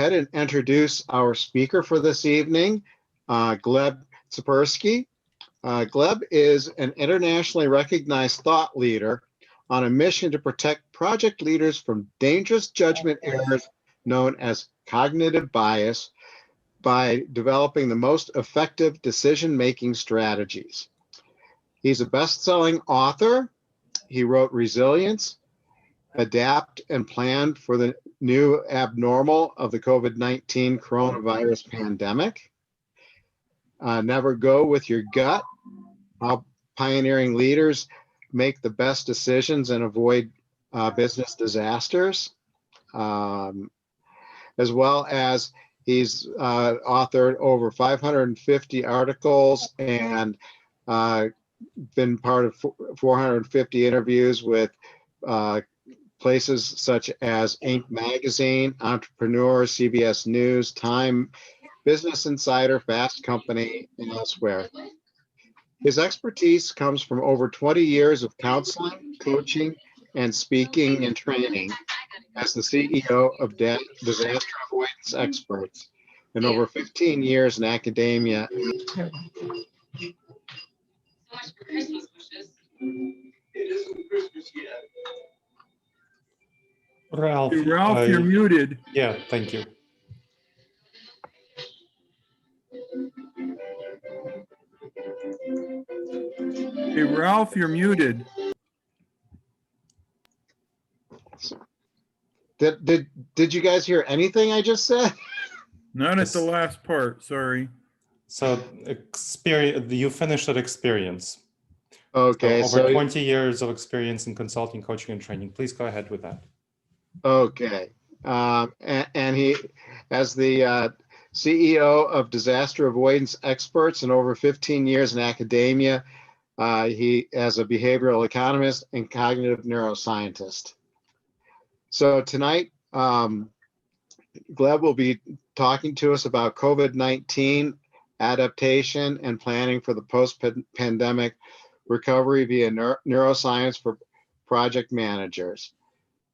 ahead and introduce our speaker for this evening, Gleb Tsipursky. Gleb is an internationally recognized thought leader on a mission to protect project leaders from dangerous judgment errors known as cognitive bias by developing the most effective decision-making strategies. He's a best-selling author. He wrote Resilience, Adapt and Plan for the New Abnormal of the COVID-19 Coronavirus Pandemic. Never Go with Your Gut, How Pioneering Leaders Make the Best Decisions and Avoid Business Disasters. As well as he's authored over 550 articles and been part of 450 interviews with places such as Inc. Magazine, Entrepreneur, CBS News, Time, Business Insider, Fast Company, and elsewhere. His expertise comes from over 20 years of counseling, coaching, and speaking and training as the CEO of Disaster Avoidance Experts, and over 15 years in academia. Ralph, you're muted. Yeah, thank you. Hey, Ralph, you're muted. Did you guys hear anything I just said? Not at the last part, sorry. So experience, you finished that experience. Okay. So over 20 years of experience in consulting, coaching, and training. Please go ahead with that. Okay. And he, as the CEO of Disaster Avoidance Experts and over 15 years in academia, he as a behavioral economist and cognitive neuroscientist. So tonight, Gleb will be talking to us about COVID-19 adaptation and planning for the post-pandemic recovery via neuroscience for project managers.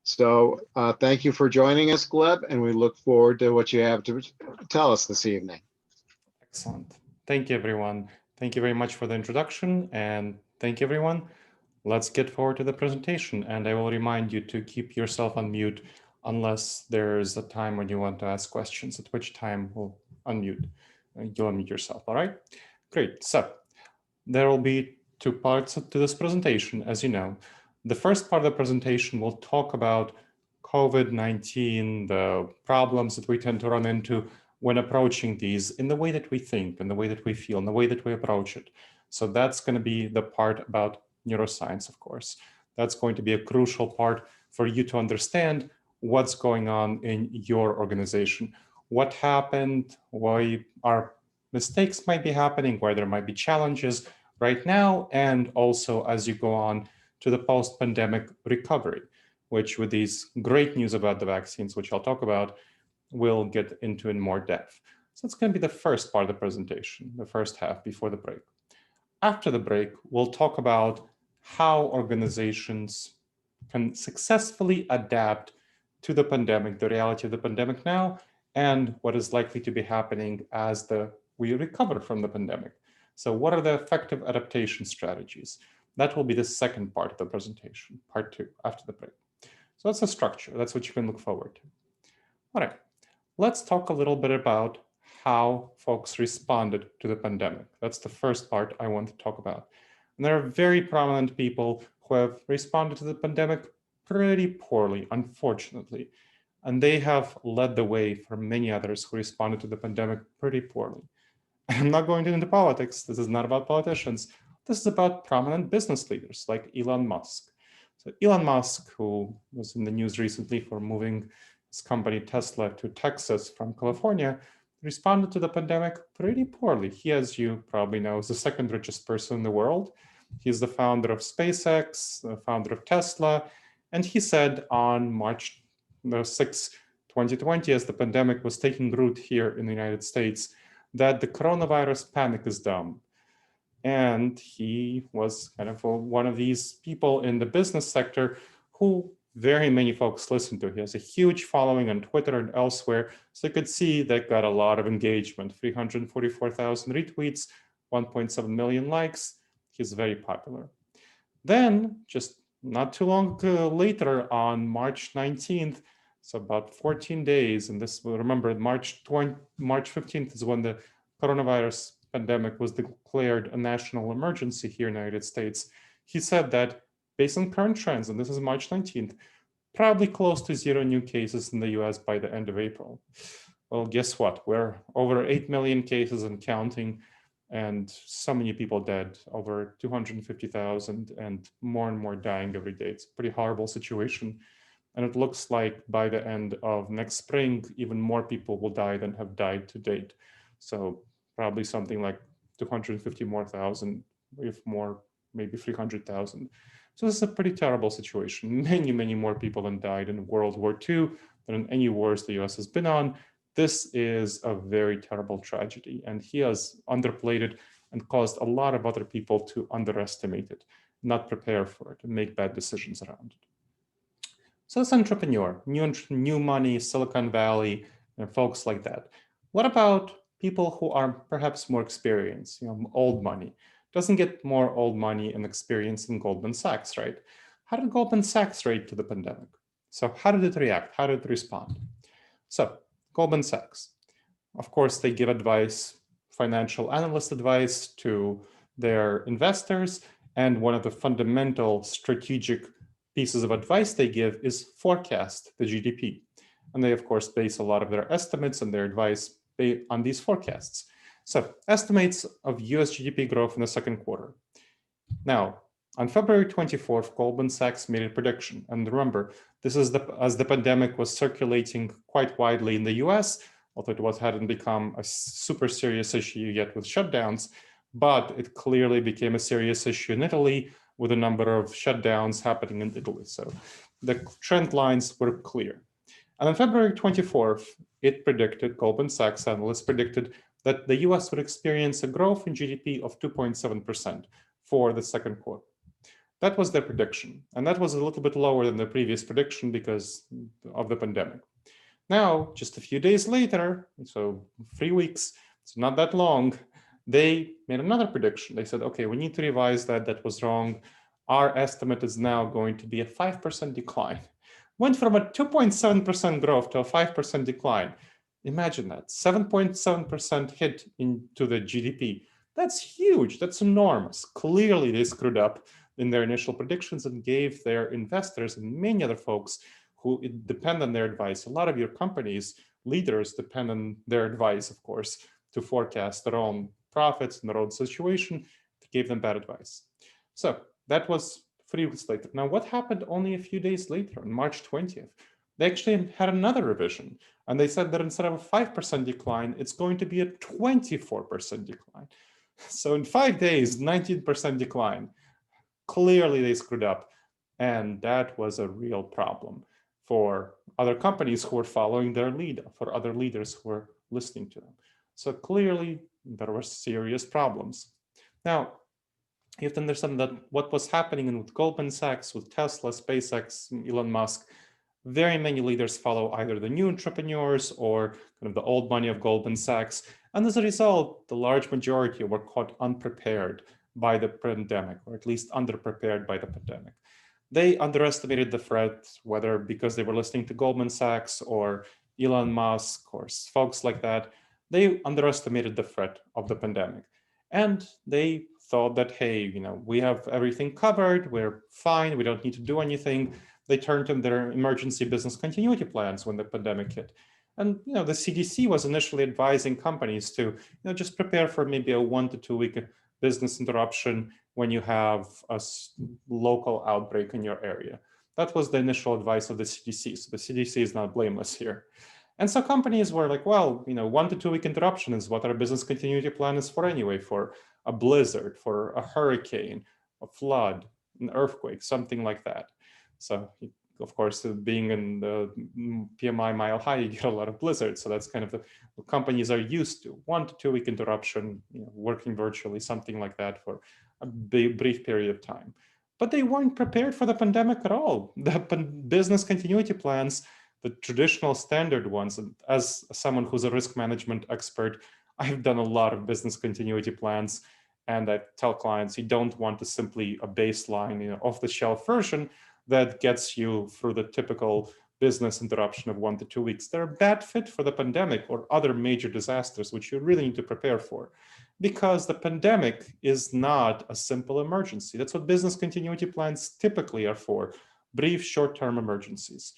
So thank you for joining us, Gleb, and we look forward to what you have to tell us this evening. Excellent. Thank you, everyone. Thank you very much for the introduction, and thank you, everyone. Let's get forward to the presentation, and I will remind you to keep yourself on mute unless there's a time when you want to ask questions, at which time we'll unmute. You'll unmute yourself, all right? Great, so there will be two parts to this presentation, as you know. The first part of the presentation will talk about COVID-19, the problems that we tend to run into when approaching these in the way that we think, in the way that we feel, in the way that we approach it. So that's going to be the part about neuroscience, of course. That's going to be a crucial part for you to understand what's going on in your organization, what happened, why our mistakes might be happening, where there might be challenges right now, and also as you go on to the post-pandemic recovery, which with these great news about the vaccines, which I'll talk about, we'll get into in more depth. So it's going to be the first part of the presentation, the first half before the break. After the break, we'll talk about how organizations can successfully adapt to the pandemic, the reality of the pandemic now, and what is likely to be happening as we recover from the pandemic. So what are the effective adaptation strategies? That will be the second part of the presentation, part two, after the break. So that's the structure. That's what you can look forward to. All right, let's talk a little bit about how folks responded to the pandemic. That's the first part I want to talk about. And there are very prominent people who have responded to the pandemic pretty poorly, unfortunately. And they have led the way for many others who responded to the pandemic pretty poorly. I'm not going into politics. This is not about politicians. This is about prominent business leaders like Elon Musk. So Elon Musk, who was in the news recently for moving his company Tesla to Texas from California, responded to the pandemic pretty poorly. He, as you probably know, is the second richest person in the world. He's the founder of SpaceX, the founder of Tesla, and he said on March 6, 2020, as the pandemic was taking root here in the United States, that the coronavirus panic is dumb. And he was kind of one of these people in the business sector who very many folks listen to. He has a huge following on Twitter and elsewhere. So you could see that got a lot of engagement, 344,000 retweets, 1.7 million likes. He's very popular. Then just not too long later on March 19th, so about 14 days, and this, remember, March 15th is when the coronavirus pandemic was declared a national emergency here in the United States. He said that based on current trends, and this is March 19th, probably close to 0 new cases in the US by the end of April. Well, guess what? We're over 8 million cases and counting, and so many people dead, over 250,000, and more dying every day. It's a pretty horrible situation. And it looks like by the end of next spring, even more people will die than have died to date. So probably something like 250 more thousand, if more, maybe 300,000. So this is a pretty terrible situation. Many more people have died in World War II than in any wars the US has been on. This is a very terrible tragedy, and he has underplayed it and caused a lot of other people to underestimate it, not prepare for it, and make bad decisions around it. So it's entrepreneur, new money, Silicon Valley, and folks like that. What about people who are perhaps more experienced, old money? Doesn't get more old money and experience than Goldman Sachs, right? How did Goldman Sachs react to the pandemic? So how did it react? How did it respond? So Goldman Sachs, of course, they give advice, financial analyst advice to their investors. And one of the fundamental strategic pieces of advice they give is forecast the GDP. And they, of course, base a lot of their estimates and their advice on these forecasts. So estimates of US GDP growth in the second quarter. Now, on February 24th, Goldman Sachs made a prediction. And remember, this is as the pandemic was circulating quite widely in the US, although it hadn't become a super serious issue yet with shutdowns, but it clearly became a serious issue in Italy with a number of shutdowns happening in Italy. So the trend lines were clear. And on February 24th, Goldman Sachs analysts predicted that the US would experience a growth in GDP of 2.7% for the second quarter. That was their prediction. And that was a little bit lower than the previous prediction because of the pandemic. Now, just a few days later, so 3 weeks, it's not that long, they made another prediction. They said, okay, we need to revise that. That was wrong. Our estimate is now going to be a 5% decline. Went from a 2.7% growth to a 5% decline. Imagine that, 7.7% hit into the GDP. That's huge, that's enormous. Clearly they screwed up in their initial predictions and gave their investors and many other folks who depend on their advice. A lot of your companies, leaders depend on their advice, of course, to forecast their own profits and their own situation. They gave them bad advice. So that was 3 weeks later. Now, what happened only a few days later, on March 20th? They actually had another revision, and they said that instead of a 5% decline, it's going to be a 24% decline. So in 5 days, 19% decline. Clearly they screwed up, and that was a real problem for other companies who were following their lead, for other leaders who were listening to them. So clearly there were serious problems. Now, you have to understand that what was happening with Goldman Sachs, with Tesla, SpaceX, Elon Musk, very many leaders follow either the new entrepreneurs or kind of the old money of Goldman Sachs. And as a result, the large majority were caught unprepared by the pandemic, or at least underprepared by the pandemic. They underestimated the threat, whether because they were listening to Goldman Sachs or Elon Musk or folks like that. They underestimated the threat of the pandemic. And they thought that, hey, we have everything covered, we're fine, we don't need to do anything. They turned to their emergency business continuity plans when the pandemic hit. And the CDC was initially advising companies to just prepare for maybe a 1 to 2 week business interruption when you have a local outbreak in your area. That was the initial advice of the CDC. So the CDC is not blameless here. And so companies were like, well, 1 to 2 week interruption is what our business continuity plan is for anyway, for a blizzard, for a hurricane, a flood, an earthquake, something like that. So of course, being in the PMI mile high, you get a lot of blizzards. So that's kind of what companies are used to. 1 to 2 week interruption, working virtually, something like that for a brief period of time. but they weren't prepared for the pandemic at all. The business continuity plans, the traditional standard ones, and as someone who's a risk management expert, I've done a lot of business continuity plans, and I tell clients you don't want to simply a baseline, off-the-shelf version that gets you through the typical business interruption of 1 to 2 weeks. They're a bad fit for the pandemic or other major disasters, which you really need to prepare for, because the pandemic is not a simple emergency. That's what business continuity plans typically are for, brief short-term emergencies.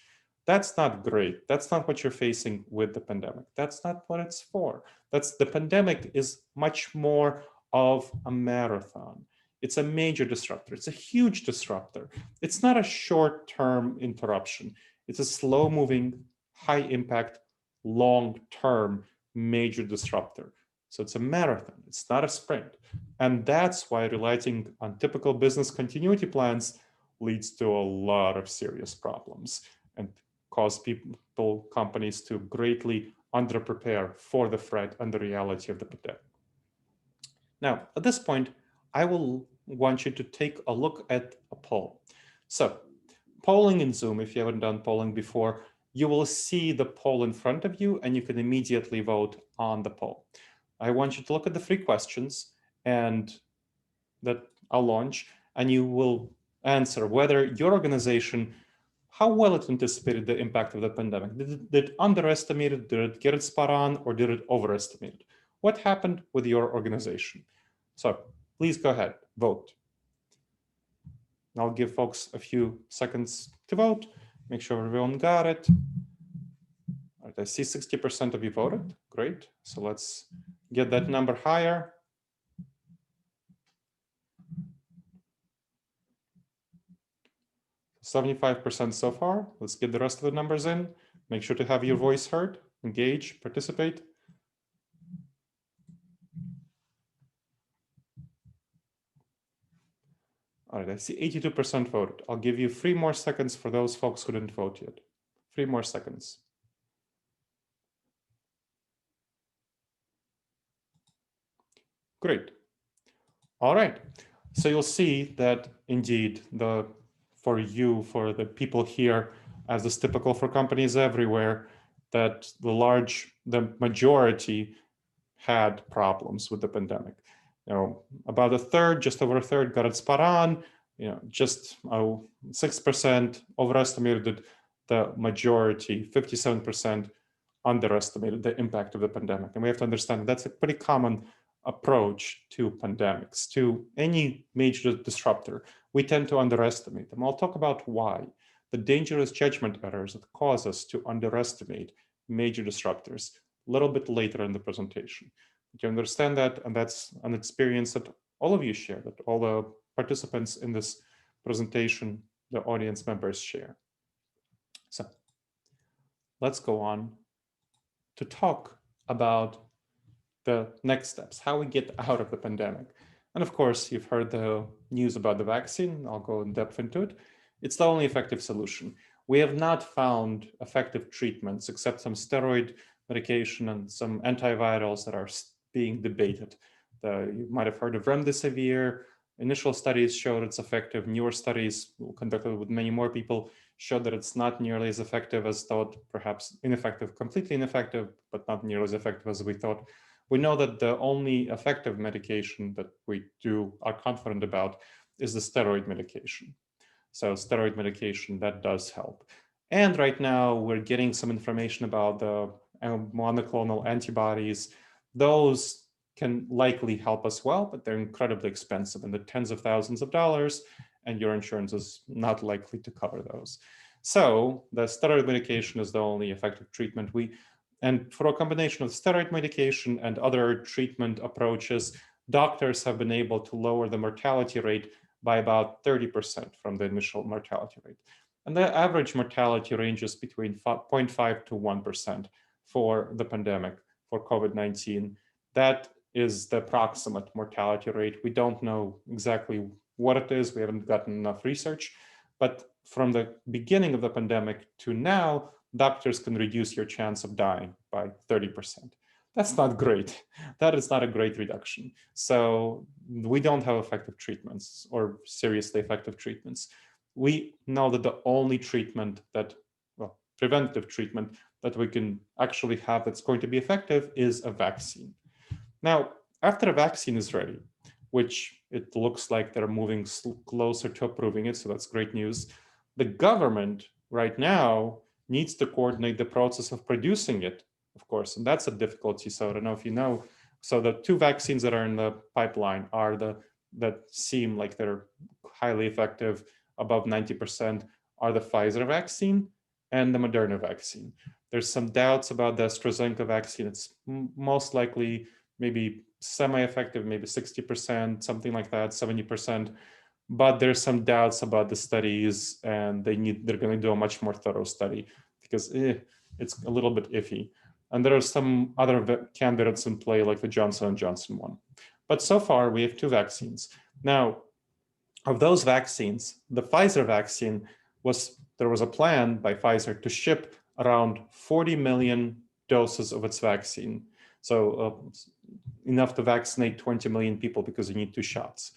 That's not great. That's not what you're facing with the pandemic. That's not what it's for. The pandemic is much more of a marathon. It's a major disruptor. It's a huge disruptor. It's not a short-term interruption. It's a slow-moving, high-impact, long-term major disruptor. So it's a marathon. It's not a sprint. And that's why relying on typical business continuity plans leads to a lot of serious problems and cause companies to greatly underprepare for the threat and the reality of the pandemic. Now, at this point, I will want you to take a look at a poll. So, polling in Zoom, if you haven't done polling before, you will see the poll in front of you and you can immediately vote on the poll. I want you to look at the 3 questions and that I'll launch, and you will answer whether your organization, how well it anticipated the impact of the pandemic. Did it underestimate it? Did it get it spot on, or did it overestimate it? What happened with your organization? So please go ahead, vote. I'll give folks a few seconds to vote. Make sure everyone got it. All right, I see 60% of you voted. Great. So let's get that number higher. %75% so far. Let's get the rest of the numbers in. Make sure to have your voice heard, engage, participate. All right, I see 82% voted. I'll give you 3 more seconds for those folks who didn't vote yet. 3 more seconds. Great. All right. So you'll see that indeed for the people here, as is typical for companies everywhere, that the majority had problems with the pandemic. About a third, just over a third, got it spot on. Just 6% overestimated the majority. 57% underestimated the impact of the pandemic. And we have to understand that's a pretty common approach to pandemics, to any major disruptor. We tend to underestimate them. I'll talk about why. The dangerous judgment errors that cause us to underestimate major disruptors a little bit later in the presentation. You understand that, and that's an experience that all of you share, that all the participants in this presentation, the audience members share. So let's go on to talk about the next steps, how we get out of the pandemic. And of course, you've heard the news about the vaccine. I'll go in depth into it. It's the only effective solution. We have not found effective treatments except some steroid medication and some antivirals that are being debated. You might have heard of remdesivir. Initial studies showed it's effective. Newer studies conducted with many more people showed that it's not nearly as effective as thought, perhaps ineffective, completely ineffective, but not nearly as effective as we thought. We know that the only effective medication that we are confident about is the steroid medication. So steroid medication, that does help. And right now we're getting some information about the monoclonal antibodies. Those can likely help us well, but they're incredibly expensive in the tens of thousands of dollars, and your insurance is not likely to cover those. So the steroid medication is the only effective treatment. And for a combination of steroid medication and other treatment approaches, doctors have been able to lower the mortality rate by about 30% from the initial mortality rate. And the average mortality ranges between 0.5 to 1% for the pandemic, for COVID-19. That is the approximate mortality rate. We don't know exactly what it is. We haven't gotten enough research. But from the beginning of the pandemic to now, doctors can reduce your chance of dying by 30%. That's not great. That is not a great reduction. So we don't have effective treatments or seriously effective treatments. We know that the only treatment that, well, preventive treatment that we can actually have that's going to be effective is a vaccine. Now, after a vaccine is ready, which it looks like they're moving closer to approving it, so that's great news, the government right now needs to coordinate the process of producing it, of course, and that's a difficulty. So I don't know if you know, so the two vaccines that are in the pipeline are that seem like they're highly effective, above 90%, are the Pfizer vaccine and the Moderna vaccine. There's some doubts about the AstraZeneca vaccine. It's most likely maybe semi-effective, maybe 60%, something like that, 70%. But there's some doubts about the studies, and they're going to do a much more thorough study because it's a little bit iffy. And there are some other candidates in play, like the Johnson & Johnson one. But so far, we have two vaccines. Now, of those vaccines, the Pfizer vaccine there was a plan by Pfizer to ship around 40 million doses of its vaccine. So enough to vaccinate 20 million people because you need 2 shots.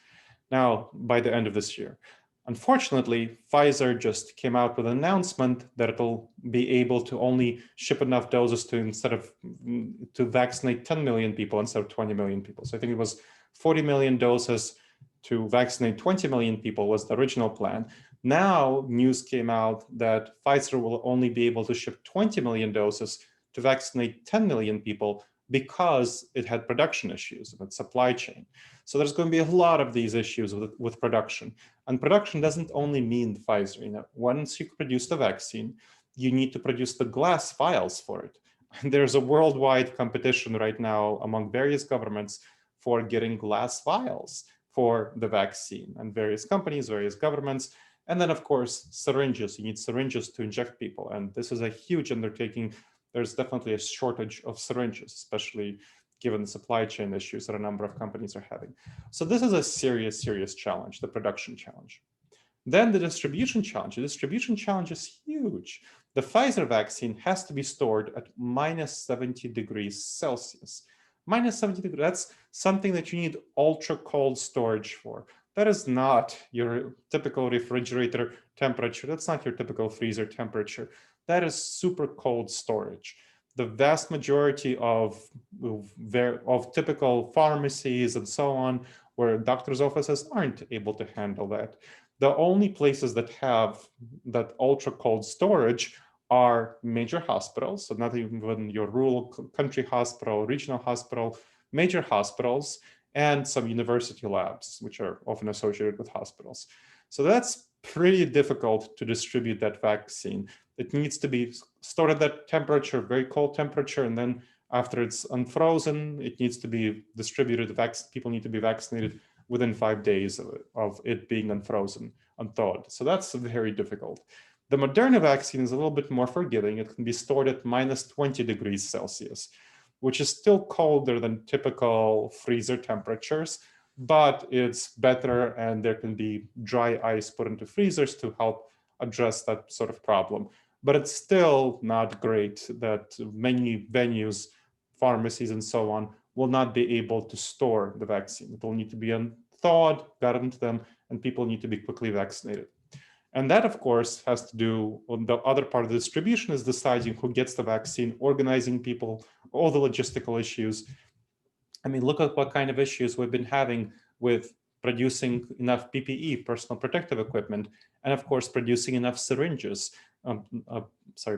Now, by the end of this year. Unfortunately, Pfizer just came out with an announcement that it'll be able to only ship enough doses to vaccinate 10 million people instead of 20 million people. So I think it was 40 million doses to vaccinate 20 million people was the original plan. Now, news came out that Pfizer will only be able to ship 20 million doses to vaccinate 10 million people because it had production issues with supply chain. So there's going to be a lot of these issues with production. And production doesn't only mean Pfizer. Once you produce the vaccine, you need to produce the glass vials for it. And there's a worldwide competition right now among various governments for getting glass vials for the vaccine, and various companies, various governments. And then, of course, syringes. You need syringes to inject people. And this is a huge undertaking. There's definitely a shortage of syringes, especially given the supply chain issues that a number of companies are having. So this is a serious, serious challenge, the production challenge. Then the distribution challenge. The distribution challenge is huge. The Pfizer vaccine has to be stored at minus 70 degrees Celsius. Minus 70 degrees, that's something that you need ultra cold storage for. That is not your typical refrigerator temperature. That's not your typical freezer temperature. That is super cold storage. The vast majority of typical pharmacies and so on, where doctors' offices aren't able to handle that. The only places that have that ultra cold storage are major hospitals, so not even your rural country hospital, regional hospital, major hospitals, and some university labs, which are often associated with hospitals. So that's pretty difficult to distribute that vaccine. It needs to be stored at that temperature, very cold temperature, and then after it's unfrozen, it needs to be distributed. People need to be vaccinated within 5 days of it being unfrozen, unthawed. So that's very difficult. The Moderna vaccine is a little bit more forgiving. It can be stored at minus 20 degrees Celsius, which is still colder than typical freezer temperatures, but it's better, and there can be dry ice put into freezers to help address that sort of problem. But it's still not great that many venues, pharmacies, and so on will not be able to store the vaccine. It will need to be unthawed, gotten to them, and people need to be quickly vaccinated. And that, of course, has to do with the other part of the distribution is deciding who gets the vaccine, organizing people, all the logistical issues. I mean, look at what kind of issues we've been having with producing enough PPE, personal protective equipment, and of course, producing enough syringes,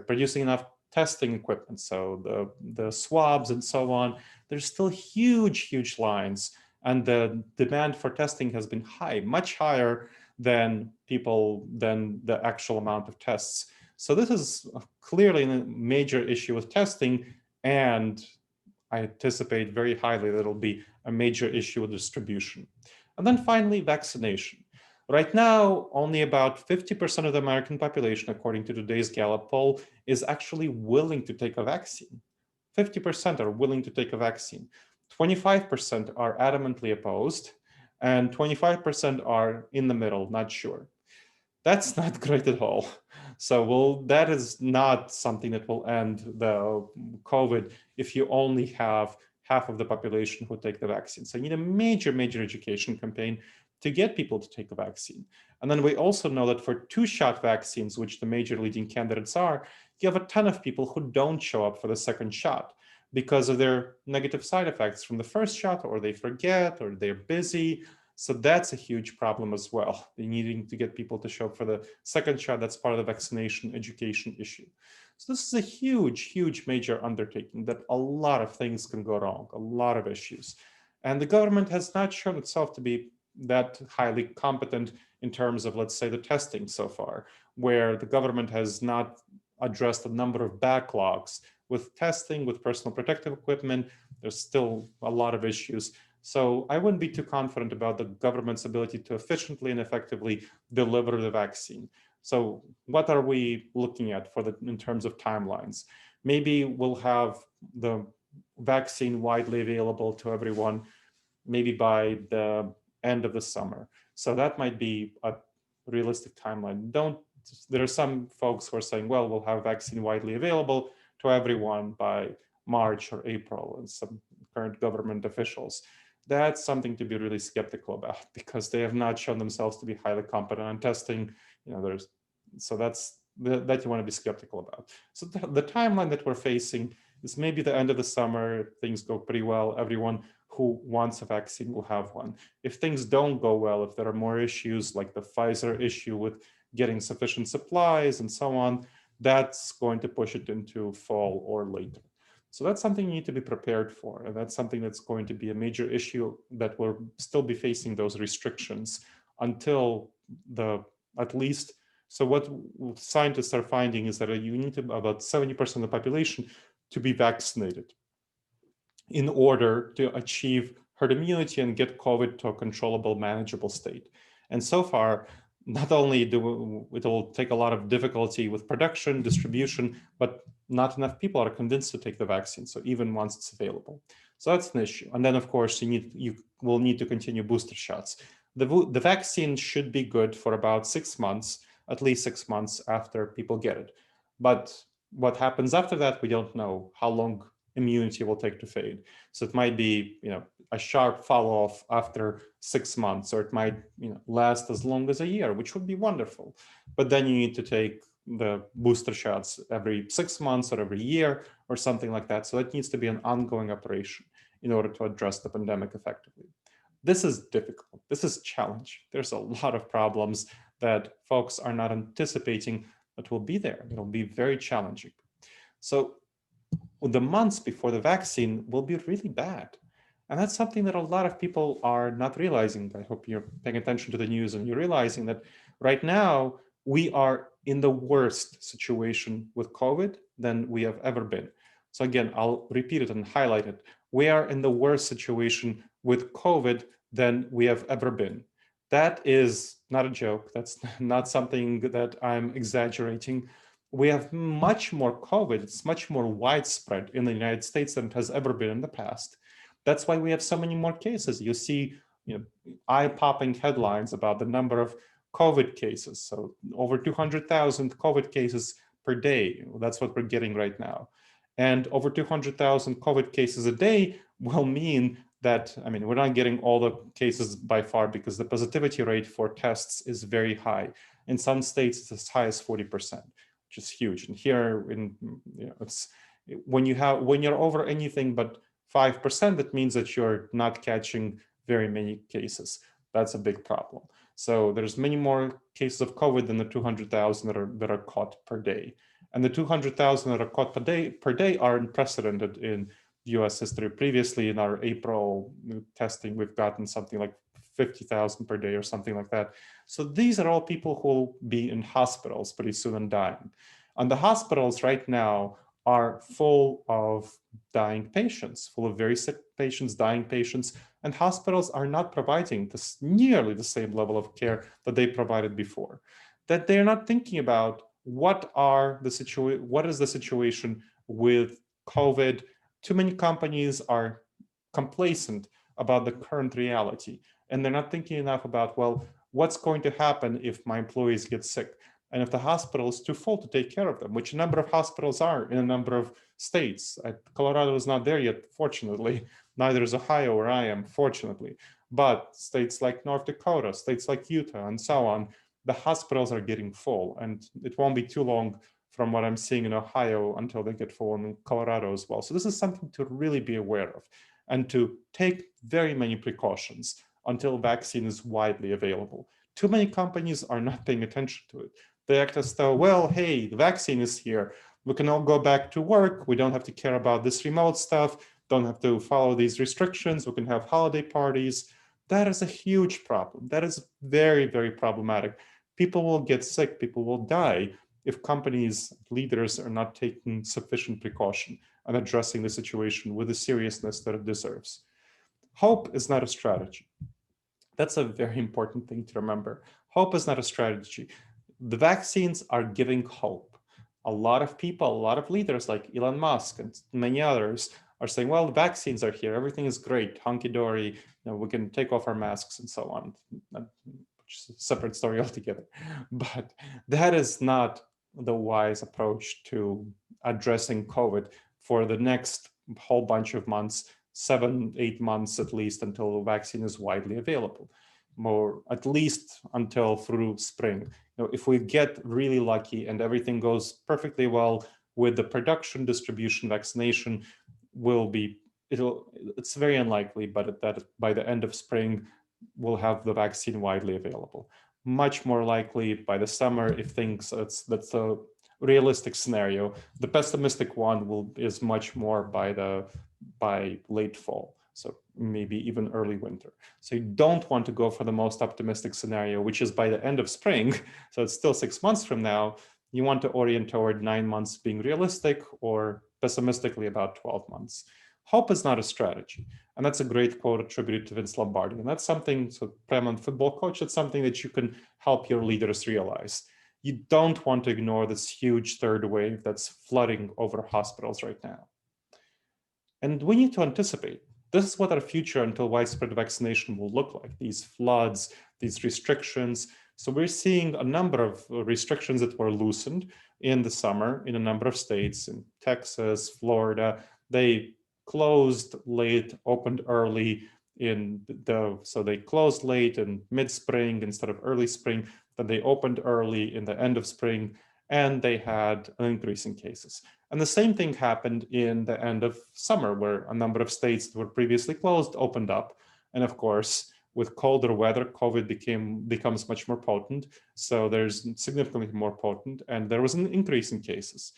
producing enough testing equipment, so the swabs and so on. There's still huge, huge lines, and the demand for testing has been high, much higher than the actual amount of tests. So this is clearly a major issue with testing, and I anticipate very highly that it'll be a major issue with distribution. And then finally, vaccination. Right now, only about 50% of the American population, according to today's Gallup poll, is actually willing to take a vaccine. 50% are willing to take a vaccine. 25% are adamantly opposed, and 25% are in the middle, not sure. That's not great at all. So that is not something that will end the COVID if you only have half of the population who take the vaccine. So you need a major, major education campaign to get people to take the vaccine. And then we also know that for 2-shot vaccines, which the major leading candidates are, you have a ton of people who don't show up for the second shot because of their negative side effects from the first shot, or they forget, or they're busy. So that's a huge problem as well. They needing to get people to show up for the second shot. That's part of the vaccination education issue. So this is a huge, huge major undertaking that a lot of things can go wrong, a lot of issues. And the government has not shown itself to be that highly competent in terms of, let's say, the testing so far, where the government has not addressed a number of backlogs with testing, with personal protective equipment. There's still a lot of issues. So I wouldn't be too confident about the government's ability to efficiently and effectively deliver the vaccine. So what are we looking at in terms of timelines? Maybe we'll have the vaccine widely available to everyone, maybe by the end of the summer. So that might be a realistic timeline. There are some folks who are saying, well, we'll have vaccine widely available to everyone by March or April, and some current government officials. That's something to be really skeptical about, because they have not shown themselves to be highly competent on testing. So that's that you want to be skeptical about. So the timeline that we're facing is maybe the end of the summer. Things go pretty well. Everyone who wants a vaccine will have one. If things don't go well, if there are more issues like the Pfizer issue with getting sufficient supplies and so on, that's going to push it into fall or later. So that's something you need to be prepared for. And that's something that's going to be a major issue, that we'll still be facing those restrictions until at least. So what scientists are finding is that you need about 70% of the population to be vaccinated in order to achieve herd immunity and get COVID to a controllable, manageable state. And so far, not only it'll take a lot of difficulty with production, distribution, but not enough people are convinced to take the vaccine. So even once it's available, so that's an issue. And then of course you will need to continue booster shots. The vaccine should be good for about 6 months, at least 6 months after people get it. But what happens after that, we don't know how long immunity will take to fade. So it might be, a sharp fall off after 6 months, or it might, last as long as a year, which would be wonderful. But then you need to take the booster shots every 6 months or every year or something like that. So it needs to be an ongoing operation in order to address the pandemic effectively. This is difficult. This is challenging. There's a lot of problems that folks are not anticipating that will be there. It'll be very challenging. So the months before the vaccine will be really bad. And that's something that a lot of people are not realizing. I hope you're paying attention to the news and you're realizing that right now we are in the worst situation with COVID than we have ever been. So again, I'll repeat it and highlight it. We are in the worst situation with COVID than we have ever been. That is not a joke. That's not something that I'm exaggerating. We have much more COVID. It's much more widespread in the United States than it has ever been in the past. That's why we have so many more cases. You see, eye-popping headlines about the number of COVID cases. So over 200,000 COVID cases per day. That's what we're getting right now. And over 200,000 COVID cases a day will mean that, we're not getting all the cases by far, because the positivity rate for tests is very high. In some states, it's as high as 40%. Which is huge. And here, it's when you're over anything but 5%, that means that you're not catching very many cases. That's a big problem. So there's many more cases of COVID than the 200,000 that are caught per day. And the 200,000 that are caught per day are unprecedented in US history. Previously, in our April testing, we've gotten something like 50,000 per day or something like that. So these are all people who will be in hospitals pretty soon and dying. And the hospitals right now are full of dying patients, full of very sick patients, dying patients, and hospitals are not providing nearly the same level of care that they provided before. That they're not thinking about what is the situation with COVID. Too many companies are complacent about the current reality, and they're not thinking enough about, well, what's going to happen if my employees get sick? And if the hospital is too full to take care of them, which a number of hospitals are in a number of states, Colorado is not there yet, fortunately. Neither is Ohio, where I am, fortunately. But states like North Dakota, states like Utah, and so on, the hospitals are getting full. And it won't be too long from what I'm seeing in Ohio until they get full in Colorado as well. So this is something to really be aware of and to take very many precautions until vaccine is widely available. Too many companies are not paying attention to it. They act as though, well, hey, the vaccine is here. We can all go back to work. We don't have to care about this remote stuff. Don't have to follow these restrictions. We can have holiday parties. That is a huge problem. That is very, very problematic. People will get sick. People will die if companies, leaders are not taking sufficient precaution and addressing the situation with the seriousness that it deserves. Hope is not a strategy. That's a very important thing to remember. Hope is not a strategy. The vaccines are giving hope. A lot of people, a lot of leaders like Elon Musk and many others are saying, well, the vaccines are here. Everything is great, hunky-dory. We can take off our masks and so on. Which is a separate story altogether. But that is not the wise approach to addressing COVID for the next whole bunch of months, 7-8 months at least, until the vaccine is widely available, or at least until through spring. If we get really lucky and everything goes perfectly well with the production, distribution, vaccination, it's very unlikely, but that by the end of spring, we'll have the vaccine widely available. Much more likely by the summer if that's a realistic scenario. The pessimistic one is much more by late fall, so maybe even early winter. So you don't want to go for the most optimistic scenario, which is by the end of spring. So it's still 6 months from now. You want to orient toward 9 months being realistic, or pessimistically about 12 months. Hope is not a strategy. And that's a great quote attributed to Vince Lombardi. And that's something, so Prem, football coach, that's something that you can help your leaders realize. You don't want to ignore this huge third wave that's flooding over hospitals right now. And we need to anticipate. This is what our future until widespread vaccination will look like, these floods, these restrictions. So we're seeing a number of restrictions that were loosened in the summer in a number of states, in Texas, Florida. They closed late, opened early so they closed late in mid-spring instead of early spring. Then they opened early in the end of spring, and they had an increase in cases. And the same thing happened in the end of summer, where a number of states that were previously closed opened up. And of course, with colder weather, COVID becomes much more potent. So there's significantly more potent, and there was an increase in cases.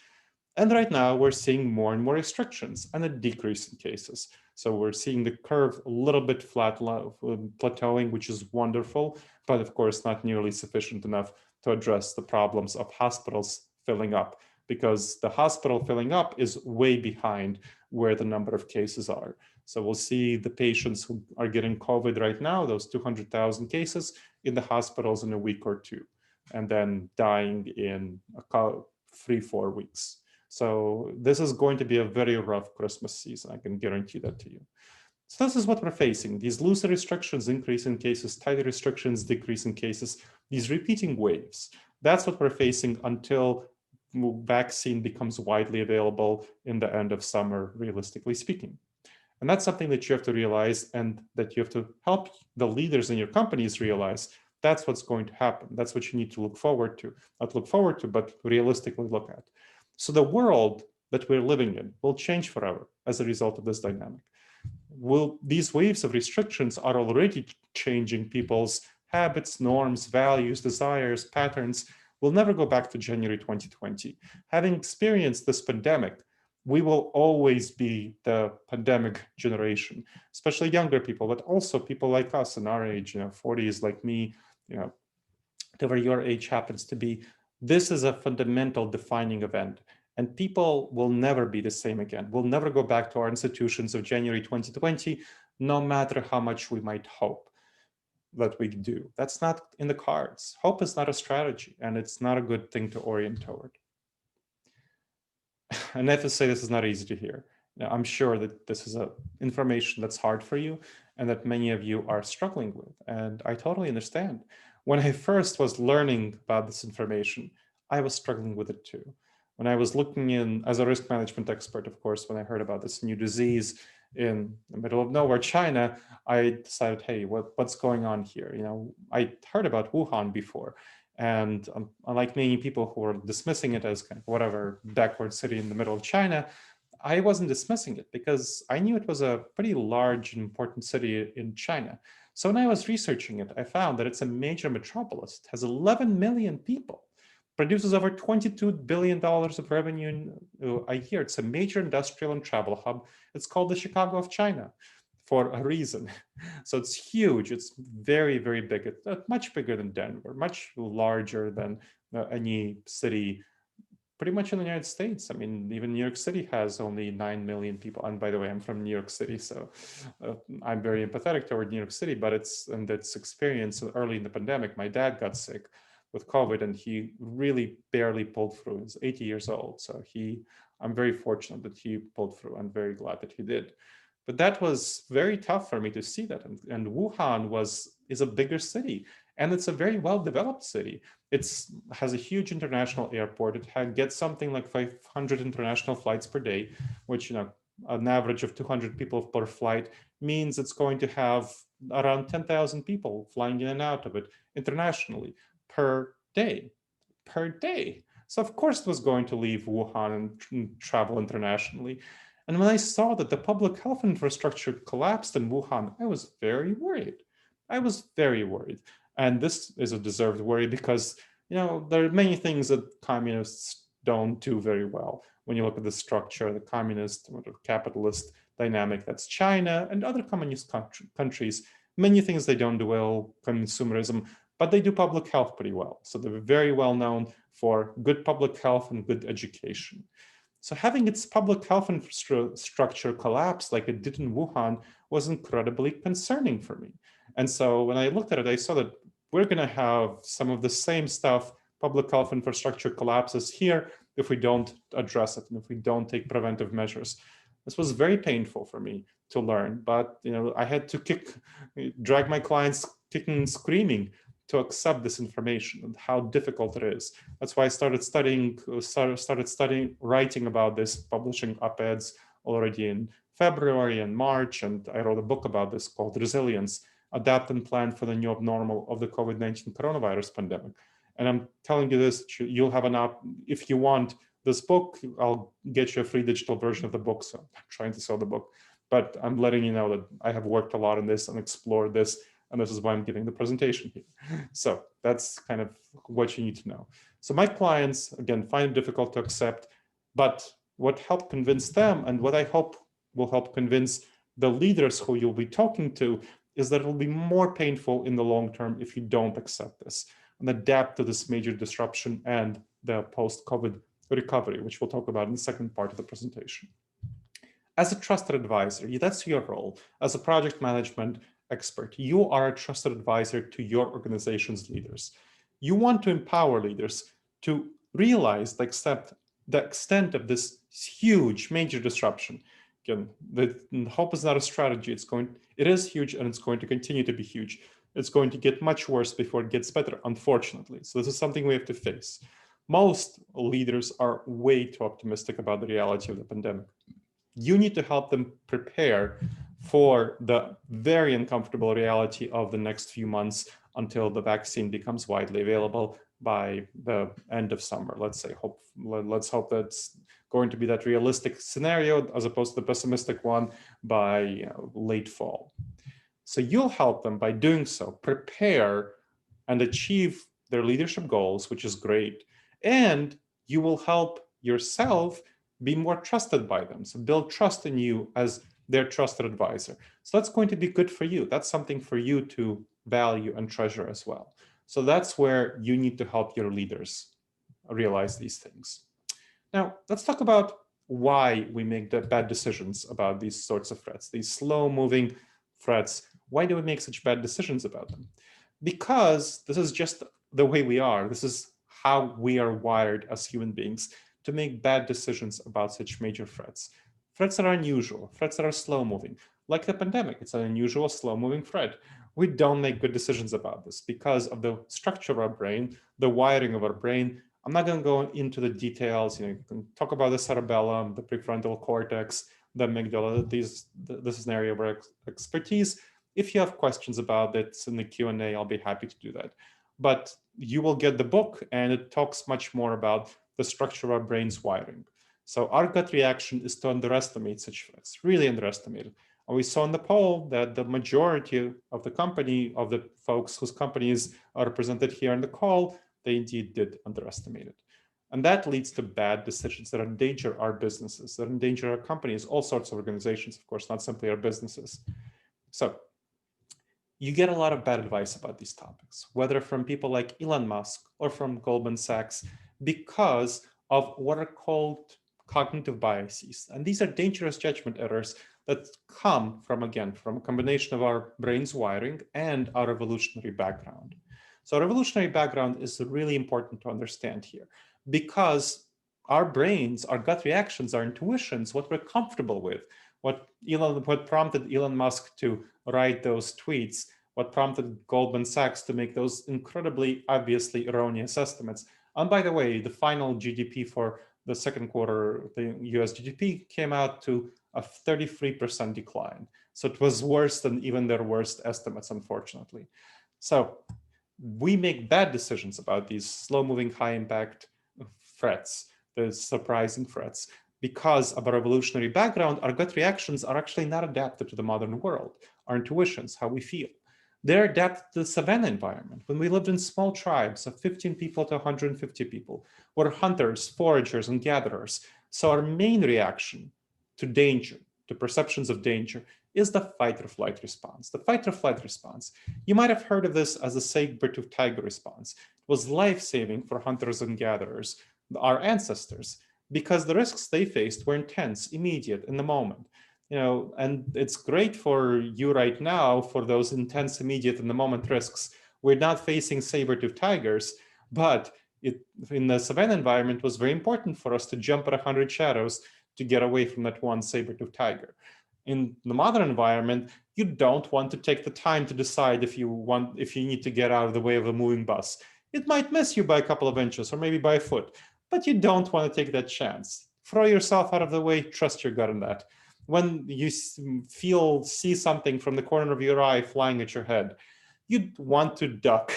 And right now we're seeing more and more restrictions and a decrease in cases. So we're seeing the curve a little bit plateauing, which is wonderful, but of course not nearly sufficient enough to address the problems of hospitals filling up, because the hospital filling up is way behind where the number of cases are. So we'll see the patients who are getting COVID right now, those 200,000 cases, in the hospitals in a week or two, and then dying in 3-4 weeks. So this is going to be a very rough Christmas season. I can guarantee that to you. So this is what we're facing. These looser restrictions, increase in cases, tighter restrictions, decrease in cases, these repeating waves. That's what we're facing until vaccine becomes widely available in the end of summer, realistically speaking. And that's something that you have to realize, and that you have to help the leaders in your companies realize. That's what's going to happen. That's what you need to look forward to. Not look forward to, but realistically look at. So the world that we're living in will change forever as a result of this dynamic. These waves of restrictions are already changing people's habits, norms, values, desires, patterns. We'll never go back to January 2020. Having experienced this pandemic, we will always be the pandemic generation, especially younger people, but also people like us in our age, 40s like me, whatever your age happens to be. This is a fundamental defining event, and people will never be the same again. We'll never go back to our institutions of January 2020, no matter how much we might hope that we do. That's not in the cards. Hope is not a strategy, and it's not a good thing to orient toward. And I have to say, this is not easy to hear. I'm sure that this is information that's hard for you and that many of you are struggling with, and I totally understand. When I first was learning about this information, I was struggling with it too. When I was looking in as a risk management expert, of course, when I heard about this new disease in the middle of nowhere, China, I decided, hey, what's going on here? You know, I heard about Wuhan before, and unlike many people who were dismissing it as kind of whatever backward city in the middle of China, I wasn't dismissing it because I knew it was a pretty large and important city in China. So when I was researching it, I found that it's a major metropolis. It has 11 million people, produces over $22 billion of revenue a year. It's a major industrial and travel hub. It's called the Chicago of China for a reason. So it's huge. It's very, very big. It's much bigger than Denver, much larger than any city pretty much in the United States. I mean, even New York City has only 9 million people. And by the way, I'm from New York City, so I'm very empathetic toward New York City, but it's in its experience early in the pandemic. My dad got sick with COVID and he really barely pulled through. He's 80 years old. So I'm very fortunate that he pulled through. I'm very glad that he did. But that was very tough for me to see that. And Wuhan is a bigger city, and it's a very well-developed city. It has a huge international airport. It gets something like 500 international flights per day, which, you know, an average of 200 people per flight means it's going to have around 10,000 people flying in and out of it internationally per day. So of course it was going to leave Wuhan and travel internationally. And when I saw that the public health infrastructure collapsed in Wuhan, I was very worried. And this is a deserved worry because, you know, there are many things that communists don't do very well. When you look at the structure, the communist or capitalist dynamic, that's China and other communist countries, many things they don't do well, consumerism, but they do public health pretty well. So they're very well known for good public health and good education. So having its public health infrastructure collapse like it did in Wuhan was incredibly concerning for me. And so when I looked at it, I saw that we're going to have some of the same stuff, public health infrastructure collapses here if we don't address it and if we don't take preventive measures. This was very painful for me to learn, but you know, I had to drag my clients kicking and screaming to accept this information and how difficult it is. That's why I started studying, writing about this, publishing op-eds already in February and March, and I wrote a book about this called Resilience, Adapt and Plan for the New Abnormal of the COVID-19 coronavirus pandemic. And I'm telling you this, you'll have if you want this book, I'll get you a free digital version of the book. So I'm trying to sell the book, but I'm letting you know that I have worked a lot on this and explored this. And this is why I'm giving the presentation here. So that's kind of what you need to know. So my clients, again, find it difficult to accept, but what helped convince them and what I hope will help convince the leaders who you'll be talking to is that it will be more painful in the long term if you don't accept this and adapt to this major disruption and the post-COVID recovery, which we'll talk about in the second part of the presentation. As a trusted advisor, that's your role. As a project management expert, you are a trusted advisor to your organization's leaders. You want to empower leaders to realize the extent of this huge major disruption. Again, the hope is not a strategy. It is huge and it's going to continue to be huge. It's going to get much worse before it gets better, unfortunately. So this is something we have to face. Most leaders are way too optimistic about the reality of the pandemic. You need to help them prepare for the very uncomfortable reality of the next few months until the vaccine becomes widely available by the end of summer. Let's hope that's going to be that realistic scenario as opposed to the pessimistic one by late fall. So you'll help them by doing so, prepare and achieve their leadership goals, which is great. And you will help yourself be more trusted by them. So build trust in you as their trusted advisor. So that's going to be good for you. That's something for you to value and treasure as well. So that's where you need to help your leaders realize these things. Now, let's talk about why we make the bad decisions about these sorts of threats, these slow-moving threats. Why do we make such bad decisions about them? Because this is just the way we are. This is how we are wired as human beings to make bad decisions about such major threats. Threats that are unusual, threats that are slow-moving, like the pandemic. It's an unusual, slow-moving threat. We don't make good decisions about this because of the structure of our brain, the wiring of our brain. I'm not going to go into the details. You can talk about the cerebellum, the prefrontal cortex, the amygdala. This is an area of our expertise. If you have questions about it in the Q&A, I'll be happy to do that. But you will get the book, and it talks much more about the structure of our brain's wiring. So our gut reaction is to underestimate such threats, really underestimate it. And we saw in the poll that the majority of the folks whose companies are represented here in the call, they indeed did underestimate it. And that leads to bad decisions that endanger our businesses, that endanger our companies, all sorts of organizations, of course, not simply our businesses. So you get a lot of bad advice about these topics, whether from people like Elon Musk or from Goldman Sachs, because of what are called cognitive biases. And these are dangerous judgment errors that come from, again, from a combination of our brain's wiring and our evolutionary background. So our evolutionary background is really important to understand here, because our brains, our gut reactions, our intuitions, what we're comfortable with, what prompted Elon Musk to write those tweets, what prompted Goldman Sachs to make those incredibly obviously erroneous estimates. And by the way, the final GDP for the second quarter, the US GDP came out to a 33% decline. So it was worse than even their worst estimates, unfortunately. So we make bad decisions about these slow-moving, high-impact threats, the surprising threats. Because of our evolutionary background, our gut reactions are actually not adapted to the modern world. Our intuitions, how we feel. They're adapted to the savanna environment. When we lived in small tribes of 15 people to 150 people, we're hunters, foragers, and gatherers. So our main reaction to danger, to perceptions of danger, is the fight or flight response. The fight or flight response. You might have heard of this as the saber-tooth tiger response. It was life-saving for hunters and gatherers, our ancestors, because the risks they faced were intense, immediate, in the moment. And it's great for you right now for those intense, immediate, in the moment risks. We're not facing saber-tooth tigers, but in the savanna environment, it was very important for us to jump at 100 shadows to get away from that one saber-tooth tiger. In the modern environment, you don't want to take the time to decide if you need to get out of the way of a moving bus. It might miss you by a couple of inches or maybe by a foot, but you don't want to take that chance. Throw yourself out of the way, trust your gut in that. When you see something from the corner of your eye flying at your head, you'd want to duck.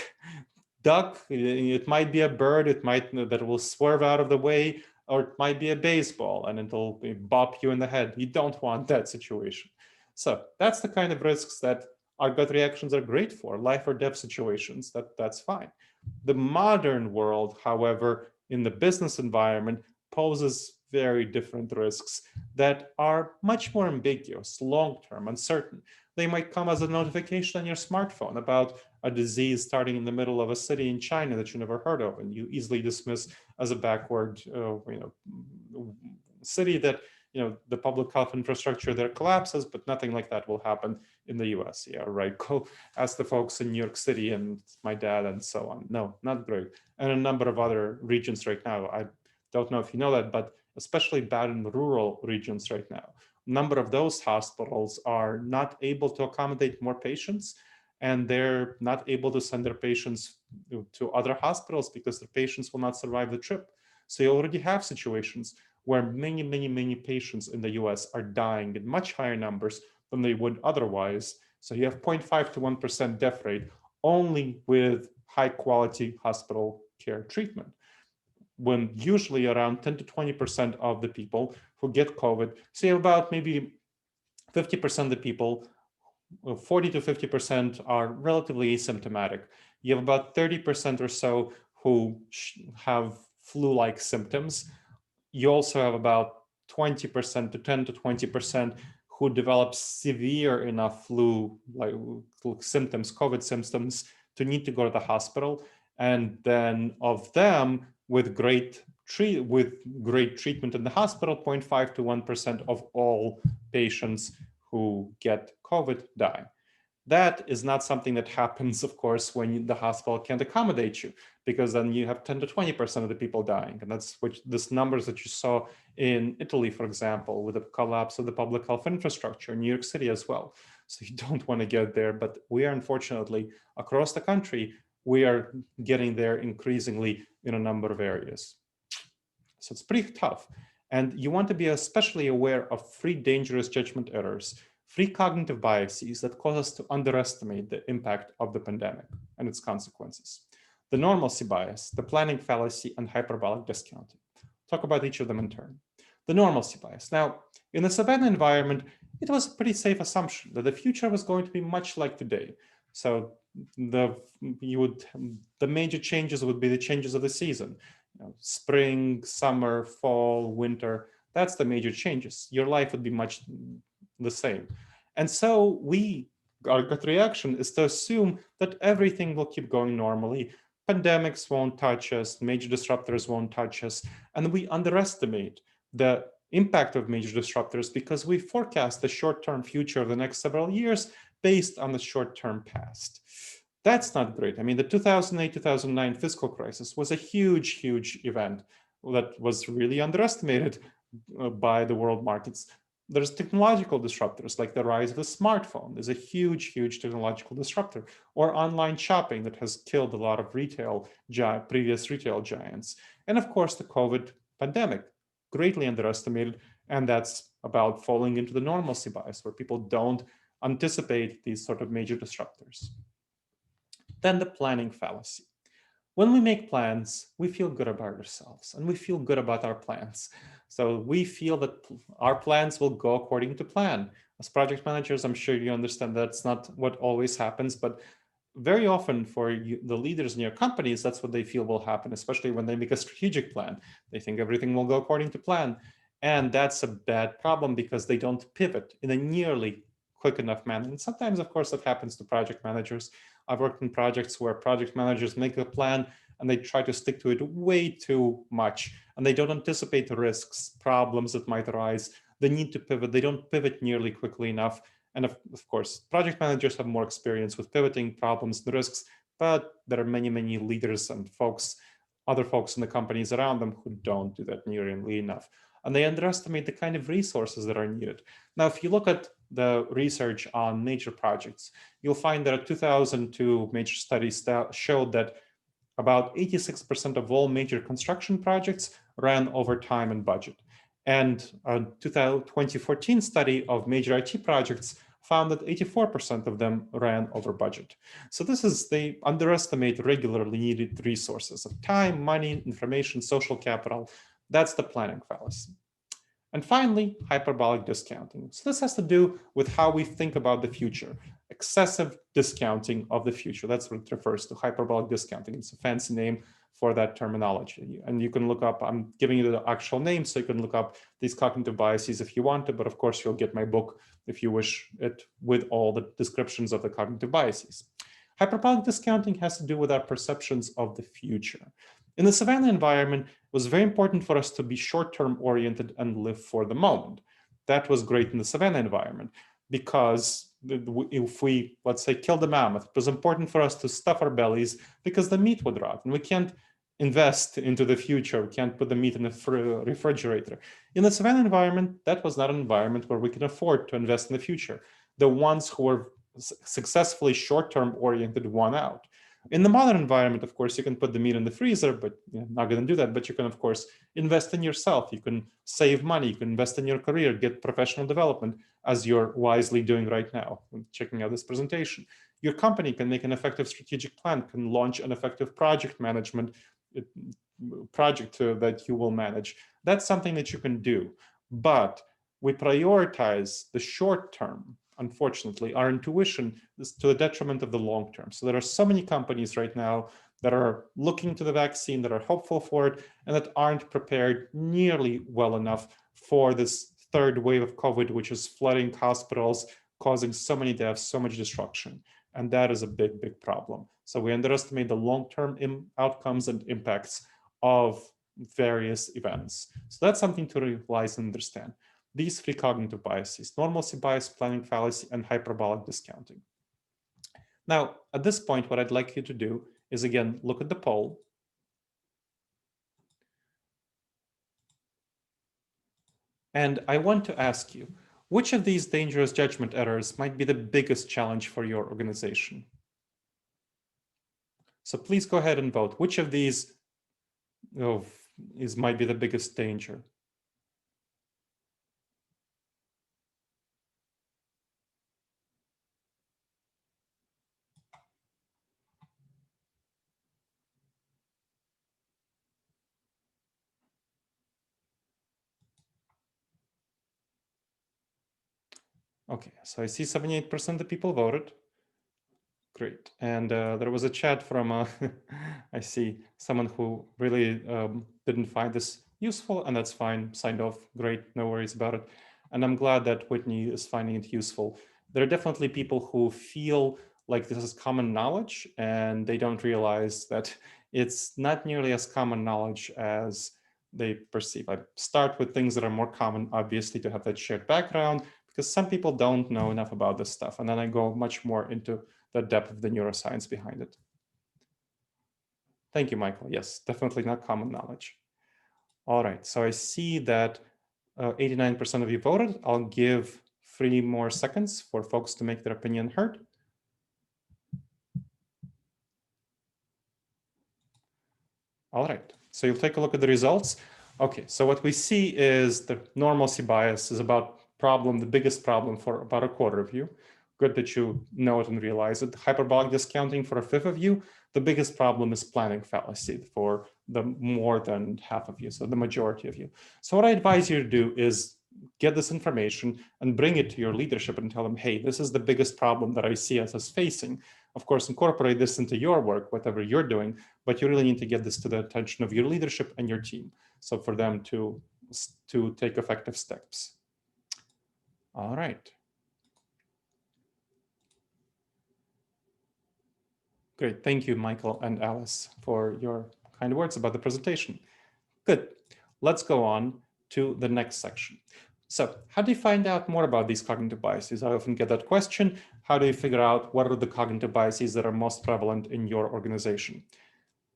Duck, it might be a bird, that will swerve out of the way, or it might be a baseball and it'll bop you in the head. You don't want that situation. So that's the kind of risks that our gut reactions are great for, life or death situations, that's fine. The modern world, however, in the business environment, poses very different risks that are much more ambiguous, long-term, uncertain. They might come as a notification on your smartphone about a disease starting in the middle of a city in China that you never heard of, and you easily dismiss as a backward city that the public health infrastructure there collapses, but nothing like that will happen in the US. Yeah, right. Go ask the folks in New York City and my dad and so on. No, not great. And a number of other regions right now. I don't know if you know that, but especially bad in the rural regions right now. A number of those hospitals are not able to accommodate more patients, and they're not able to send their patients to other hospitals because their patients will not survive the trip. So you already have situations where many, many, many patients in the US are dying in much higher numbers than they would otherwise. So you have 0.5 to 1% death rate only with high quality hospital care treatment, when usually around 10 to 20% of the people who get COVID, say about maybe 50% of the people, 40 to 50% are relatively asymptomatic. You have about 30% or so who have flu-like symptoms. You also have about 20% to 10 to 20% who develop severe enough flu-like symptoms, COVID symptoms, to need to go to the hospital. And then of them, with great treatment in the hospital, 0.5 to 1% of all patients who get COVID die. That is not something that happens, of course, when the hospital can't accommodate you, because then you have 10 to 20% of the people dying. And that's this numbers that you saw in Italy, for example, with the collapse of the public health infrastructure, in New York City as well. So you don't want to get there. But we are, unfortunately, across the country, we are getting there increasingly in a number of areas. So it's pretty tough. And you want to be especially aware of three dangerous judgment errors, three cognitive biases that cause us to underestimate the impact of the pandemic and its consequences. The normalcy bias, the planning fallacy, and hyperbolic discounting. Talk about each of them in turn. The normalcy bias. Now, in the savannah environment, it was a pretty safe assumption that the future was going to be much like today. So the major changes would be the changes of the season. Spring, summer, fall, winter. That's the major changes. Your life would be much the same. And so our gut reaction is to assume that everything will keep going normally. Pandemics won't touch us, major disruptors won't touch us, and we underestimate the impact of major disruptors because we forecast the short-term future of the next several years based on the short-term past. That's not great. I mean, the 2008-2009 fiscal crisis was a huge, huge event that was really underestimated by the world markets. There's technological disruptors like the rise of the smartphone. There's a huge, huge technological disruptor, or online shopping that has killed a lot of previous retail giants. And of course, the COVID pandemic, greatly underestimated. And that's about falling into the normalcy bias, where people don't anticipate these sort of major disruptors. Then the planning fallacy. When we make plans, we feel good about ourselves and we feel good about our plans. So we feel that our plans will go according to plan. As project managers, I'm sure you understand that's not what always happens, but very often for the leaders in your companies, that's what they feel will happen, especially when they make a strategic plan. They think everything will go according to plan. And that's a bad problem because they don't pivot in a nearly quick enough manner. And sometimes, of course, that happens to project managers. I've worked in projects where project managers make a plan and they try to stick to it way too much. And they don't anticipate the risks, problems that might arise. They need to pivot. They don't pivot nearly quickly enough. And of course, project managers have more experience with pivoting problems and risks, but there are many, many leaders and other folks in the companies around them who don't do that nearly enough. And they underestimate the kind of resources that are needed. Now, if you look at the research on major projects, you'll find that a 2002 major study showed that about 86% of all major construction projects ran over time and budget. And a 2014 study of major IT projects found that 84% of them ran over budget. So they underestimate regularly needed resources of time, money, information, social capital. That's the planning fallacy. And finally, hyperbolic discounting. So this has to do with how we think about the future. Excessive discounting of the future. That's what it refers to, hyperbolic discounting. It's a fancy name for that terminology. And you can look up, I'm giving you the actual name, so you can look up these cognitive biases if you want to, but of course you'll get my book if you wish it with all the descriptions of the cognitive biases. Hyperbolic discounting has to do with our perceptions of the future. In the savannah environment, it was very important for us to be short-term oriented and live for the moment. That was great in the savannah environment because if we, let's say, killed a mammoth, it was important for us to stuff our bellies because the meat would rot, and we can't invest into the future. We can't put the meat in the refrigerator. In the savannah environment, that was not an environment where we can afford to invest in the future. The ones who were successfully short-term oriented won out. In the modern environment, of course, you can put the meat in the freezer, but you're not going to do that. But you can, of course, invest in yourself. You can save money. You can invest in your career, get professional development, as you're wisely doing right now. Checking out this presentation. Your company can make an effective strategic plan, can launch an effective project management project that you will manage. That's something that you can do. But we prioritize the short term. Unfortunately, our intuition is to the detriment of the long term. So there are so many companies right now that are looking to the vaccine, that are hopeful for it, and that aren't prepared nearly well enough for this third wave of COVID, which is flooding hospitals, causing so many deaths, so much destruction. And that is a big, big problem. So we underestimate the long-term outcomes and impacts of various events. So that's something to realize and understand. These three cognitive biases: normalcy bias, planning fallacy, and hyperbolic discounting. Now, at this point, what I'd like you to do is, again, look at the poll. And I want to ask you, which of these dangerous judgment errors might be the biggest challenge for your organization? So please go ahead and vote. Which of these might be the biggest danger? Okay, so I see 78% of people voted. Great. And there was a chat from, I see someone who really didn't find this useful, and that's fine, signed off. Great, no worries about it. And I'm glad that Whitney is finding it useful. There are definitely people who feel like this is common knowledge, and they don't realize that it's not nearly as common knowledge as they perceive. I start with things that are more common, obviously, to have that shared background, because some people don't know enough about this stuff. And then I go much more into the depth of the neuroscience behind it. Thank you, Michael. Yes, definitely not common knowledge. All right, so I see that 89% of you voted. I'll give 3 more seconds for folks to make their opinion heard. All right, so you'll take a look at the results. Okay, so what we see is the normalcy bias is about the biggest problem for about a quarter of you. Good that you know it and realize it. Hyperbolic discounting for a fifth of you. The biggest problem is planning fallacy for the more than half of you, so the majority of you. So what I advise you to do is get this information and bring it to your leadership and tell them, hey, this is the biggest problem that I see us facing. Of course, incorporate this into your work, whatever you're doing, but you really need to get this to the attention of your leadership and your team. So for them to take effective steps. All right. Great, thank you, Michael and Alice, for your kind words about the presentation. Good, let's go on to the next section. So how do you find out more about these cognitive biases? I often get that question. How do you figure out what are the cognitive biases that are most prevalent in your organization?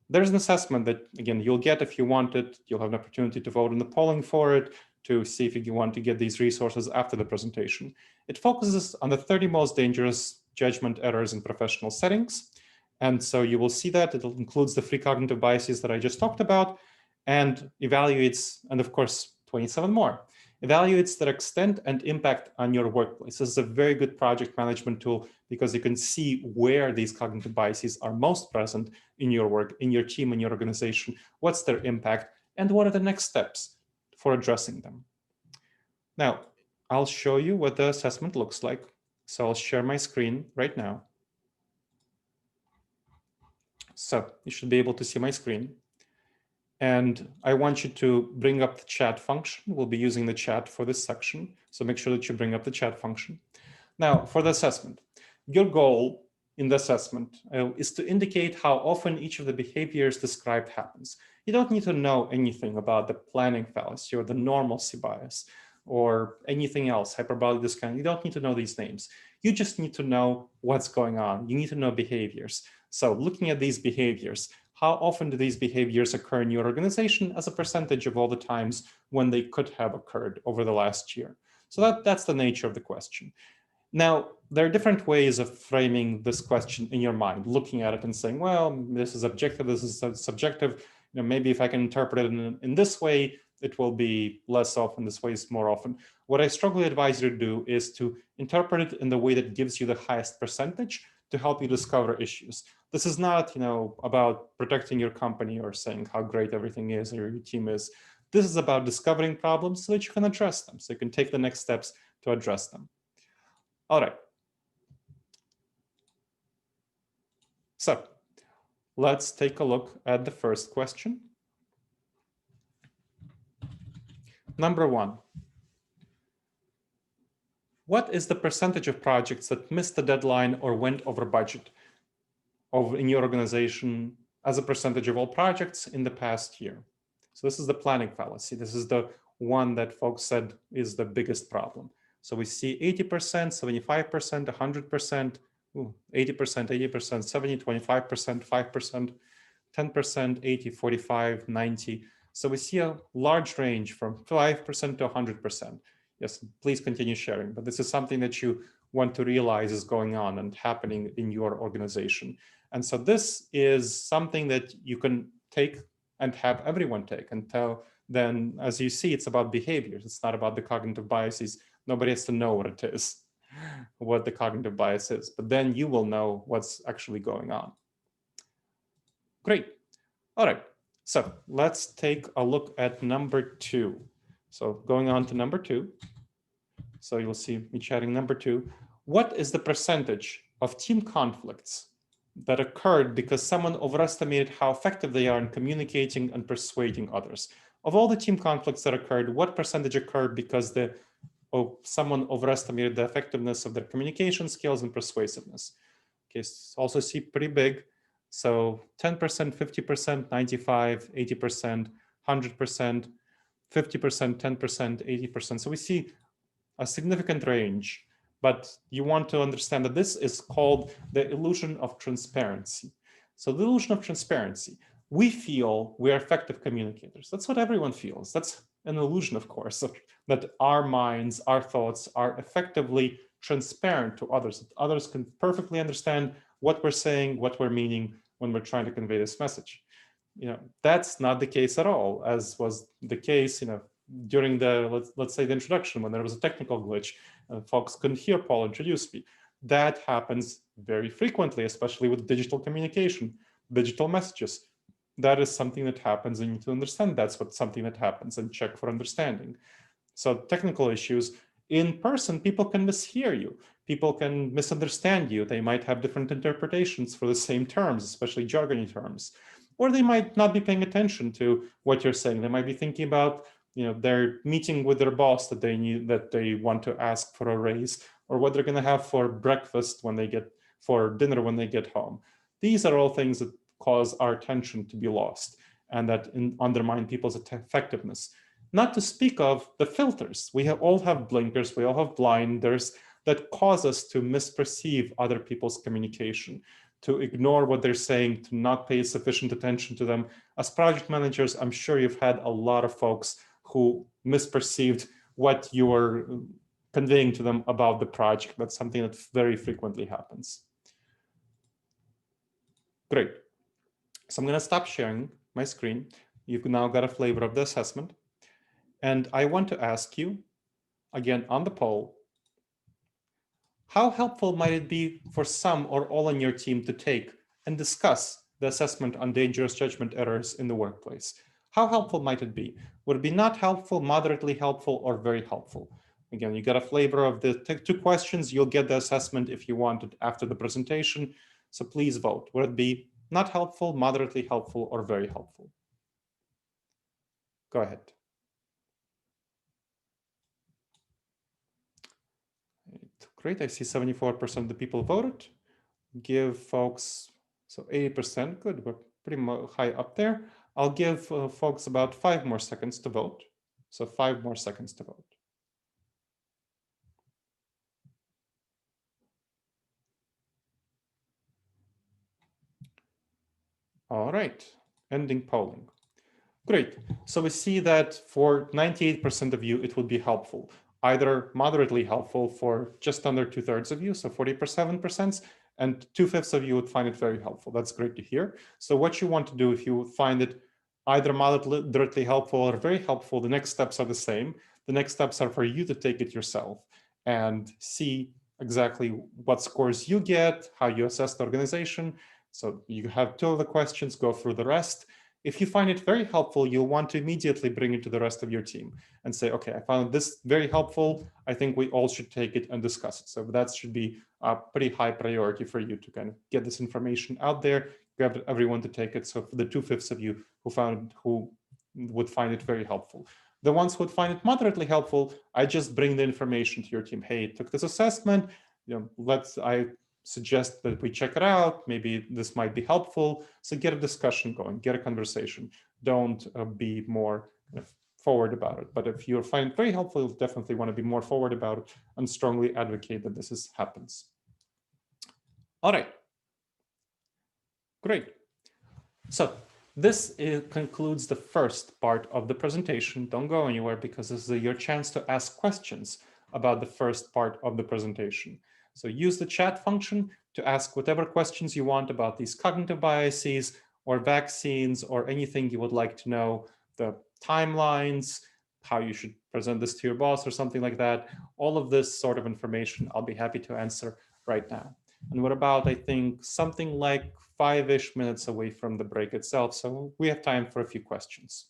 There's an assessment that, again, you'll get if you want it. You'll have an opportunity to vote in the polling for it, to see if you want to get these resources after the presentation. It focuses on the 30 most dangerous judgment errors in professional settings. And so you will see that it includes the 3 cognitive biases that I just talked about, and evaluates, and of course, 27 more. Evaluates their extent and impact on your workplace. This is a very good project management tool because you can see where these cognitive biases are most present in your work, in your team, in your organization, what's their impact, and what are the next steps for addressing them. Now, I'll show you what the assessment looks like. So I'll share my screen right now. So you should be able to see my screen. And I want you to bring up the chat function. We'll be using the chat for this section. So make sure that you bring up the chat function. Now, for the assessment, your goal in the assessment is to indicate how often each of the behaviors described happens. You don't need to know anything about the planning fallacy or the normalcy bias or anything else, hyperbolic discounting. You don't need to know these names. You just need to know what's going on. You need to know behaviors. So looking at these behaviors, how often do these behaviors occur in your organization as a percentage of all the times when they could have occurred over the last year? So that's the nature of the question. Now, there are different ways of framing this question in your mind, looking at it and saying, well, this is objective, this is subjective. Maybe if I can interpret it in this way, it will be less often, this way is more often. What I strongly advise you to do is to interpret it in the way that gives you the highest percentage to help you discover issues. This is not, about protecting your company or saying how great everything is or your team is. This is about discovering problems so that you can address them, so you can take the next steps to address them. All right. So let's take a look at the first question. Number 1. What is the percentage of projects that missed the deadline or went over budget in your organization as a percentage of all projects in the past year? So this is the planning fallacy. This is the one that folks said is the biggest problem. So we see 80%, 75%, 100%, 80%, 80%, 70, 25%, 5%, 10%, 80, 45, 90. So we see a large range from 5% to 100%. Yes, please continue sharing, but this is something that you want to realize is going on and happening in your organization. And so this is something that you can take and have everyone take and tell. Then, as you see, it's about behaviors. It's not about the cognitive biases. Nobody has to know what it is, what the cognitive bias is, but then you will know what's actually going on. Great. All right. So let's take a look at number 2. So going on to number 2. So you'll see me chatting number 2. What is the percentage of team conflicts that occurred because someone overestimated how effective they are in communicating and persuading others? Of all the team conflicts that occurred, what percentage occurred because someone overestimated the effectiveness of their communication skills and persuasiveness? Okay, also see pretty big. So 10%, 50%, 95, 80%, 100%, 50%, 10%, 80%. So we see a significant range, but you want to understand that this is called the illusion of transparency. So the illusion of transparency, we feel we are effective communicators. That's what everyone feels. That's an illusion, of course, that our minds, our thoughts are effectively transparent to others, that others can perfectly understand what we're saying, what we're meaning when we're trying to convey this message. That's not the case at all, as was the case, during the, let's say the introduction, when there was a technical glitch, folks couldn't hear Paul introduce me. That happens very frequently, especially with digital communication, digital messages. That is something that happens, and you need to understand that's something that happens and check for understanding. So technical issues, in person, people can mishear you. People can misunderstand you. They might have different interpretations for the same terms, especially jargony terms. Or they might not be paying attention to what you're saying. They might be thinking about their meeting with their boss that they want to ask for a raise, or what they're going to have for breakfast for dinner when they get home. These are all things that cause our attention to be lost and that undermine people's effectiveness. Not to speak of the filters. We all have blinkers, we all have blinders that cause us to misperceive other people's communication, to ignore what they're saying, to not pay sufficient attention to them. As project managers, I'm sure you've had a lot of folks who misperceived what you were conveying to them about the project. That's something that very frequently happens. Great. So I'm going to stop sharing my screen. You've now got a flavor of the assessment. And I want to ask you, again, on the poll, how helpful might it be for some or all on your team to take and discuss the assessment on dangerous judgment errors in the workplace? How helpful might it be? Would it be not helpful, moderately helpful, or very helpful? Again, you get a flavor of the 2 questions. You'll get the assessment if you want it after the presentation. So please vote. Would it be not helpful, moderately helpful, or very helpful? Go ahead. Great, I see 74% of the people voted. Give folks, so 80%, good, we're pretty high up there. I'll give folks about 5 more seconds to vote. So 5 more seconds to vote. All right, ending polling. Great, so we see that for 98% of you, it would be helpful. Either moderately helpful for just under 2/3 of you, so 47%, and 2/5 of you would find it very helpful. That's great to hear. So what you want to do if you find it either moderately helpful or very helpful, the next steps are the same. The next steps are for you to take it yourself and see exactly what scores you get, how you assess the organization. So you have 2 of the questions, go through the rest. If you find it very helpful, you'll want to immediately bring it to the rest of your team and say, okay, I found this very helpful. I think we all should take it and discuss it. So that should be a pretty high priority for you to kind of get this information out there, grab everyone to take it. So for the 2/5 of you who would find it very helpful. The ones who would find it moderately helpful, I just bring the information to your team. Hey, took this assessment, I suggest that we check it out. Maybe this might be helpful. So get a discussion going, get a conversation. Don't be more forward about it. But if you find it very helpful, you'll definitely want to be more forward about it and strongly advocate that this happens. All right. Great. So this concludes the first part of the presentation. Don't go anywhere because this is your chance to ask questions about the first part of the presentation. So use the chat function to ask whatever questions you want about these cognitive biases or vaccines or anything you would like to know, the timelines, how you should present this to your boss or something like that. All of this sort of information I'll be happy to answer right now. And we're about, I think, something like 5-ish minutes away from the break itself. So we have time for a few questions.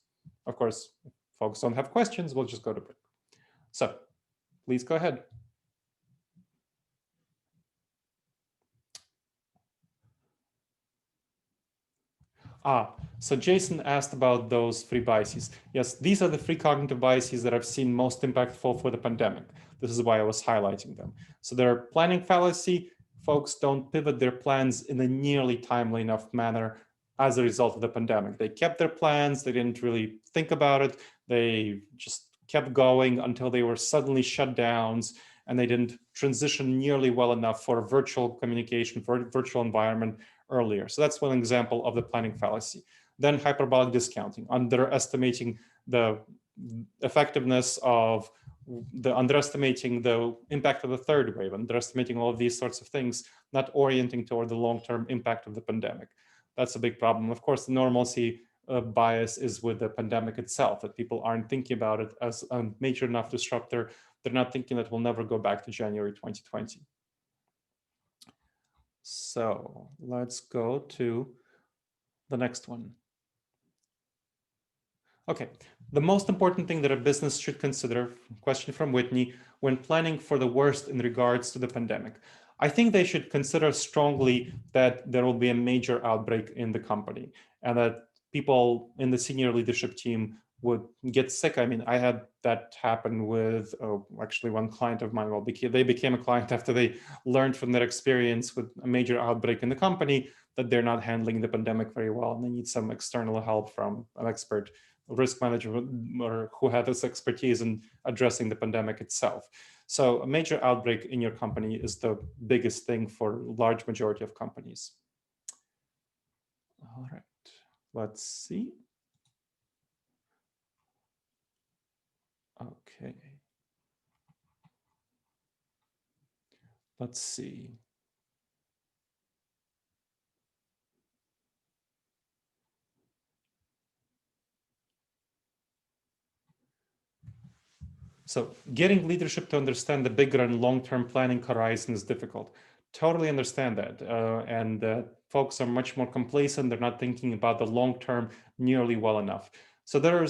Of course, if folks don't have questions, we'll just go to break. So please go ahead. So Jason asked about those free biases. Yes, these are the free cognitive biases that I've seen most impactful for the pandemic. This is why I was highlighting them. So their planning fallacy, folks don't pivot their plans in a nearly timely enough manner as a result of the pandemic. They kept their plans, they didn't really think about it, they just kept going until they were suddenly shut down, and they didn't transition nearly well enough for virtual communication, for a virtual environment earlier. So that's one example of the planning fallacy. Then hyperbolic discounting, underestimating the effectiveness of underestimating the impact of the third wave, underestimating all of these sorts of things, not orienting toward the long-term impact of the pandemic. That's a big problem. Of course, the normalcy bias is with the pandemic itself, that people aren't thinking about it as a major enough disruptor. They're not thinking that we'll never go back to January 2020. So let's go to the next one. Okay, the most important thing that a business should consider, question from Whitney, when planning for the worst in regards to the pandemic. I think they should consider strongly that there will be a major outbreak in the company and that people in the senior leadership team would get sick. I mean, I had that happen with actually one client of mine. Well, they became a client after they learned from their experience with a major outbreak in the company that they're not handling the pandemic very well and they need some external help from an expert risk manager or who had this expertise in addressing the pandemic itself. So a major outbreak in your company is the biggest thing for a large majority of companies. All right, let's see. Okay. Let's see. So getting leadership to understand the bigger and long-term planning horizon is difficult. Totally understand that. And folks are much more complacent. They're not thinking about the long-term nearly well enough. So there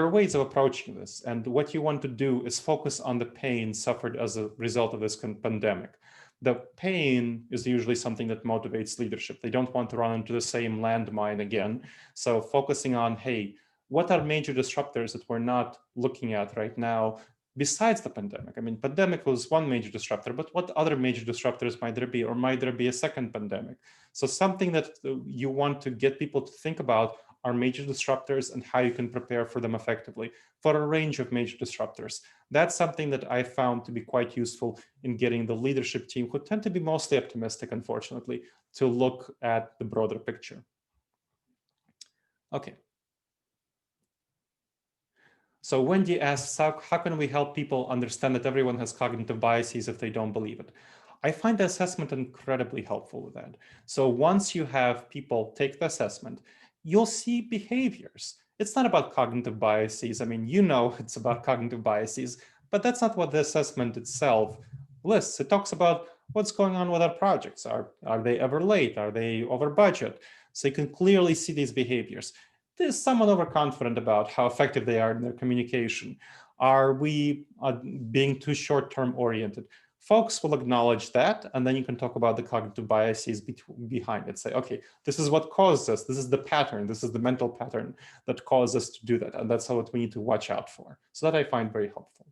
are ways of approaching this. And what you want to do is focus on the pain suffered as a result of this pandemic. The pain is usually something that motivates leadership. They don't want to run into the same landmine again. So focusing on, hey, what are major disruptors that we're not looking at right now besides the pandemic? I mean, pandemic was one major disruptor, but what other major disruptors might there be? Or might there be a second pandemic? So something that you want to get people to think about are major disruptors and how you can prepare for them effectively for a range of major disruptors. That's something that I found to be quite useful in getting the leadership team, who tend to be mostly optimistic, unfortunately, to look at the broader picture. Okay. So Wendy asks, how can we help people understand that everyone has cognitive biases if they don't believe it? I find the assessment incredibly helpful with that. So once you have people take the assessment, you'll see behaviors. It's not about cognitive biases. I mean, you know it's about cognitive biases, but that's not what the assessment itself lists. It talks about what's going on with our projects. Are they ever late? Are they over budget? So you can clearly see these behaviors. Is someone overconfident about how effective they are in their communication? Are we being too short-term oriented? Folks will acknowledge that, and then you can talk about the cognitive biases behind it. Say, okay, this is what caused us. This is the pattern. This is the mental pattern that caused us to do that, and that's what we need to watch out for. So that I find very helpful.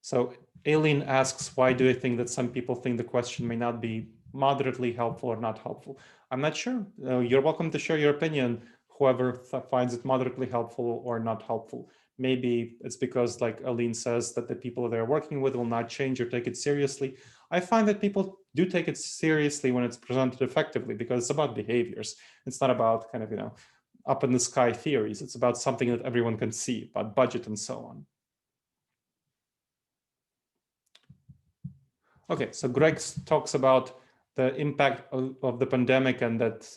So Aileen asks, why do I think that some people think the question may not be moderately helpful or not helpful? I'm not sure. You're welcome to share your opinion, whoever finds it moderately helpful or not helpful. Maybe it's because, like Aileen says, that the people they're working with will not change or take it seriously. I find that people do take it seriously when it's presented effectively, because it's about behaviors. It's not about kind of, up in the sky theories. It's about something that everyone can see, about budget and so on. Okay, so Greg talks about the impact of the pandemic and that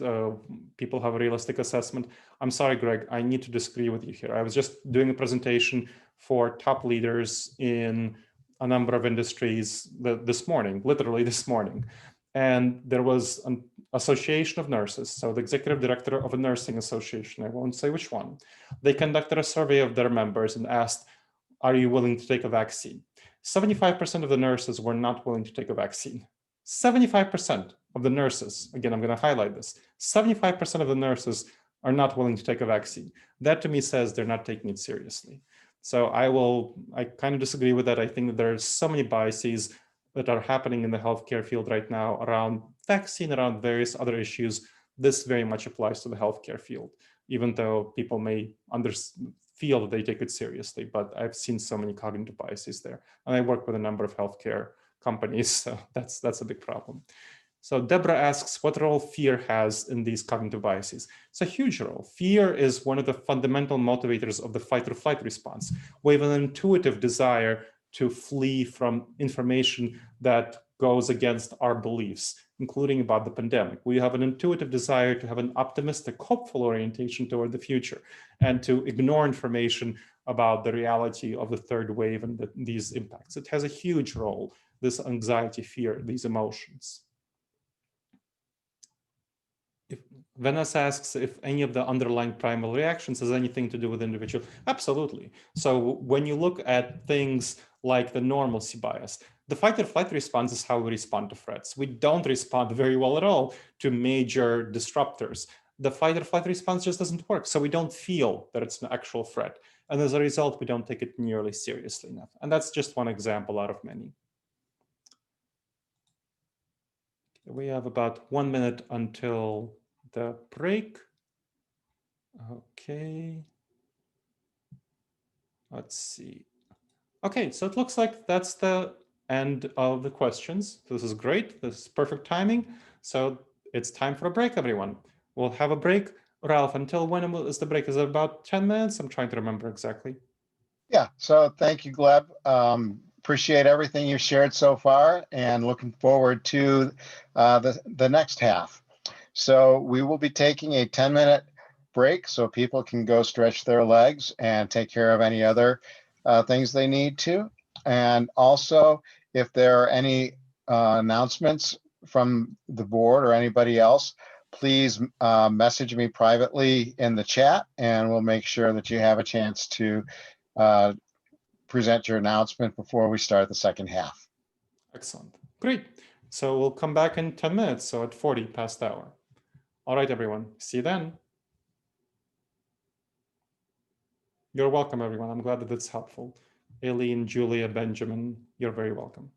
people have a realistic assessment. I'm sorry, Greg, I need to disagree with you here. I was just doing a presentation for top leaders in a number of industries this morning, literally this morning. And there was an association of nurses, so the executive director of a nursing association, I won't say which one, they conducted a survey of their members and asked, are you willing to take a vaccine? 75% of the nurses were not willing to take a vaccine. 75% of the nurses, again, I'm going to highlight this, 75% of the nurses are not willing to take a vaccine. That to me says they're not taking it seriously. So I kind of disagree with that. I think that there's so many biases that are happening in the healthcare field right now around vaccine, around various other issues. This very much applies to the healthcare field, even though people may feel that they take it seriously, but I've seen so many cognitive biases there. And I work with a number of healthcare companies, so that's a big problem. So Deborah asks what role fear has in these cognitive biases. It's a huge role. Fear is one of the fundamental motivators of the fight or flight response. We have an intuitive desire to flee from information that goes against our beliefs, including about the pandemic. We have an intuitive desire to have an optimistic, hopeful orientation toward the future and to ignore information about the reality of the third wave and these impacts. It has a huge role, this anxiety, fear, these emotions. Vanessa asks if any of the underlying primal reactions has anything to do with individual. Absolutely. So when you look at things like the normalcy bias, the fight or flight response is how we respond to threats. We don't respond very well at all to major disruptors. The fight or flight response just doesn't work. So we don't feel that it's an actual threat. And as a result, we don't take it nearly seriously enough. And that's just one example out of many. We have about 1 minute until the break. Okay. Let's see. Okay, so it looks like that's the end of the questions. This is great. This is perfect timing. So it's time for a break, everyone. We'll have a break. Ralph, until when is the break? Is it about 10 minutes? I'm trying to remember exactly. Yeah, so thank you, Gleb. Appreciate everything you shared so far and looking forward to the next half. So we will be taking a 10-minute break so people can go stretch their legs and take care of any other things they need to. And also, if there are any announcements from the board or anybody else, please message me privately in the chat and we'll make sure that you have a chance to present your announcement before we start the second half. Excellent. Great. So we'll come back in 10 minutes, so at 40 past the hour. All right, everyone. See you then. You're welcome, everyone. I'm glad that it's helpful. Aileen, Julia, Benjamin, you're very welcome.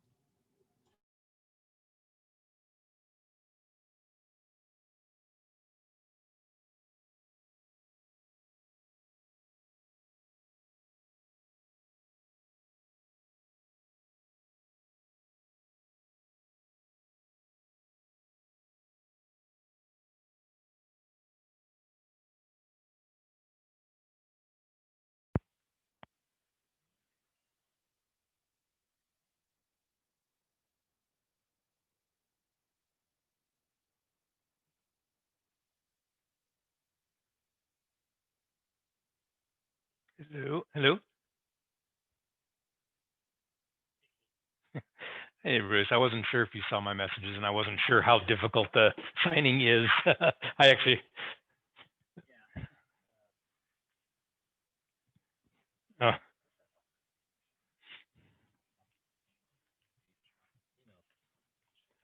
Hello, hello. Hey, Bruce. I wasn't sure if you saw my messages, and I wasn't sure how difficult the signing is. I actually. Oh.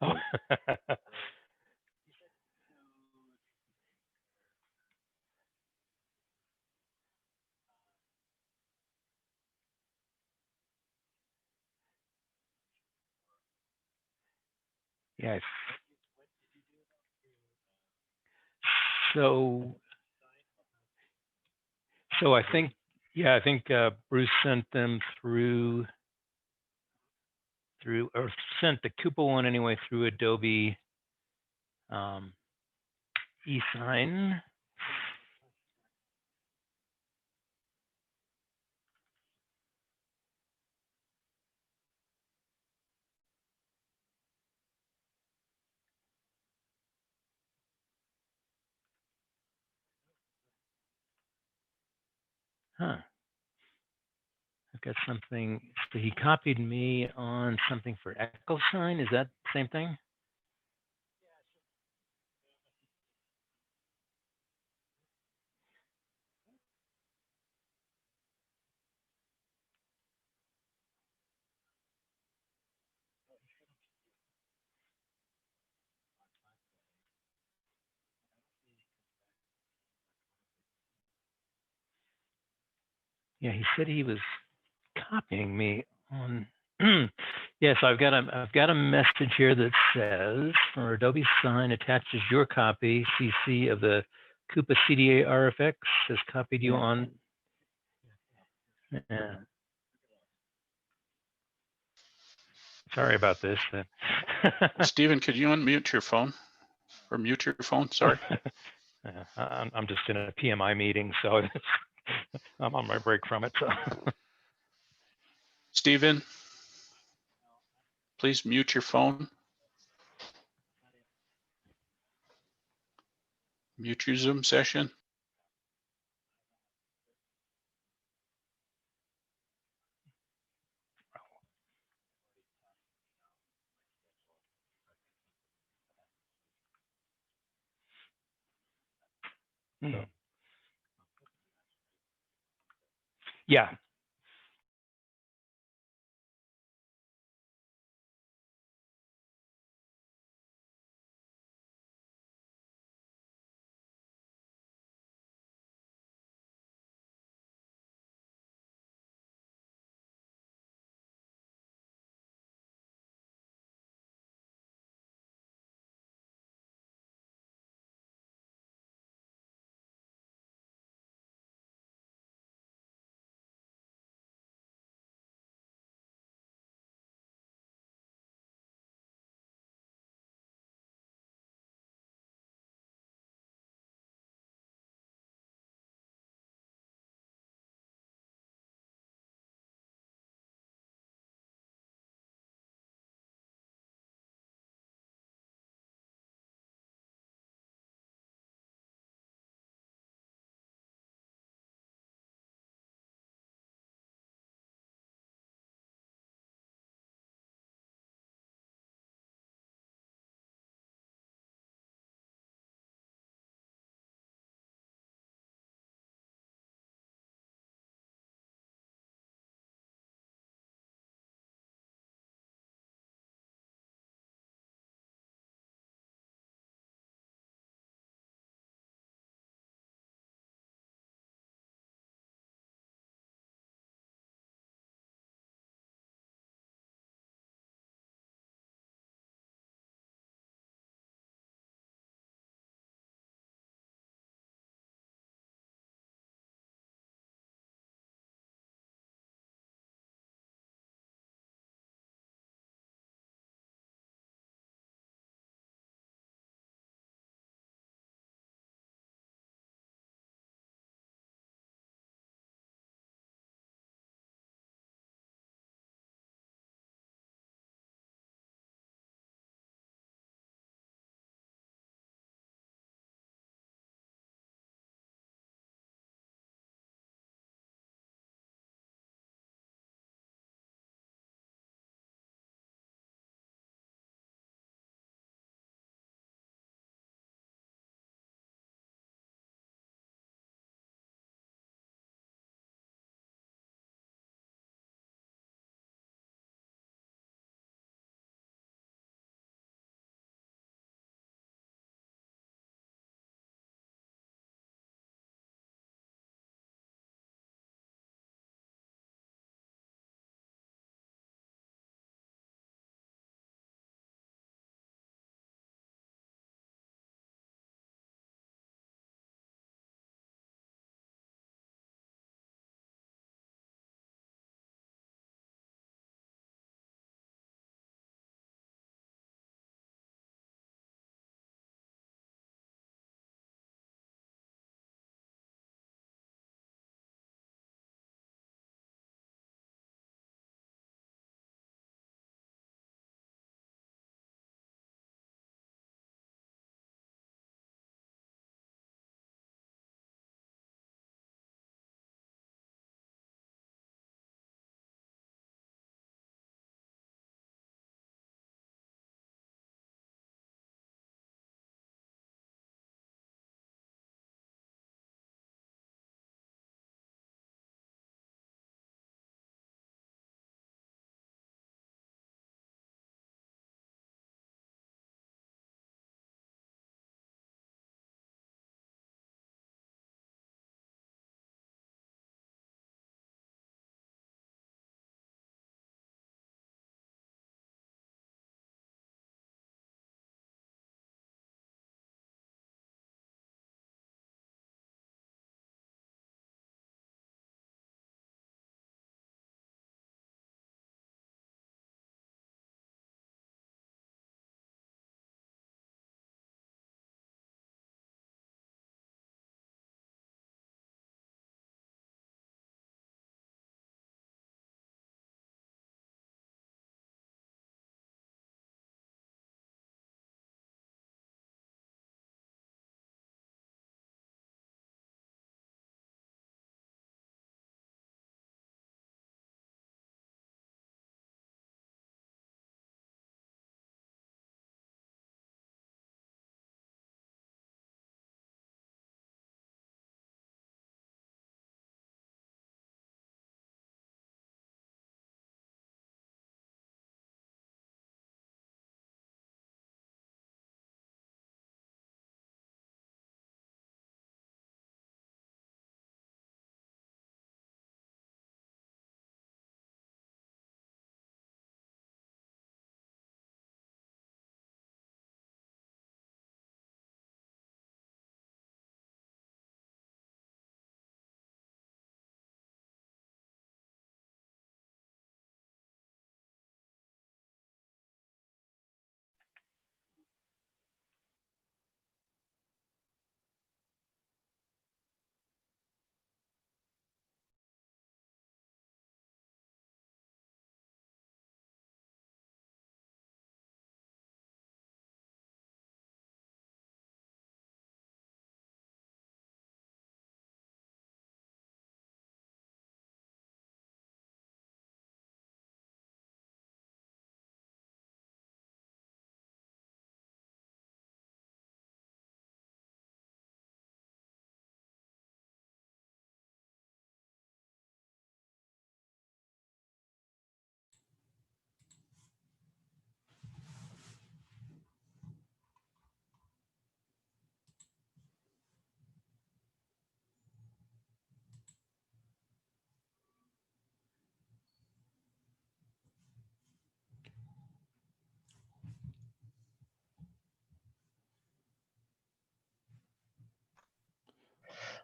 Oh. Yes. So I think, yeah, I think Bruce sent them through, or sent the Coupa one anyway through Adobe eSign. Huh. I've got something. So he copied me on something for echo sign. Is that the same thing? Yeah, he said he was copying me on. Yeah, so I've got a message here that says, for Adobe Sign attaches your copy. CC of the Coupa CDA RFX has copied you on. Yeah. Sorry about this. Stephen, could you unmute your phone or mute your phone? Sorry. I'm just in a PMI meeting, so I'm on my break from it. So. Stephen, please mute your phone. Mute your Zoom session. Yeah,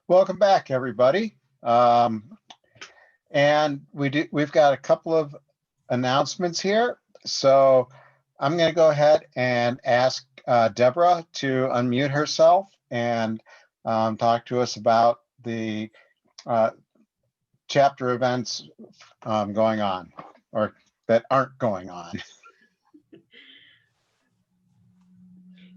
Welcome back, everybody. And we've got a couple of announcements here. So I'm going to go ahead and ask Deborah to unmute herself and talk to us about the chapter events going on, or that aren't going on.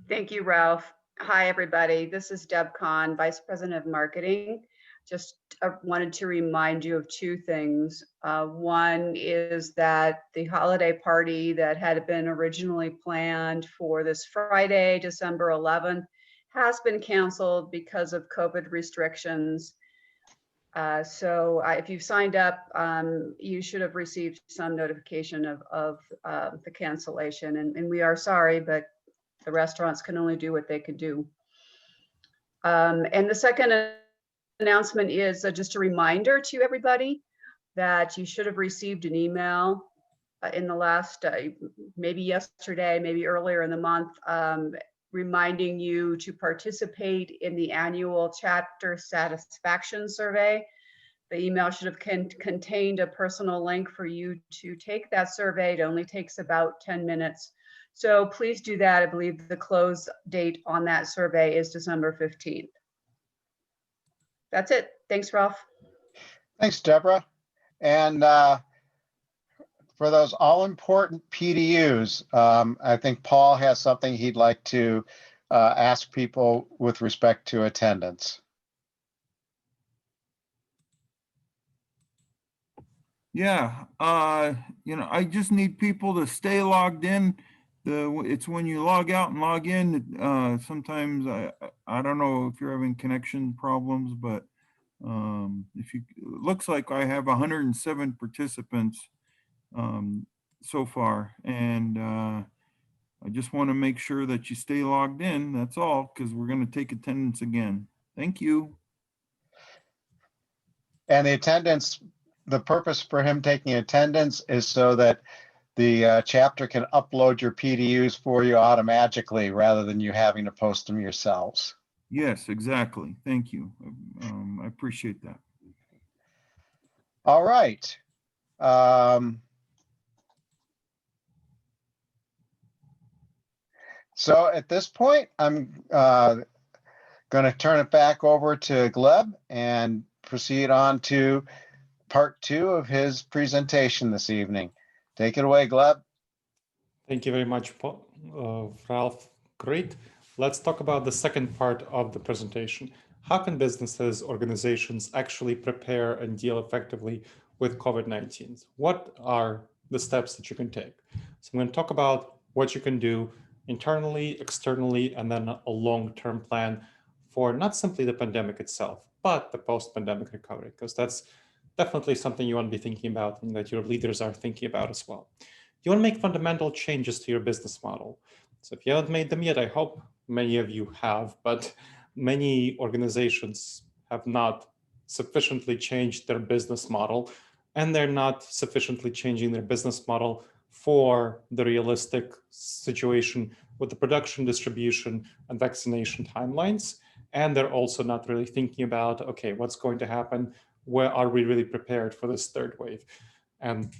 Thank you, Ralph. Hi, everybody. This is Deb Kahn, Vice President of Marketing. Just wanted to remind you of two things. One is that the holiday party that had been originally planned for this Friday, December 11th, has been canceled because of COVID restrictions. So if you've signed up, you should have received some notification of the cancellation. And we are sorry, but the restaurants can only do what they could do. And the second announcement is just a reminder to everybody that you should have received an email in the last, maybe yesterday, maybe earlier in the month, reminding you to participate in the annual chapter satisfaction survey. The email should have contained a personal link for you to take that survey. It only takes about 10 minutes. So please do that. I believe the close date on that survey is December 15th. That's it. Thanks, Ralph. Thanks, Deborah. And for those all-important PDUs, I think Paul has something he'd like to ask people with respect to attendance. Yeah, I just need people to stay logged in. It's when you log out and log in, sometimes I don't know if you're having connection problems, but it looks like I have 107 participants so far, and I just want to make sure that you stay logged in. That's all, because we're going to take attendance again. Thank you. And the attendance, the purpose for him taking attendance is so that the chapter can upload your PDUs for you automatically rather than you having to post them yourselves. Yes, exactly. Thank you. I appreciate that. All right. So at this point, I'm going to turn it back over to Gleb and proceed on to part 2 of his presentation this evening. Take it away, Gleb. Thank you very much, Ralph. Great. Let's talk about the second part of the presentation. How can businesses, organizations actually prepare and deal effectively with COVID-19? What are the steps that you can take? So I'm going to talk about what you can do internally, externally, and then a long-term plan for not simply the pandemic itself, but the post-pandemic recovery, because that's definitely something you want to be thinking about and that your leaders are thinking about as well. You want to make fundamental changes to your business model. So if you haven't made them yet, I hope many of you have, but many organizations have not sufficiently changed their business model, and they're not sufficiently changing their business model for the realistic situation with the production, distribution, and vaccination timelines. And they're also not really thinking about, okay, what's going to happen? Where are we really prepared for this third wave? And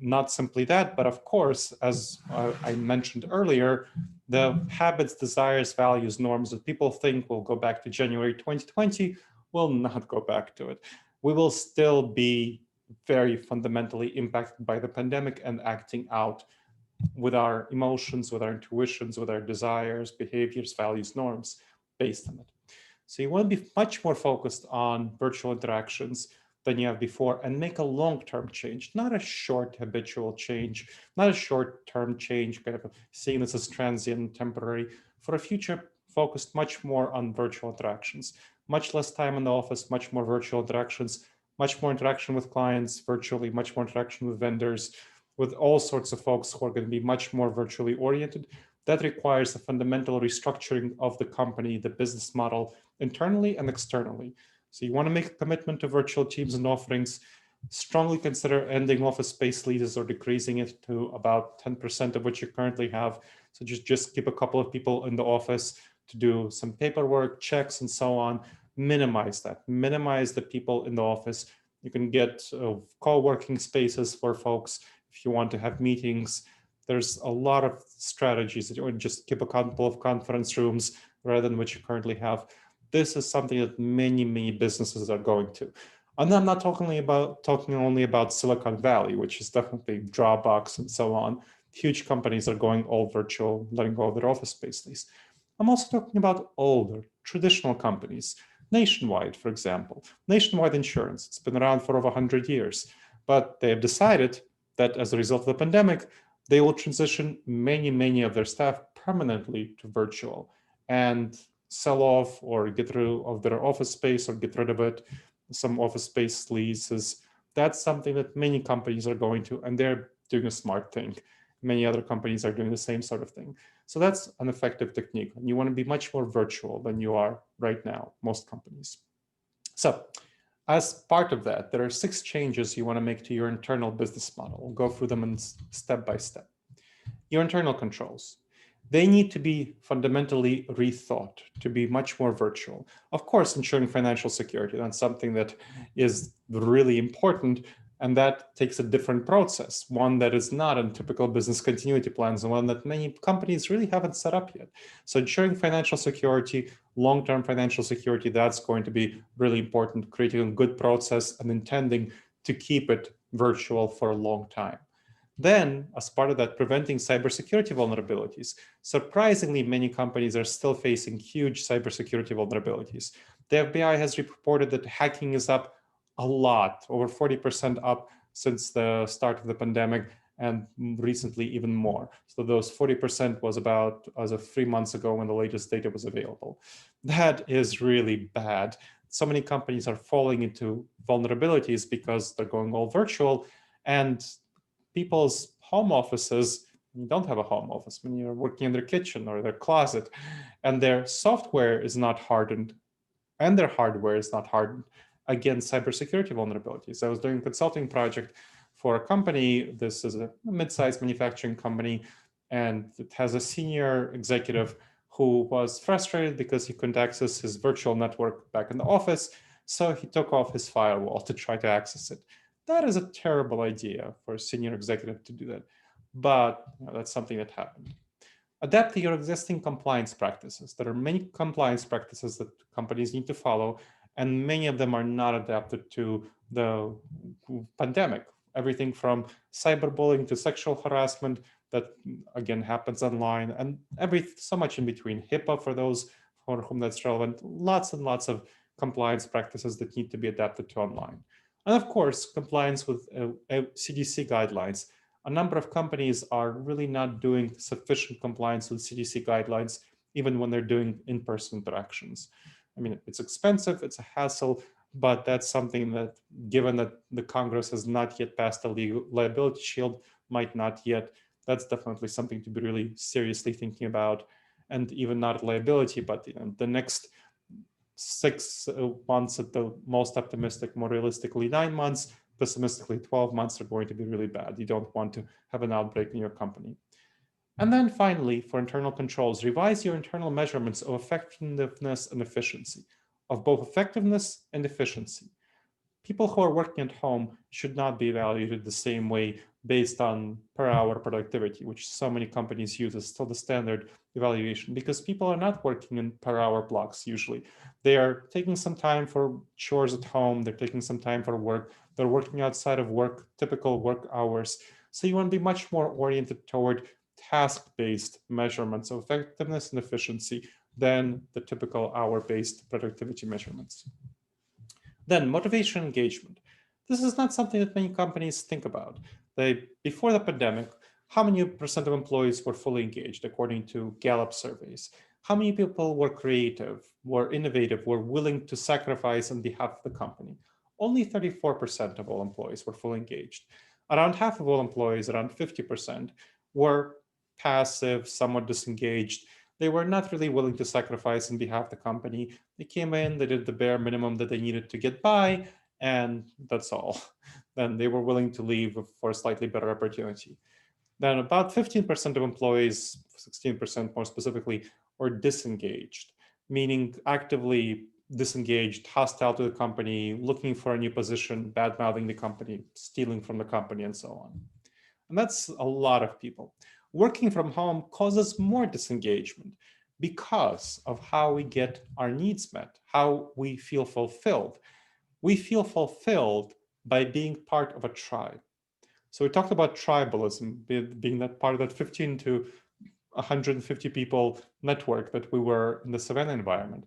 not simply that, but of course, as I mentioned earlier, the habits, desires, values, norms that people think will go back to January 2020 will not go back to it. We will still be very fundamentally impacted by the pandemic and acting out with our emotions, with our intuitions, with our desires, behaviors, values, norms based on it. So you want to be much more focused on virtual interactions than you have before and make a long-term change, not a short habitual change, not a short-term change, kind of seeing this as transient, temporary, for a future focused much more on virtual interactions, much less time in the office, much more virtual interactions, much more interaction with clients virtually, much more interaction with vendors, with all sorts of folks who are going to be much more virtually oriented. That requires a fundamental restructuring of the company, the business model, internally and externally. So you want to make a commitment to virtual teams and offerings, strongly consider ending office space leases or decreasing it to about 10% of what you currently have. So just keep a couple of people in the office to do some paperwork, checks, and so on, minimize that, minimize the people in the office. You can get co-working spaces for folks if you want to have meetings. There's a lot of strategies that you would just keep a couple of conference rooms rather than what you currently have. This is something that many, many businesses are going to. And I'm not talking only about Silicon Valley, which is definitely Dropbox and so on. Huge companies are going all virtual, letting go of their office space lease. I'm also talking about older, traditional companies. Nationwide, for example. Nationwide Insurance, it's been around for over 100 years, but they have decided that as a result of the pandemic, they will transition many, many of their staff permanently to virtual and sell off or get rid of their office space or get rid of it, some office space leases. That's something that many companies are going to, and they're doing a smart thing. Many other companies are doing the same sort of thing. So that's an effective technique. And you want to be much more virtual than you are right now, most companies. So as part of that, there are 6 changes you want to make to your internal business model. We'll go through them in step by step. Your internal controls. They need to be fundamentally rethought to be much more virtual. Of course, ensuring financial security, that's something that is really important, and that takes a different process, one that is not in typical business continuity plans and one that many companies really haven't set up yet. So ensuring financial security, long-term financial security, that's going to be really important, creating a good process and intending to keep it virtual for a long time. Then, as part of that, preventing cybersecurity vulnerabilities. Surprisingly, many companies are still facing huge cybersecurity vulnerabilities. The FBI has reported that hacking is up a lot, over 40% up since the start of the pandemic, and recently even more. So those 40% was about as of 3 months ago when the latest data was available. That is really bad. So many companies are falling into vulnerabilities because they're going all virtual, and people's home offices, you don't have a home office when you're working in their kitchen or their closet, and their software is not hardened and their hardware is not hardened against cybersecurity vulnerabilities. I was doing a consulting project for a company. This is a mid-sized manufacturing company, and it has a senior executive who was frustrated because he couldn't access his virtual network back in the office. So he took off his firewall to try to access it. That is a terrible idea for a senior executive to do that, but that's something that happened. Adapt to your existing compliance practices. There are many compliance practices that companies need to follow, and many of them are not adapted to the pandemic. Everything from cyberbullying to sexual harassment that again happens online, and so much in between. HIPAA for those for whom that's relevant. Lots and lots of compliance practices that need to be adapted to online. And of course, compliance with CDC guidelines. A number of companies are really not doing sufficient compliance with CDC guidelines, even when they're doing in-person interactions. I mean, it's expensive, it's a hassle, but that's something that, given that the Congress has not yet passed a legal liability shield, might not yet, that's definitely something to be really seriously thinking about. And even not liability, but the next 6 months at the most optimistic, more realistically 9 months, pessimistically 12 months are going to be really bad. You don't want to have an outbreak in your company. And then finally, for internal controls, revise your internal measurements of effectiveness and efficiency, of both effectiveness and efficiency. People who are working at home should not be evaluated the same way based on per hour productivity, which so many companies use as still the standard evaluation, because people are not working in per hour blocks usually. They are taking some time for chores at home, they're taking some time for work, they're working outside of work, typical work hours. So you want to be much more oriented toward task-based measurements of effectiveness and efficiency than the typical hour-based productivity measurements. Then motivation engagement. This is not something that many companies think about. Before the pandemic, how many percent of employees were fully engaged according to Gallup surveys? How many people were creative, were innovative, were willing to sacrifice on behalf of the company? Only 34% of all employees were fully engaged. Around half of all employees, around 50%, were passive, somewhat disengaged. They were not really willing to sacrifice on behalf of the company. They came in, they did the bare minimum that they needed to get by, and that's all. Then they were willing to leave for a slightly better opportunity. Then about 15% of employees, 16% more specifically, were disengaged, meaning actively disengaged, hostile to the company, looking for a new position, bad-mouthing the company, stealing from the company, and so on. And that's a lot of people. Working from home causes more disengagement because of how we get our needs met, how we feel fulfilled. We feel fulfilled by being part of a tribe. So we talked about tribalism, being that part of that 15 to 150 people network that we were in the Savannah environment.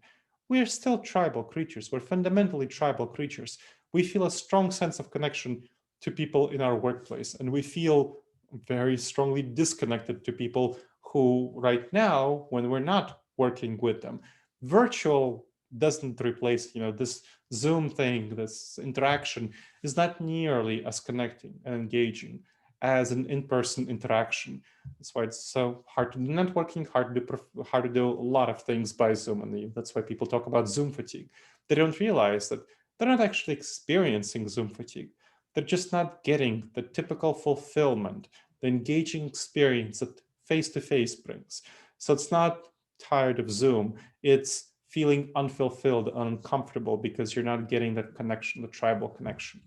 We are still tribal creatures. We're fundamentally tribal creatures. We feel a strong sense of connection to people in our workplace, and we feel very strongly disconnected to people who right now, when we're not working with them. Virtual doesn't replace, this Zoom thing, this interaction is not nearly as connecting and engaging as an in-person interaction. That's why it's so hard to do networking, hard to do a lot of things by Zoom, and that's why people talk about Zoom fatigue. They don't realize that they're not actually experiencing Zoom fatigue. They're just not getting the typical fulfillment, the engaging experience that face-to-face brings. So it's not tired of Zoom, it's feeling unfulfilled and uncomfortable because you're not getting that connection, the tribal connection.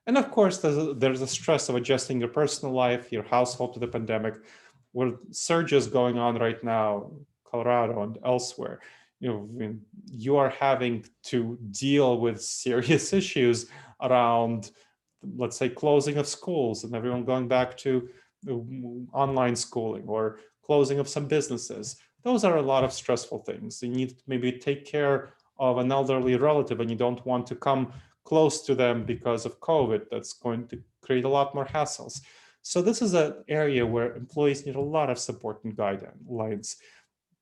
And of course, there's a stress of adjusting your personal life, your household to the pandemic, where surges going on right now, Colorado and elsewhere. You are having to deal with serious issues around, let's say, closing of schools and everyone going back to online schooling, or closing of some businesses. Those are a lot of stressful things. You need to maybe take care of an elderly relative and you don't want to come close to them because of COVID. That's going to create a lot more hassles. So this is an area where employees need a lot of support and guidelines.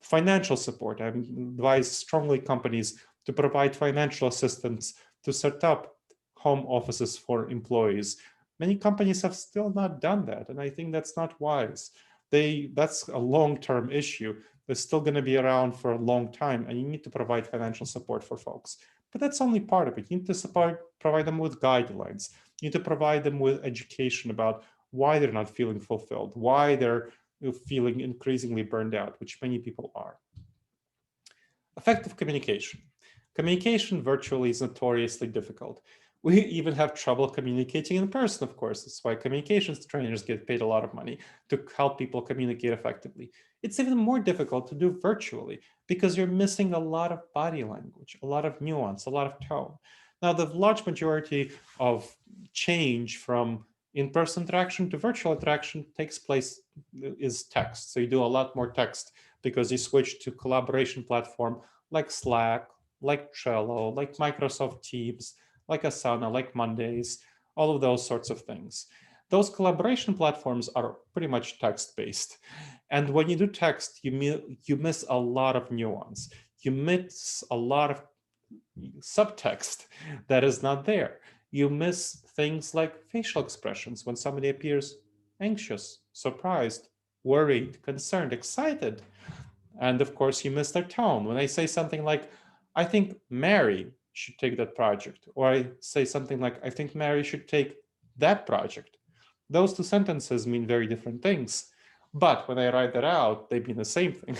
Financial support. I advise strongly companies to provide financial assistance to set up home offices for employees. Many companies have still not done that, and I think that's not wise. That's a long-term issue. They're still going to be around for a long time, and you need to provide financial support for folks. But that's only part of it. You need to provide them with guidelines. You need to provide them with education about why they're not feeling fulfilled, why they're feeling increasingly burned out, which many people are. Effective communication. Communication virtually is notoriously difficult. We even have trouble communicating in person, of course. That's why communications trainers get paid a lot of money to help people communicate effectively. It's even more difficult to do virtually because you're missing a lot of body language, a lot of nuance, a lot of tone. Now, the large majority of change from in-person interaction to virtual interaction takes place is text. So you do a lot more text because you switch to collaboration platform like Slack, like Trello, like Microsoft Teams, like Asana, like Mondays, all of those sorts of things. Those collaboration platforms are pretty much text-based. And when you do text, you miss a lot of nuance. You miss a lot of subtext that is not there. You miss things like facial expressions when somebody appears anxious, surprised, worried, concerned, excited. And of course, you miss their tone. When I say something like, I think Mary should take that project, or I say something like, I think Mary should take that project. Those two sentences mean very different things. But when I write that out, they mean the same thing.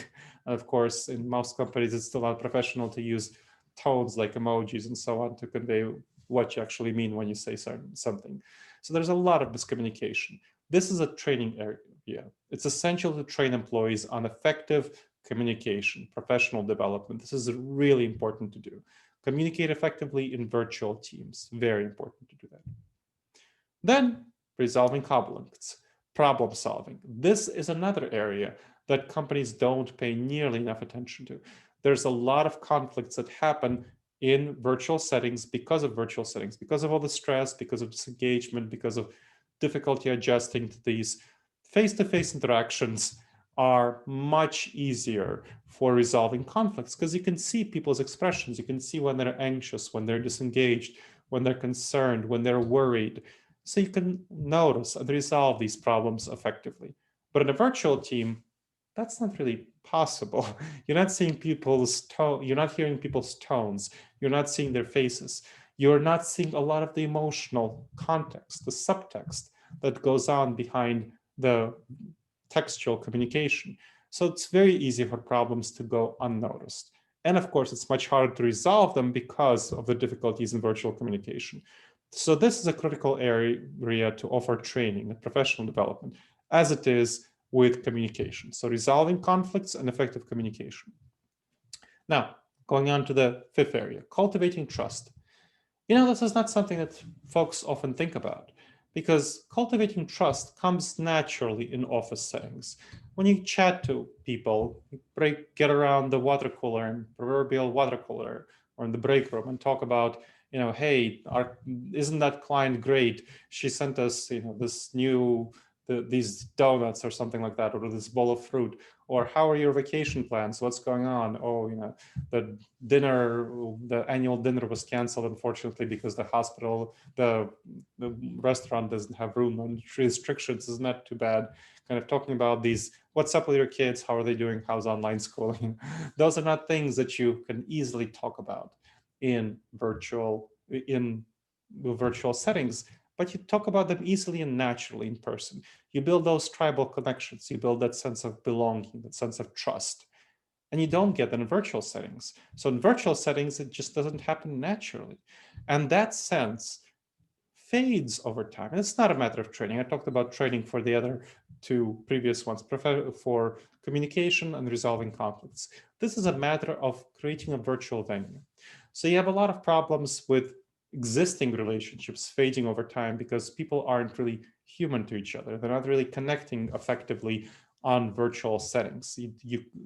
And of course, in most companies, it's still not professional to use tones like emojis and so on to convey what you actually mean when you say something. So there's a lot of miscommunication. This is a training area. It's essential to train employees on effective communication, professional development. This is really important to do. Communicate effectively in virtual teams. Very important to do that. Then resolving conflicts, problem solving. This is another area that companies don't pay nearly enough attention to. There's a lot of conflicts that happen in virtual settings because of virtual settings, because of all the stress, because of disengagement, because of difficulty adjusting to these. Face-to-face interactions are much easier for resolving conflicts because you can see people's expressions. You can see when they're anxious, when they're disengaged, when they're concerned, when they're worried. So you can notice and resolve these problems effectively. But in a virtual team, that's not really possible. You're not seeing people's tone, you're not hearing people's tones, you're not seeing their faces, you're not seeing a lot of the emotional context, the subtext that goes on behind the textual communication. So it's very easy for problems to go unnoticed. And of course, it's much harder to resolve them because of the difficulties in virtual communication. So this is a critical area to offer training and professional development, as it is with communication. So resolving conflicts and effective communication. Now, going on to the fifth area, cultivating trust. This is not something that folks often think about, because cultivating trust comes naturally in office settings. When you chat to people, you get around the water cooler and proverbial water cooler, or in the break room, and talk about, hey, isn't that client great? She sent us, this new these donuts or something like that, or this bowl of fruit. Or how are your vacation plans? What's going on? Oh, the annual dinner was canceled, unfortunately, because the hospital, the restaurant doesn't have room on restrictions. Isn't that too bad? Kind of talking about these, what's up with your kids? How are they doing? How's online schooling? Those are not things that you can easily talk about in virtual settings, but you talk about them easily and naturally in person. You build those tribal connections. You build that sense of belonging, that sense of trust. And you don't get that in virtual settings. So in virtual settings, it just doesn't happen naturally. And that sense fades over time. And it's not a matter of training. I talked about training for the other two previous ones, for communication and resolving conflicts. This is a matter of creating a virtual venue. So you have a lot of problems with existing relationships fading over time because people aren't really human to each other. They're not really connecting effectively on virtual settings.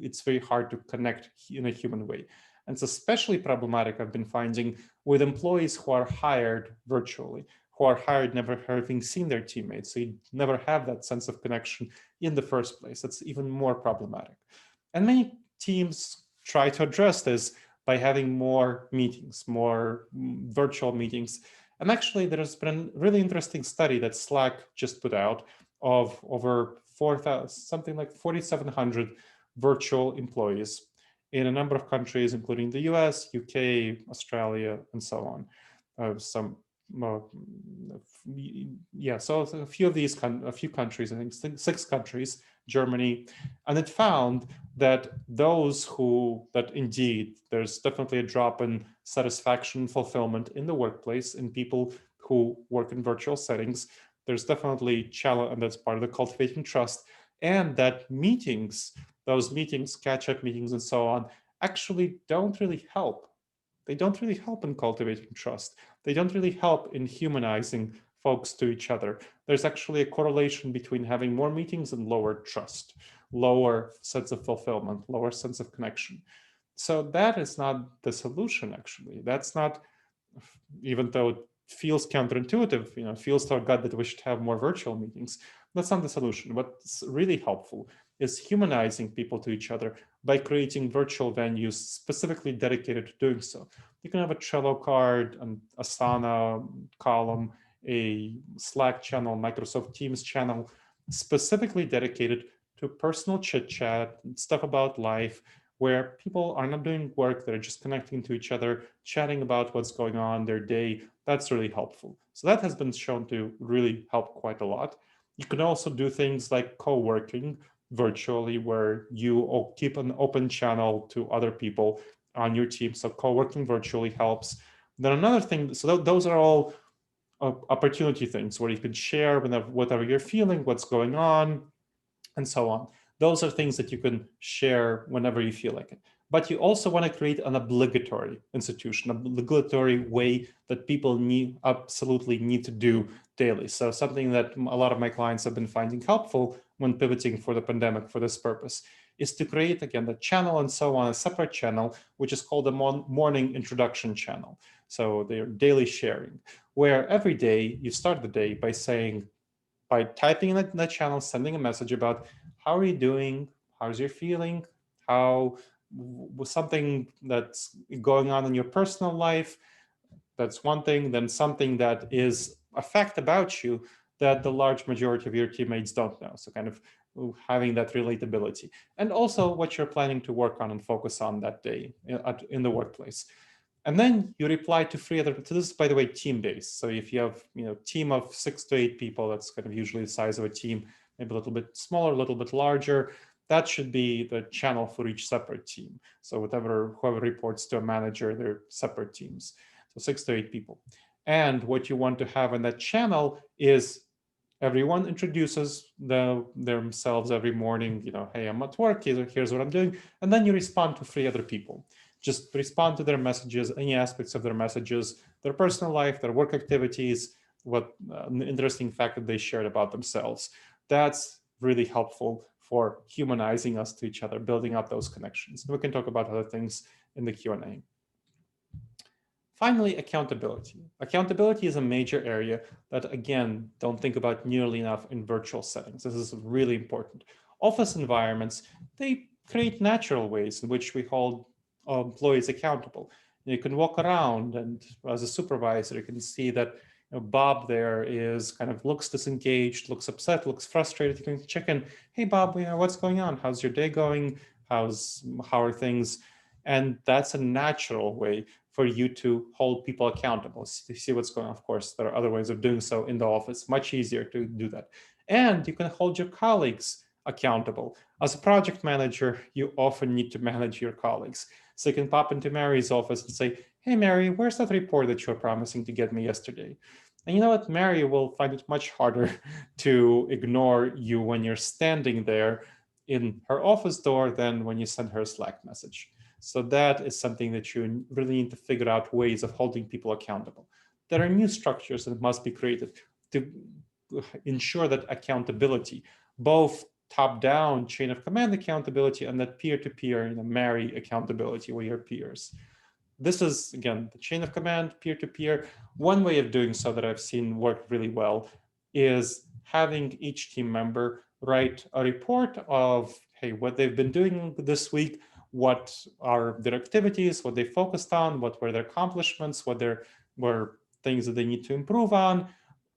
It's very hard to connect in a human way. And it's especially problematic, I've been finding, with employees who are hired virtually, who are hired never having seen their teammates. So you never have that sense of connection in the first place. That's even more problematic. And many teams try to address this by having more meetings, more virtual meetings. And actually, there's been a really interesting study that Slack just put out of over 4,000, something like 4,700 virtual employees in a number of countries, including the US, UK, Australia, and so on. So a few of these, a few countries, I think 6 countries, Germany, and it found that indeed, there's definitely a drop in satisfaction and fulfillment in the workplace in people who work in virtual settings. There's definitely challenge, and that's part of the cultivating trust, and that those meetings, catch-up meetings and so on, actually don't really help. They don't really help in cultivating trust. They don't really help in humanizing folks to each other. There's actually a correlation between having more meetings and lower trust, lower sense of fulfillment, lower sense of connection. So that is not the solution, actually. That's not, even though it feels counterintuitive, feels to our gut that we should have more virtual meetings. That's not the solution. What's really helpful is humanizing people to each other by creating virtual venues specifically dedicated to doing so. You can have a Trello card, an Asana column, a Slack channel, Microsoft Teams channel, specifically dedicated to personal chit chat, stuff about life, where people are not doing work, they're just connecting to each other, chatting about what's going on, their day. That's really helpful. So that has been shown to really help quite a lot. You can also do things like co-working virtually, where you keep an open channel to other people on your team. So co-working virtually helps. Then another thing, so those are all opportunity things where you can share whatever you're feeling, what's going on, and so on. Those are things that you can share whenever you feel like it. But you also want to create an obligatory institution, an obligatory way that people absolutely need to do daily. So something that a lot of my clients have been finding helpful when pivoting for the pandemic for this purpose is to create, again, the channel and so on, a separate channel, which is called the morning introduction channel. So they're daily sharing, where every day you start the day by typing in the channel, sending a message about how are you doing, how's your feeling, how something that's going on in your personal life. That's one thing. Then something that is a fact about you that the large majority of your teammates don't know. So kind of having that relatability, and also what you're planning to work on and focus on that day in the workplace. And then you reply to 3 other, so this is, by the way, team-based. So if you have, team of 6 to 8 people, that's kind of usually the size of a team, maybe a little bit smaller, a little bit larger. that should be the channel for each separate team. So whoever reports to a manager, they're separate teams. So 6 to 8 people. And what you want to have in that channel is everyone introduces themselves every morning, hey, I'm at work, here's what I'm doing. And then you respond to 3 other people. Just respond to their messages, any aspects of their messages, their personal life, their work activities, what an interesting fact that they shared about themselves. That's really helpful for humanizing us to each other, building up those connections. We can talk about other things in the Q&A. Finally, accountability. Accountability is a major area that, again, don't think about nearly enough in virtual settings. This is really important. Office environments, they create natural ways in which we hold employees accountable. You can walk around, and as a supervisor, you can see that Bob there is kind of looks disengaged, looks upset, looks frustrated. You can check in, hey, Bob, what's going on? How's your day going? How are things? And that's a natural way for you to hold people accountable, to see what's going on. Of course, there are other ways of doing so in the office, much easier to do that. And you can hold your colleagues accountable. As a project manager, you often need to manage your colleagues. So you can pop into Mary's office and say, hey, Mary, where's that report that you were promising to get me yesterday? And you know what? Mary will find it much harder to ignore you when you're standing there in her office door than when you send her a Slack message. So that is something that you really need to figure out ways of holding people accountable. There are new structures that must be created to ensure that accountability, both top-down chain of command accountability and that peer-to-peer, Mary accountability with your peers. This is, again, the chain of command, peer-to-peer. One way of doing so that I've seen work really well is having each team member write a report of, hey, what they've been doing this week, what are their activities, what they focused on, what were their accomplishments, what there were things that they need to improve on,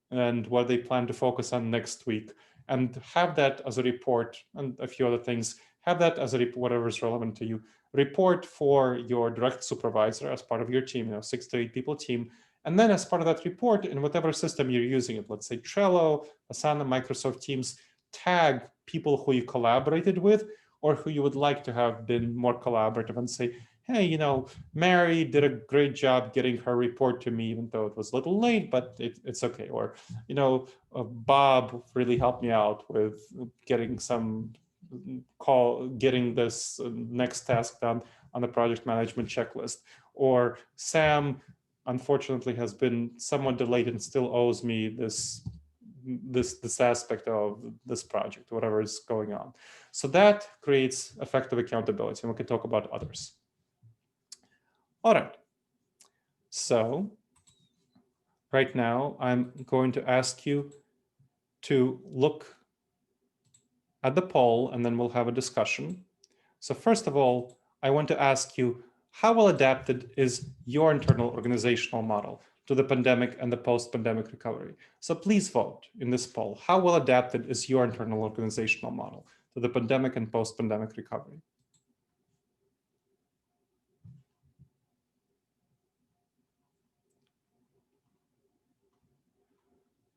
and what they plan to focus on next week. And have that as a report, and a few other things, have that as a report, whatever is relevant to you. Report for your direct supervisor as part of your team, 6 to 8 people team. And then as part of that report, in whatever system you're using it, let's say Trello, Asana, Microsoft Teams, tag people who you collaborated with or who you would like to have been more collaborative and say, hey, Mary did a great job getting her report to me, even though it was a little late, but it's okay. Or, Bob really helped me out with getting this next task done on the project management checklist. Or Sam, unfortunately, has been somewhat delayed and still owes me this aspect of this project, whatever is going on. So that creates effective accountability, and we can talk about others. All right. So right now, I'm going to ask you to look at the poll, and then we'll have a discussion. So first of all, I want to ask you, how well adapted is your internal organizational model to the pandemic and the post-pandemic recovery? So please vote in this poll. How well adapted is your internal organizational model to the pandemic and post-pandemic recovery?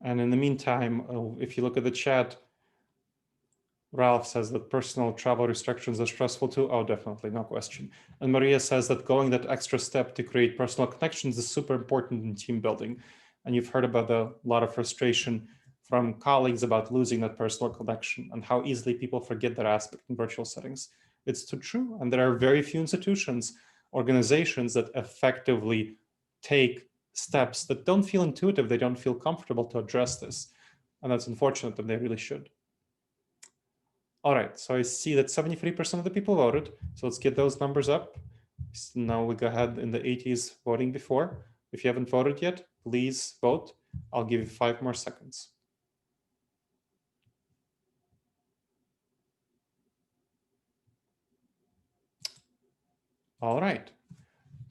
And in the meantime, if you look at the chat, Ralph says that personal travel restrictions are stressful too. Oh, definitely, no question. And Maria says that going that extra step to create personal connections is super important in team building. And you've heard about a lot of frustration from colleagues about losing that personal connection and how easily people forget that aspect in virtual settings. It's too true. And there are very few institutions, organizations that effectively take steps that don't feel intuitive, they don't feel comfortable to address this. And that's unfortunate, and they really should. All right, so I see that 73% of the people voted. So let's get those numbers up. Now we go ahead in the 80s voting before. If you haven't voted yet, please vote. I'll give you 5 more seconds. All right,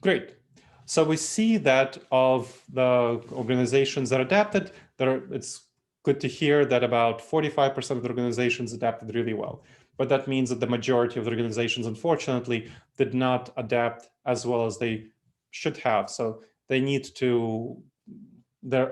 great. So we see that of the organizations that adapted, it's good to hear that about 45% of the organizations adapted really well. But that means that the majority of the organizations, unfortunately, did not adapt as well as they should have. So they're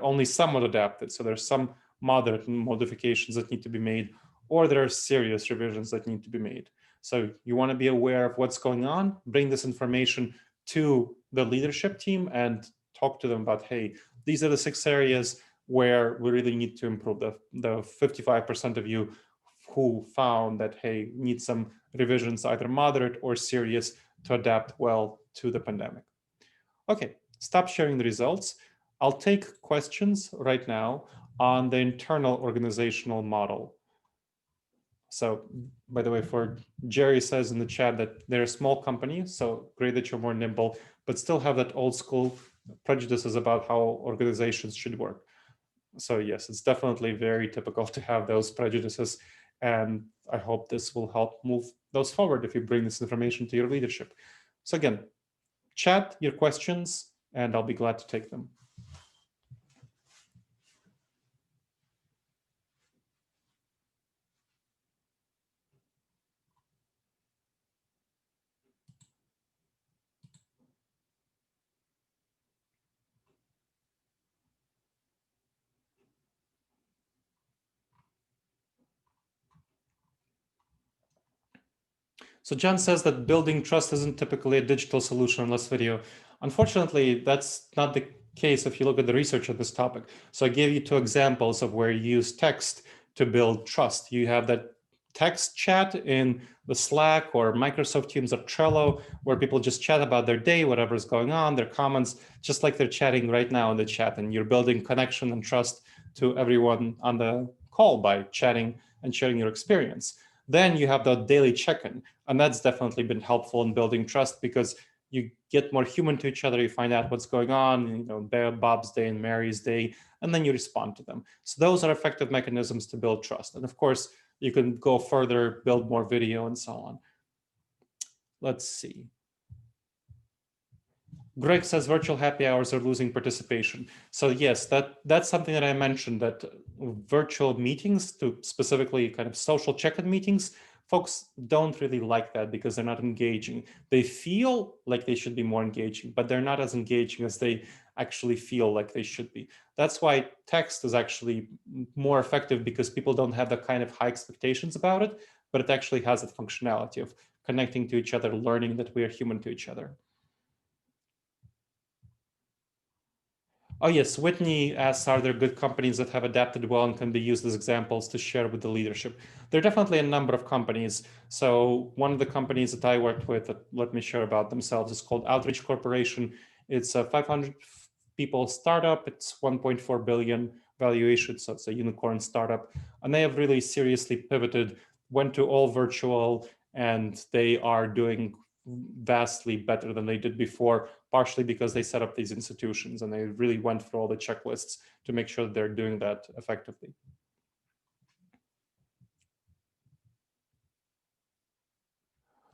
only somewhat adapted. So there's some moderate modifications that need to be made or there are serious revisions that need to be made. So you want to be aware of what's going on, bring this information to the leadership team and talk to them about, hey, these are the 6 areas where we really need to improve. The 55% of you who found that, hey, need some revisions, either moderate or serious, to adapt well to the pandemic. Okay, stop sharing the results. I'll take questions right now on the internal organizational model. So, by the way, for Jerry says in the chat that they're a small company, so great that you're more nimble, but still have that old school prejudices about how organizations should work. So yes, it's definitely very typical to have those prejudices, and I hope this will help move those forward if you bring this information to your leadership. So again, chat your questions, and I'll be glad to take them. So John says that building trust isn't typically a digital solution unless video. Unfortunately, that's not the case if you look at the research on this topic. So I gave you 2 examples of where you use text to build trust. You have that text chat in the Slack or Microsoft Teams or Trello, where people just chat about their day, whatever's going on, their comments, just like they're chatting right now in the chat. And you're building connection and trust to everyone on the call by chatting and sharing your experience. Then you have the daily check-in, and that's definitely been helpful in building trust because you get more human to each other. You find out what's going on, you know, Bob's day and Mary's day, and then you respond to them. So those are effective mechanisms to build trust. And of course, you can go further, build more video and so on. Let's see. Greg says virtual happy hours are losing participation. So yes, that's something that I mentioned, that virtual meetings, to specifically kind of social check-in meetings, folks don't really like that because they're not engaging. They feel like they should be more engaging, but they're not as engaging as they actually feel like they should be. That's why text is actually more effective, because people don't have the kind of high expectations about it, but it actually has that functionality of connecting to each other, learning that we are human to each other. Oh yes, Whitney asks, are there good companies that have adapted well and can be used as examples to share with the leadership? There are definitely a number of companies. So one of the companies that I worked with, let me share about themselves, is called Outreach Corporation. It's a 500 people startup. It's 1.4 billion valuation, so it's a unicorn startup. And they have really seriously pivoted, went to all virtual, and they are doing vastly better than they did before, partially because they set up these institutions and they really went through all the checklists to make sure that they're doing that effectively.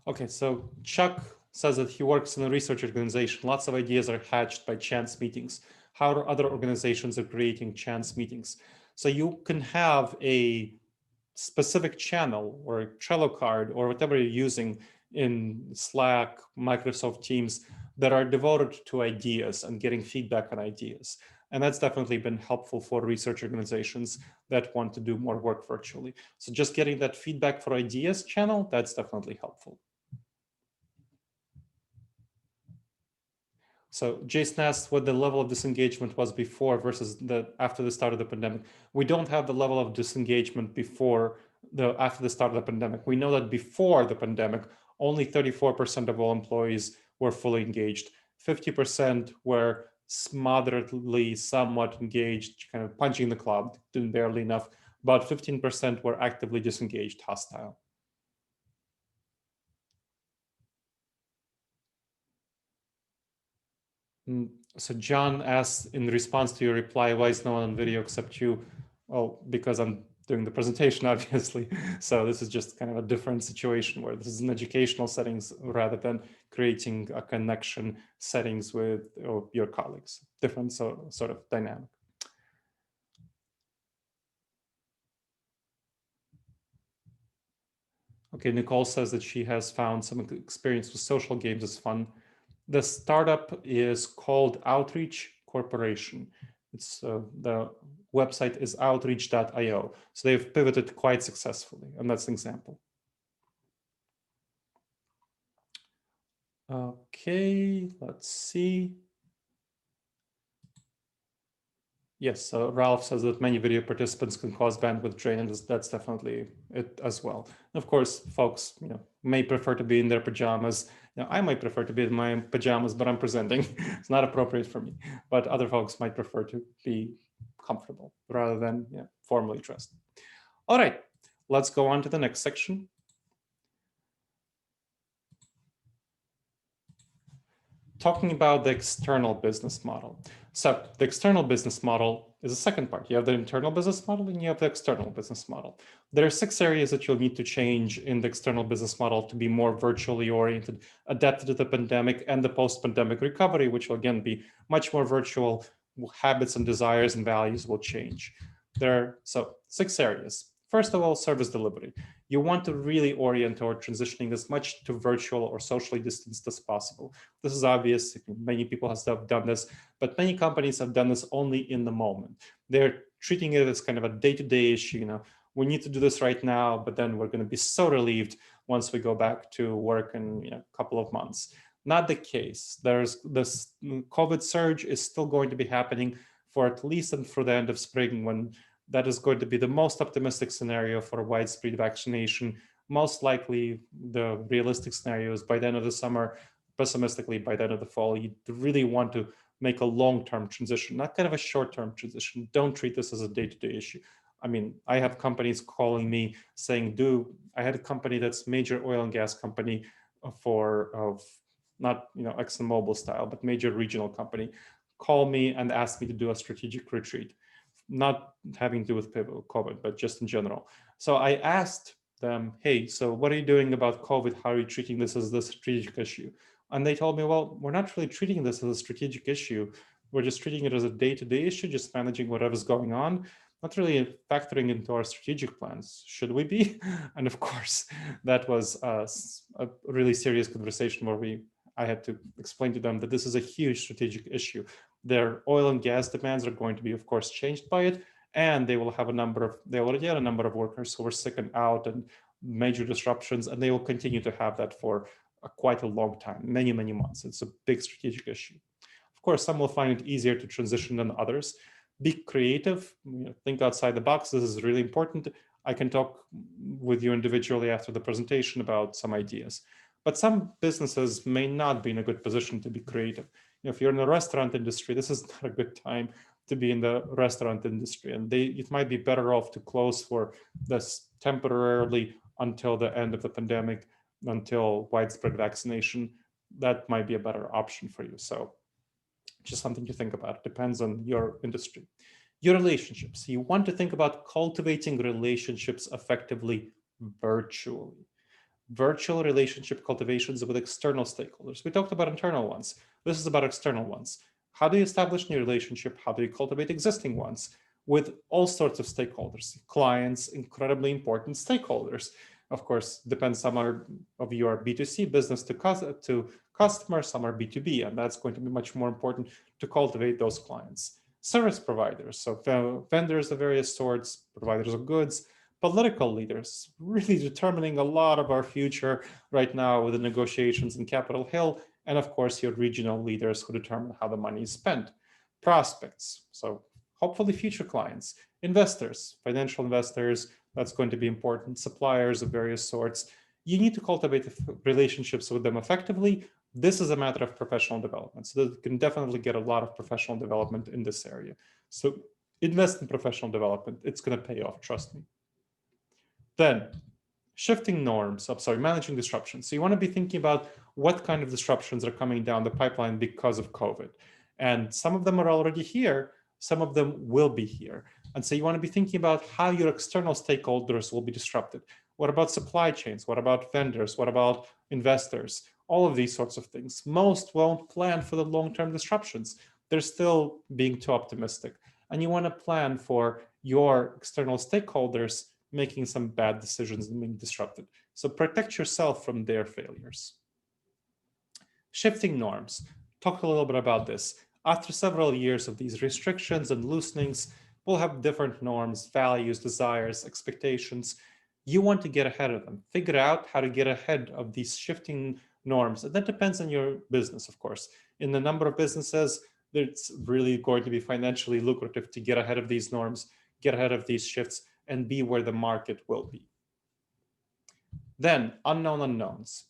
Okay, so Chuck says that he works in a research organization. Lots of ideas are hatched by chance meetings. How are other organizations are creating chance meetings? So you can have a specific channel or a Trello card or whatever you're using in Slack, Microsoft Teams, that are devoted to ideas and getting feedback on ideas. And that's definitely been helpful for research organizations that want to do more work virtually. So just getting that feedback for ideas channel, that's definitely helpful. So Jason asked what the level of disengagement was before versus after the start of the pandemic. We don't have the level of disengagement after the start of the pandemic. We know that before the pandemic, only 34% of all employees were fully engaged. 50% were moderately, somewhat engaged, kind of punching the clock, doing barely enough. About 15% were actively disengaged, hostile. So John asks in response to your reply, why is no one on video except you? Well, because I'm doing the presentation, obviously. So this is just kind of a different situation where this is in educational settings rather than creating a connection settings with your colleagues. Different sort of dynamic. Okay, Nicole says that she has found some experience with social games is fun. The startup is called Outreach Corporation. It's the website is outreach.io. So they've pivoted quite successfully, and that's an example. Okay, let's see. Yes, so Ralph says that many video participants can cause bandwidth drain, and that's definitely it as well. And of course, folks, may prefer to be in their pajamas. I might prefer to be in my pajamas, but I'm presenting. It's not appropriate for me. But other folks might prefer to be comfortable rather than formally dressed. All right, let's go on to the next section. Talking about the external business model. So the external business model is the second part. You have the internal business model and you have the external business model. There are 6 areas that you'll need to change in the external business model to be more virtually oriented, adapted to the pandemic and the post-pandemic recovery, which will again be much more virtual. Habits and desires and values will change. There are 6 areas. First of all, service delivery. You want to really orient toward transitioning as much to virtual or socially distanced as possible. This is obvious. Many people have done this, but many companies have done this only in the moment. They're treating it as kind of a day-to-day issue. We need to do this right now, but then we're going to be so relieved once we go back to work in a couple of months. Not the case. There's this COVID surge is still going to be happening for at least until the end of spring, when that is going to be the most optimistic scenario for widespread vaccination. Most likely, the realistic scenario is by the end of the summer, pessimistically by the end of the fall. You really want to make a long-term transition, not kind of a short-term transition. Don't treat this as a day-to-day issue. I mean, I have companies calling me saying, I had a company that's major oil and gas company of not ExxonMobil style, but major regional company, call me and ask me to do a strategic retreat. Not having to do with COVID, but just in general. So I asked them, hey, so what are you doing about COVID? How are you treating this as a strategic issue? And they told me, well, we're not really treating this as a strategic issue. We're just treating it as a day-to-day issue, just managing whatever's going on, not really factoring into our strategic plans. Should we be? And of course, that was a really serious conversation where I had to explain to them that this is a huge strategic issue. Their oil and gas demands are going to be, of course, changed by it, and they already had a number of workers who were sick and out and major disruptions, and they will continue to have that for quite a long time, many, many months. It's a big strategic issue. Of course, some will find it easier to transition than others. Be creative, think outside the box. This is really important. I can talk with you individually after the presentation about some ideas. But some businesses may not be in a good position to be creative. If you're in the restaurant industry, this is not a good time to be in the restaurant industry. And it might be better off to close for this temporarily until the end of the pandemic, until widespread vaccination. That might be a better option for you. So just something to think about. It depends on your industry. Your relationships. You want to think about cultivating relationships effectively virtually. Virtual relationship cultivations with external stakeholders. We talked about internal ones. This is about external ones. How do you establish new relationship? How do you cultivate existing ones with all sorts of stakeholders? Clients, incredibly important stakeholders. Of course, depends, some of you are B2C, business to customer, some are B2B, and that's going to be much more important to cultivate those clients. Service providers, so vendors of various sorts, providers of goods, political leaders, really determining a lot of our future right now with the negotiations in Capitol Hill, and of course your regional leaders who determine how the money is spent. Prospects, so hopefully future clients. Investors, financial investors, that's going to be important. Suppliers of various sorts. You need to cultivate relationships with them effectively. This is a matter of professional development, so you can definitely get a lot of professional development in this area. So invest in professional development. It's going to pay off, trust me. Then shifting norms, managing disruptions. So you want to be thinking about what kind of disruptions are coming down the pipeline because of COVID. And some of them are already here, some of them will be here. And so you want to be thinking about how your external stakeholders will be disrupted. What about supply chains? What about vendors? What about investors? All of these sorts of things. Most won't plan for the long-term disruptions. They're still being too optimistic. And you want to plan for your external stakeholders making some bad decisions and being disrupted. So protect yourself from their failures. Shifting norms. Talk a little bit about this. After several years of these restrictions and loosenings, will have different norms, values, desires, expectations. You want to get ahead of them. Figure out how to get ahead of these shifting norms. And that depends on your business, of course. In the number of businesses, it's really going to be financially lucrative to get ahead of these norms, get ahead of these shifts, and be where the market will be. Then, unknown unknowns.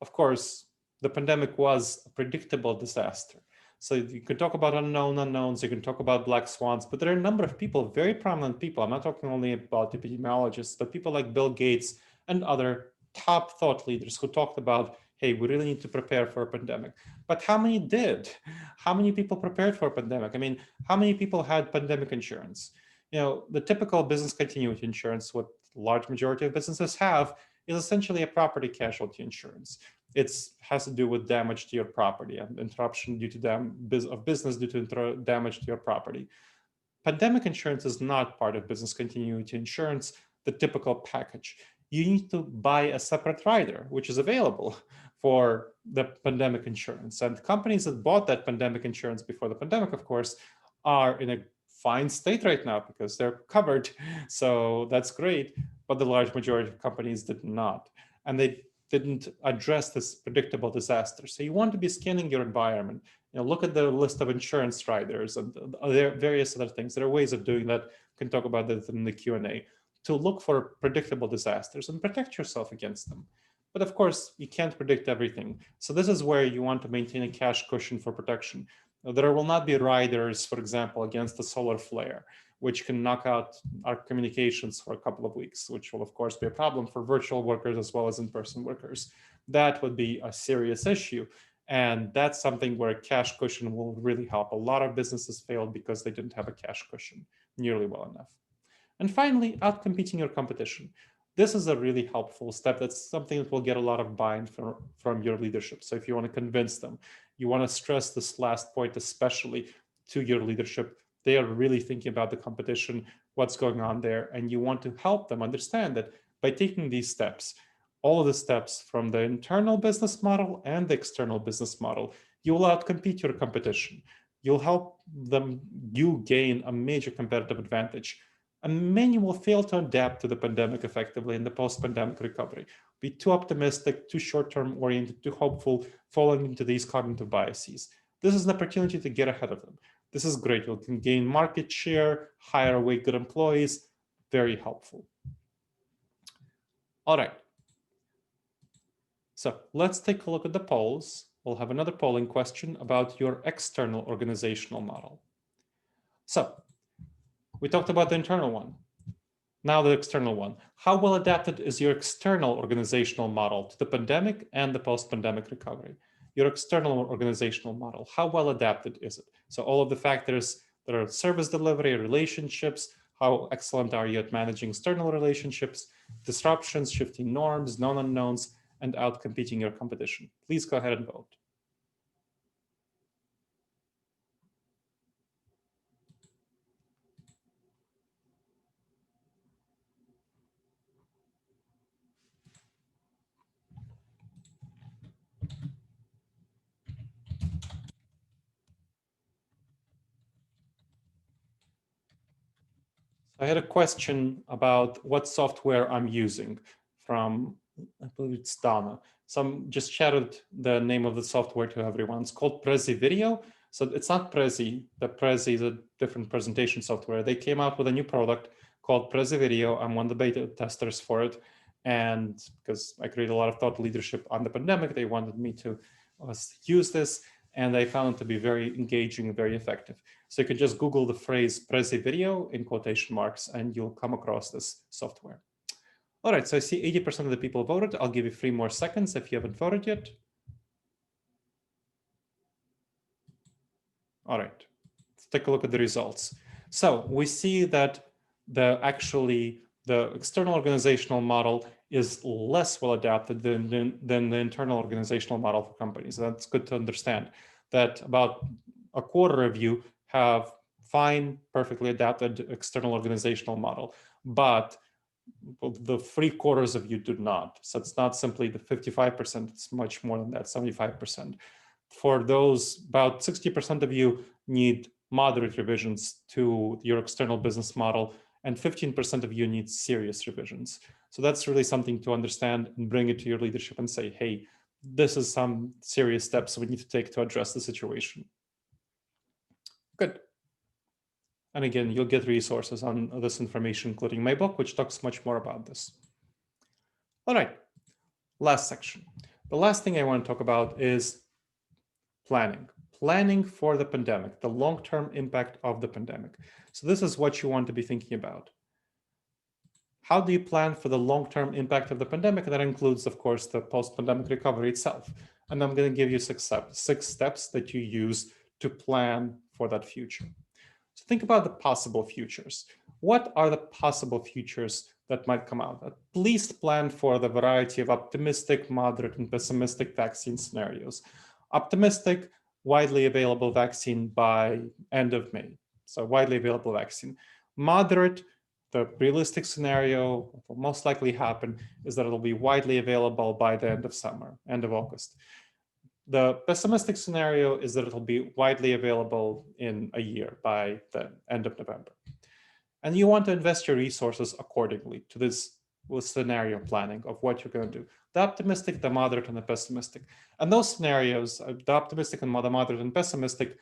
Of course, the pandemic was a predictable disaster. So you could talk about unknown unknowns, you can talk about black swans, but there are a number of people, very prominent people. I'm not talking only about epidemiologists, but people like Bill Gates and other top thought leaders who talked about, hey, we really need to prepare for a pandemic. But how many did? How many people prepared for a pandemic? I mean, how many people had pandemic insurance? You know, the typical business continuity insurance, what large majority of businesses have, is essentially a property casualty insurance. It has to do with damage to your property and interruption due to business due to damage to your property. Pandemic insurance is not part of business continuity insurance, the typical package. You need to buy a separate rider, which is available for the pandemic insurance. And companies that bought that pandemic insurance before the pandemic, of course, are in a fine state right now because they're covered. So that's great. But the large majority of companies did not. And they didn't address this predictable disaster. So you want to be scanning your environment. You know, look at the list of insurance riders and there are various other things. There are ways of doing that. We can talk about that in the Q&A, to look for predictable disasters and protect yourself against them. But of course, you can't predict everything. So this is where you want to maintain a cash cushion for protection. There will not be riders, for example, against a solar flare, which can knock out our communications for a couple of weeks, which will, of course, be a problem for virtual workers as well as in-person workers. That would be a serious issue. And that's something where a cash cushion will really help. A lot of businesses failed because they didn't have a cash cushion nearly well enough. And finally, outcompeting your competition. This is a really helpful step. That's something that will get a lot of buy-in from your leadership. So if you want to convince them, you want to stress this last point, especially to your leadership. They are really thinking about the competition, what's going on there, and you want to help them understand that by taking these steps, all of the steps from the internal business model and the external business model, you will outcompete your competition. You'll help you gain a major competitive advantage. And many will fail to adapt to the pandemic effectively in the post-pandemic recovery. Be too optimistic, too short-term oriented, too hopeful, falling into these cognitive biases. This is an opportunity to get ahead of them. This is great. You can gain market share, hire away good employees. Very helpful. All right. So let's take a look at the polls. We'll have another polling question about your external organizational model. So we talked about the internal one. Now the external one. How well adapted is your external organizational model to the pandemic and the post-pandemic recovery? Your external organizational model, how well adapted is it? So all of the factors that are service delivery, relationships, how excellent are you at managing external relationships, disruptions, shifting norms, known unknowns, and outcompeting your competition. Please go ahead and vote. I had a question about what software I'm using from, I believe it's Donna. So I just shouted the name of the software to everyone. It's called Prezi Video. So it's not Prezi. The Prezi is a different presentation software. They came out with a new product called Prezi Video. I'm one of the beta testers for it. And because I created a lot of thought leadership on the pandemic, they wanted me to use this. And I found it to be very engaging and very effective. So you can just Google the phrase Prezi Video in quotation marks, and you'll come across this software. All right, so I see 80% of the people voted. I'll give you 3 more seconds if you haven't voted yet. All right, let's take a look at the results. So we see that the external organizational model is less well adapted than the internal organizational model for companies. That's good to understand that about a quarter of you have fine, perfectly adapted external organizational model, but the 3/4 of you do not. So it's not simply the 55%, it's much more than that, 75%. For those, about 60% of you need moderate revisions to your external business model, and 15% of you need serious revisions. So that's really something to understand and bring it to your leadership and say, hey, this is some serious steps we need to take to address the situation. Good. And again, you'll get resources on this information, including my book, which talks much more about this. All right, last section. The last thing I want to talk about is planning. Planning for the pandemic, the long-term impact of the pandemic. So this is what you want to be thinking about. How do you plan for the long-term impact of the pandemic? And that includes, of course, the post-pandemic recovery itself. And I'm going to give you six steps that you use to plan for that future. So think about the possible futures. What are the possible futures that might come out? At least plan for the variety of optimistic, moderate, and pessimistic vaccine scenarios. Optimistic, widely available vaccine by end of May. So widely available vaccine. Moderate, the realistic scenario, what will most likely happen is that it'll be widely available by the end of summer, end of August. The pessimistic scenario is that it'll be widely available in a year by the end of November. And you want to invest your resources accordingly to this scenario planning of what you're going to do. The optimistic, the moderate, and the pessimistic. And those scenarios, the optimistic and the moderate and pessimistic,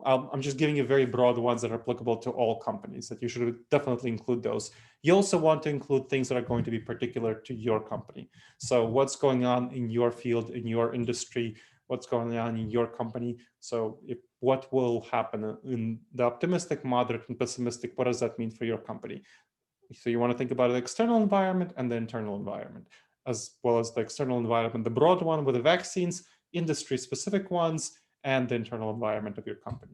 I'm just giving you very broad ones that are applicable to all companies, that you should definitely include those. You also want to include things that are going to be particular to your company. So what's going on in your field, in your industry, what's going on in your company. So what will happen in the optimistic, moderate, and pessimistic, what does that mean for your company? So you want to think about the external environment and the internal environment, as well as the external environment, the broad one with the vaccines, industry-specific ones, and the internal environment of your company.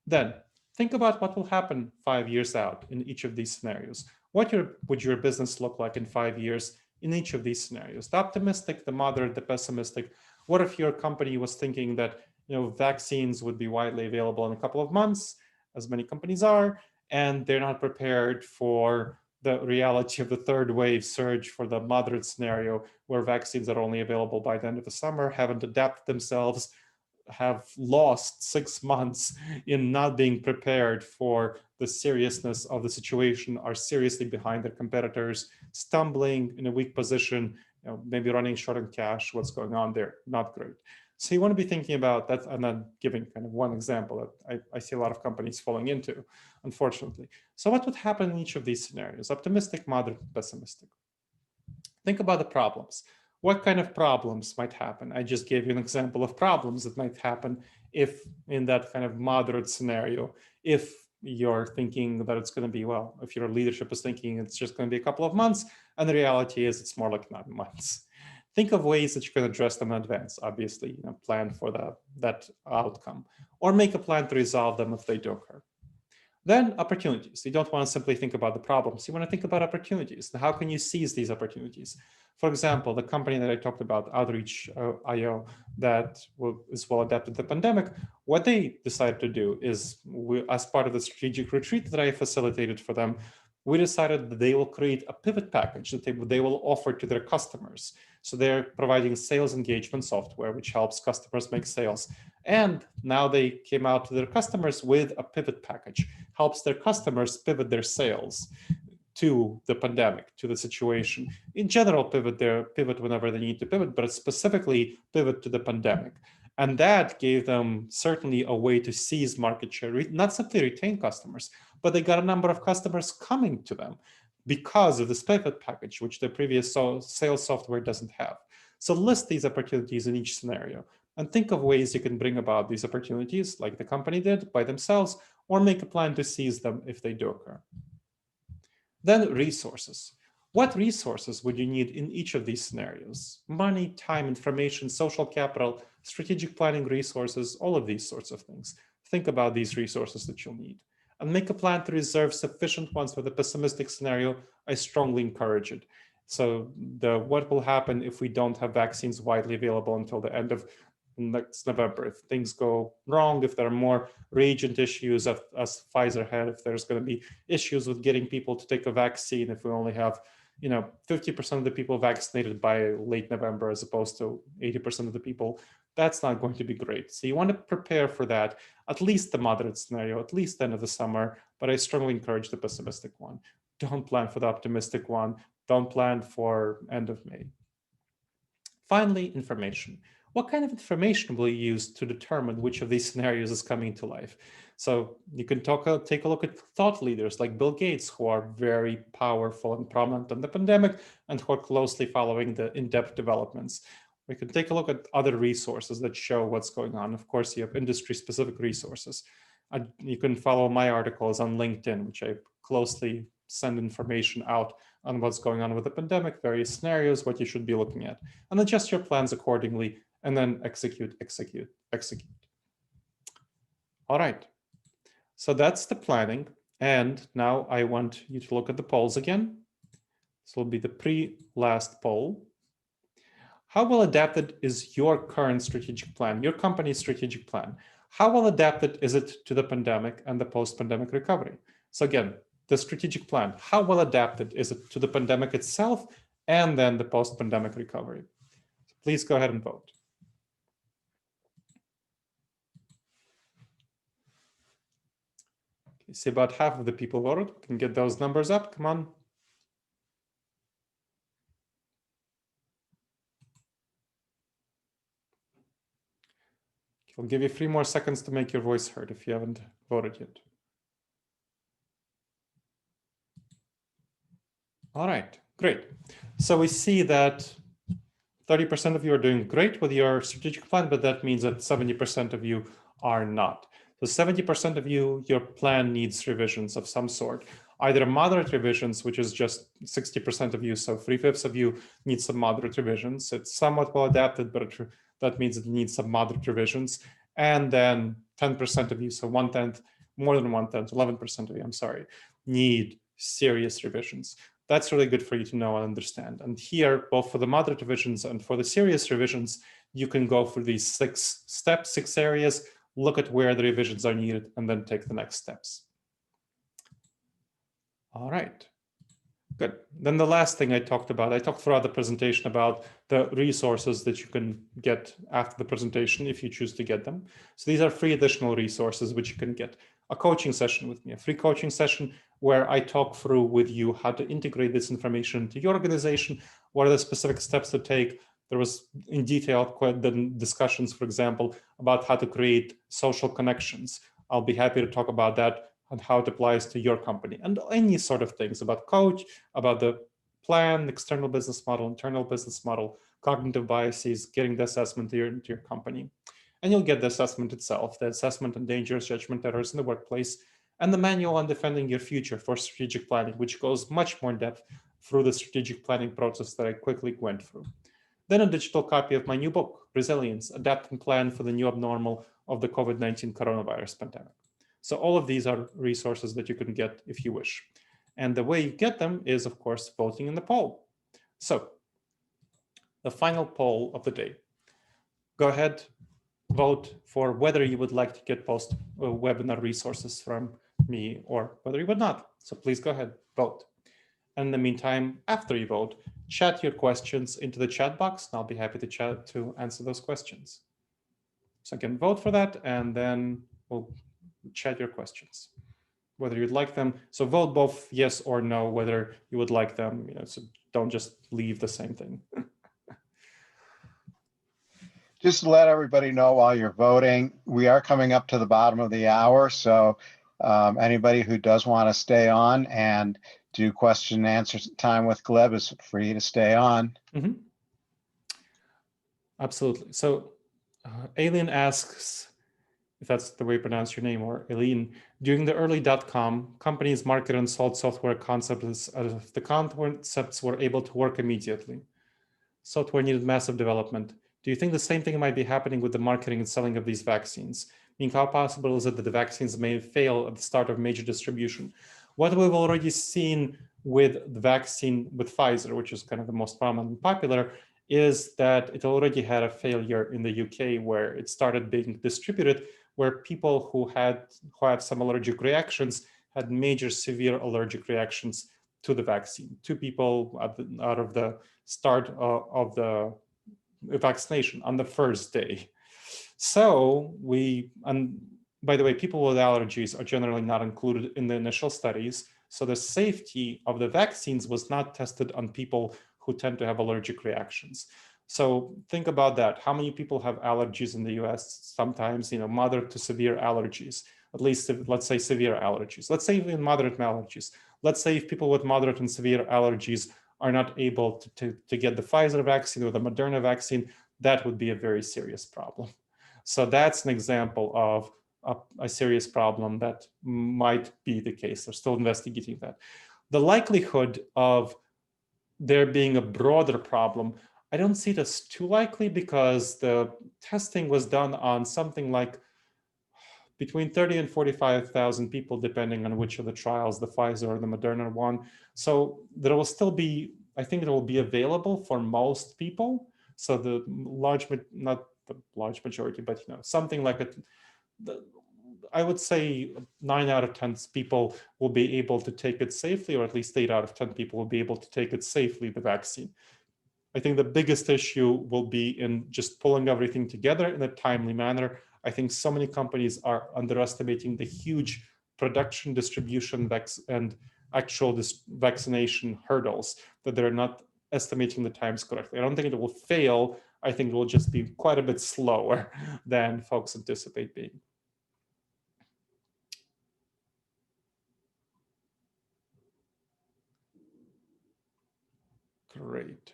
Then think about what will happen 5 years out in each of these scenarios. What would your business look like in 5 years in each of these scenarios? The optimistic, the moderate, the pessimistic. What if your company was thinking that vaccines would be widely available in a couple of months, as many companies are, and they're not prepared for the reality of the third wave surge for the moderate scenario, where vaccines are only available by the end of the summer, haven't adapted themselves, have lost 6 months in not being prepared for the seriousness of the situation, are seriously behind their competitors, stumbling in a weak position, maybe running short on cash, what's going on there, not great. So you want to be thinking about that. I'm not giving kind of one example that I see a lot of companies falling into, unfortunately. So what would happen in each of these scenarios? Optimistic, moderate, pessimistic. Think about the problems. What kind of problems might happen? I just gave you an example of problems that might happen if in that kind of moderate scenario, if you're thinking that it's going to be, well, if your leadership is thinking it's just going to be a couple of months, and the reality is it's more like 9 months. Think of ways that you can address them in advance, obviously, plan for that outcome, or make a plan to resolve them if they do occur. Then opportunities. You don't want to simply think about the problems. You want to think about opportunities. How can you seize these opportunities? For example, the company that I talked about, Outreach.io, that is well adapted to the pandemic, what they decided to do is, as part of the strategic retreat that I facilitated for them, we decided that they will create a pivot package that they will offer to their customers. So they're providing sales engagement software, which helps customers make sales. And now they came out to their customers with a pivot package, helps their customers pivot their sales to the pandemic, to the situation. In general, pivot whenever they need to pivot, but specifically pivot to the pandemic. And that gave them certainly a way to seize market share, not simply retain customers, but they got a number of customers coming to them because of this pivot package, which the previous sales software doesn't have. So list these opportunities in each scenario and think of ways you can bring about these opportunities, like the company did by themselves, or make a plan to seize them if they do occur. Then resources. What resources would you need in each of these scenarios? Money, time, information, social capital, strategic planning resources, all of these sorts of things. Think about these resources that you'll need and make a plan to reserve sufficient ones for the pessimistic scenario. I strongly encourage it. So what will happen if we don't have vaccines widely available until the end of next November? If things go wrong, if there are more reagent issues as Pfizer had, if there's going to be issues with getting people to take a vaccine, if we only have 50% of the people vaccinated by late November as opposed to 80% of the people, that's not going to be great. So you want to prepare for that at least the moderate scenario, at least the end of the summer, but I strongly encourage the pessimistic one. Don't plan for the optimistic one. Don't plan for end of May. Finally, information. What kind of information will you use to determine which of these scenarios is coming to life? So you can take a look at thought leaders like Bill Gates, who are very powerful and prominent on the pandemic and who are closely following the in-depth developments. We can take a look at other resources that show what's going on. Of course, you have industry-specific resources. You can follow my articles on LinkedIn, which I closely send information out on what's going on with the pandemic, various scenarios, what you should be looking at, and adjust your plans accordingly, and then execute, execute, execute. All right, so that's the planning. And now I want you to look at the polls again. This will be the pre-last poll. How well adapted is your current strategic plan, your company's strategic plan? How well adapted is it to the pandemic and the post-pandemic recovery? So again, the strategic plan, how well adapted is it to the pandemic itself and then the post-pandemic recovery? So please go ahead and vote. Okay, see, about half of the people voted. We can get those numbers up, come on. I'll give you 3 more seconds to make your voice heard if you haven't voted yet. All right, great. So we see that 30% of you are doing great with your strategic plan, but that means that 70% of you are not. So 70% of you, your plan needs revisions of some sort. Either moderate revisions, which is just 60% of you, so 3/5 of you need some moderate revisions. It's somewhat well adapted, but that means it needs some moderate revisions. And then 10% of you, so 1/10, more than 1/10, 11% of you, I'm sorry, need serious revisions. That's really good for you to know and understand. And here, both for the moderate revisions and for the serious revisions, you can go through these 6 steps, 6 areas, look at where the revisions are needed, and then take the next steps. All right, good. Then the last thing I talked throughout the presentation about the resources that you can get after the presentation if you choose to get them. So these are free additional resources which you can get. A coaching session with me, a free coaching session where I talk through with you how to integrate this information into your organization, what are the specific steps to take. There was in detail discussions, for example, about how to create social connections. I'll be happy to talk about that and how it applies to your company and any sort of things about coach, about the plan, external business model, internal business model, cognitive biases, getting the assessment into your company. And you'll get the assessment itself, the assessment on dangerous judgment errors in the workplace, and the manual on defending your future for strategic planning, which goes much more in depth through the strategic planning process that I quickly went through. Then a digital copy of my new book, Resilience, Adapt and Plan for the New Abnormal of the COVID-19 Coronavirus Pandemic. So all of these are resources that you can get if you wish. And the way you get them is, of course, voting in the poll. So the final poll of the day. Go ahead, vote for whether you would like to get post-webinar resources from me or whether you would not. So please go ahead, vote. And in the meantime, after you vote, chat your questions into the chat box, and I'll be happy to answer those questions. So again, vote for that, and then we'll chat your questions, whether you'd like them. So vote both yes or no, whether you would like them. So don't just leave the same thing. Just to let everybody know while you're voting, we are coming up to the bottom of the hour. So anybody who does want to stay on and do question and answer time with Gleb is free to stay on. Mm-hmm. Absolutely. So Aileen asks, if that's the way you pronounce your name, or Aileen, during the early .com, companies marketed and sold software concepts as if the concepts were able to work immediately. Software needed massive development. Do you think the same thing might be happening with the marketing and selling of these vaccines? Meaning, how possible is it that the vaccines may fail at the start of major distribution? What we've already seen with the vaccine with Pfizer, which is kind of the most prominent and popular, is that it already had a failure in the UK where it started being distributed, where people who have some allergic reactions had major severe allergic reactions to the vaccine. 2 people out of the start of the vaccination on the first day. So by the way, people with allergies are generally not included in the initial studies. So the safety of the vaccines was not tested on people who tend to have allergic reactions. So think about that. How many people have allergies in the US? Sometimes, moderate to severe allergies, at least let's say severe allergies. Let's say even moderate allergies. Let's say if people with moderate and severe allergies are not able to get the Pfizer vaccine or the Moderna vaccine, that would be a very serious problem. So that's an example of a serious problem that might be the case. They're still investigating that. The likelihood of there being a broader problem, I don't see it as too likely because the testing was done on something like between 30 and 45,000 people, depending on which of the trials, the Pfizer or the Moderna one. So there will still be, I think it will be available for most people. So the not the large majority, but something like I would say 9 out of 10 people will be able to take it safely, or at least 8 out of 10 people will be able to take it safely, the vaccine. I think the biggest issue will be in just pulling everything together in a timely manner. I think so many companies are underestimating the huge production, distribution, and actual vaccination hurdles that they're not estimating the times correctly. I don't think it will fail. I think it will just be quite a bit slower than folks anticipate being. Great.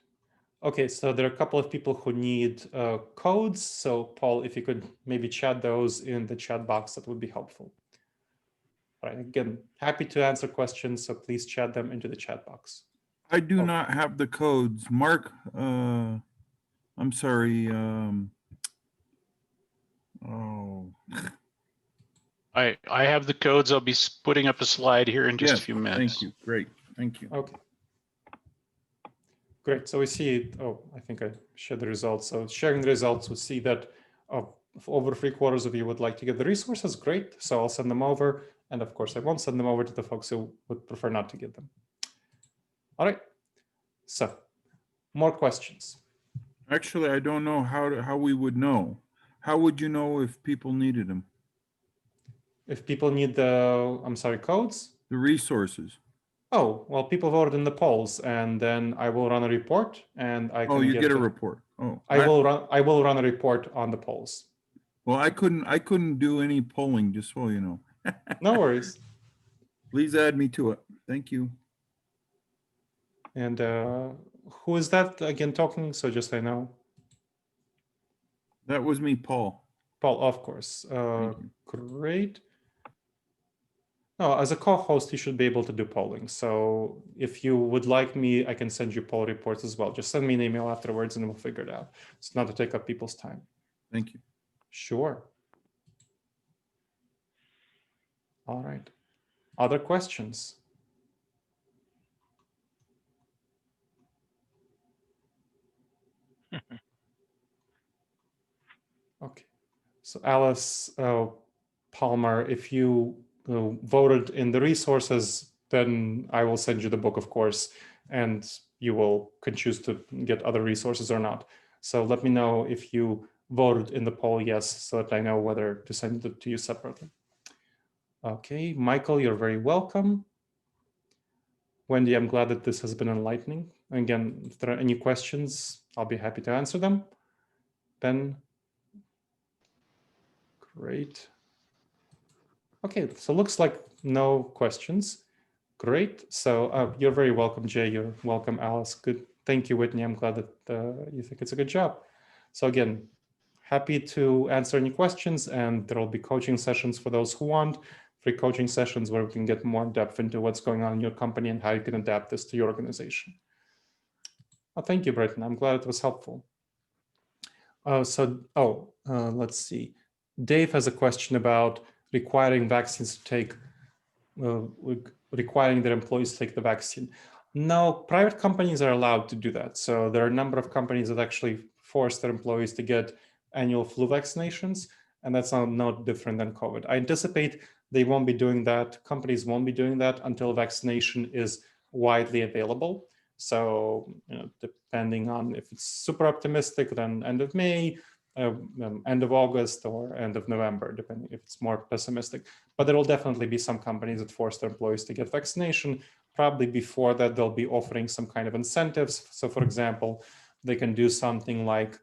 Okay, so there are a couple of people who need codes. So Paul, if you could maybe chat those in the chat box, that would be helpful. All right, again, happy to answer questions, so please chat them into the chat box. I do not have the codes. Mark, I'm sorry. I have the codes. I'll be putting up a slide here in just a few minutes. Thank you. Great. Thank you. Okay. Great. So we see, I think I shared the results. So sharing the results, we see that over 3/4 of you would like to get the resources. Great. So I'll send them over. And of course, I won't send them over to the folks who would prefer not to get them. All right. So more questions. Actually, I don't know how we would know. How would you know if people needed them? If people need the, I'm sorry, codes? The resources. Oh, well, people voted in the polls, and then I will run a report, and I can. Oh, you get a report. Oh, I will run a report on the polls. Well, I couldn't do any polling, just so you know. No worries. Please add me to it. Thank you. And who is that again talking? So just so I know. That was me, Paul. Paul, of course. Great. No, as a co-host, you should be able to do polling. So if you would like me, I can send you poll reports as well. Just send me an email afterwards and we'll figure it out. It's not to take up people's time. Thank you. Sure. All right. Other questions? Okay. So Alice Palmer, if you voted in the resources, then I will send you the book, of course, and you can choose to get other resources or not. So let me know if you voted in the poll yes, so that I know whether to send it to you separately. Okay, Michael, you're very welcome. Wendy, I'm glad that this has been enlightening. Again, if there are any questions, I'll be happy to answer them. Ben, great. Okay, so looks like no questions. Great. So you're very welcome, Jay. You're welcome, Alice. Good. Thank you, Whitney. I'm glad that you think it's a good job. So again, happy to answer any questions, and there will be coaching sessions for those who want, free coaching sessions where we can get more in depth into what's going on in your company and how you can adapt this to your organization. Well, thank you, Britton. I'm glad it was helpful. Let's see. Dave has a question about requiring vaccines to take, requiring their employees to take the vaccine. No, private companies are allowed to do that. So there are a number of companies that actually force their employees to get annual flu vaccinations, and that's no different than COVID. I anticipate they won't be doing that. Companies won't be doing that until vaccination is widely available. So, depending on if it's super optimistic, then end of May. end of August or end of November, depending if it's more pessimistic. But there will definitely be some companies that force their employees to get vaccination. Probably before that, they'll be offering some kind of incentives. So for example, they can do something like,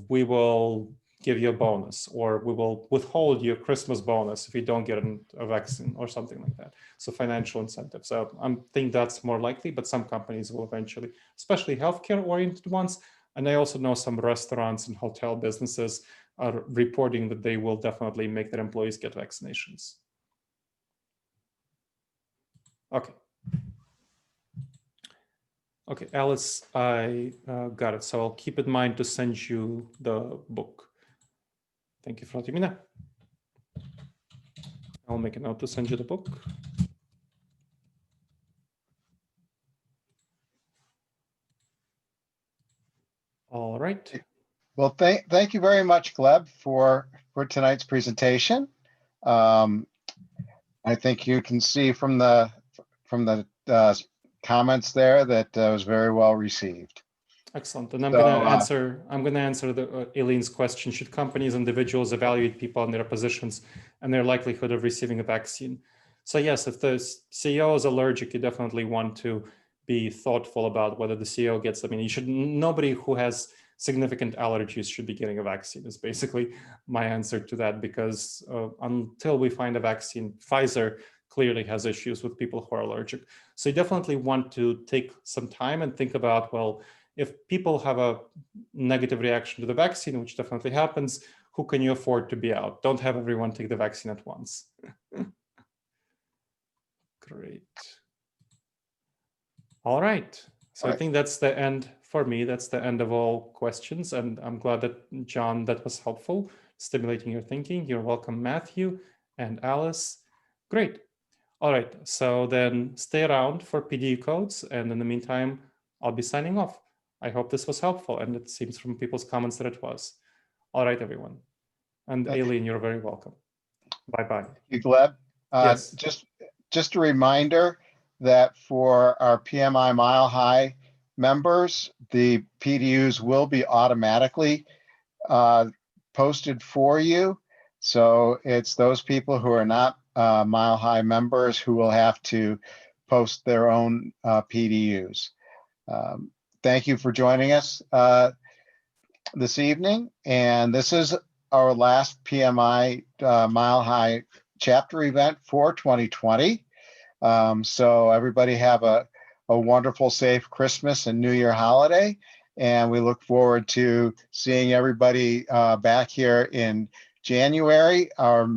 we will give you a bonus, or we will withhold your Christmas bonus if you don't get a vaccine, or something like that. So financial incentives. So I think that's more likely, but some companies will eventually, especially healthcare oriented ones. And I also know some restaurants and hotel businesses are reporting that they will definitely make their employees get vaccinations. Okay. Okay, Alice, I got it. So I'll keep in mind to send you the book. Thank you for letting me know. I'll make a note to send you the book. All right. Well, thank you very much, Gleb, for tonight's presentation. I think you can see from the comments there that was very well received. Excellent. And I'm going to answer the Eileen's question. Should companies, individuals evaluate people on their positions and their likelihood of receiving a vaccine? So yes, if the CEO is allergic, you definitely want to be thoughtful about whether the CEO gets, nobody who has significant allergies should be getting a vaccine is basically my answer to that, because until we find a vaccine, Pfizer clearly has issues with people who are allergic. So you definitely want to take some time and think about, well, if people have a negative reaction to the vaccine, which definitely happens, who can you afford to be out? Don't have everyone take the vaccine at once. Great. All right. So I think that's the end for me. That's the end of all questions. And I'm glad that, John, that was helpful, stimulating your thinking. You're welcome, Matthew and Alice. Great. All right. So then stay around for PDU codes. And in the meantime, I'll be signing off. I hope this was helpful. And it seems from people's comments that it was. All right, everyone. And Aileen, you're very welcome. Bye-bye. Thank you, Gleb. Yes. Just a reminder that for our PMI Mile High members, the PDUs will be automatically posted for you. So it's those people who are not Mile High members who will have to post their own PDUs. Thank you for joining us this evening. And this is our last PMI Mile High chapter event for 2020. So everybody have a wonderful, safe Christmas and New Year holiday. And we look forward to seeing everybody back here in January. Our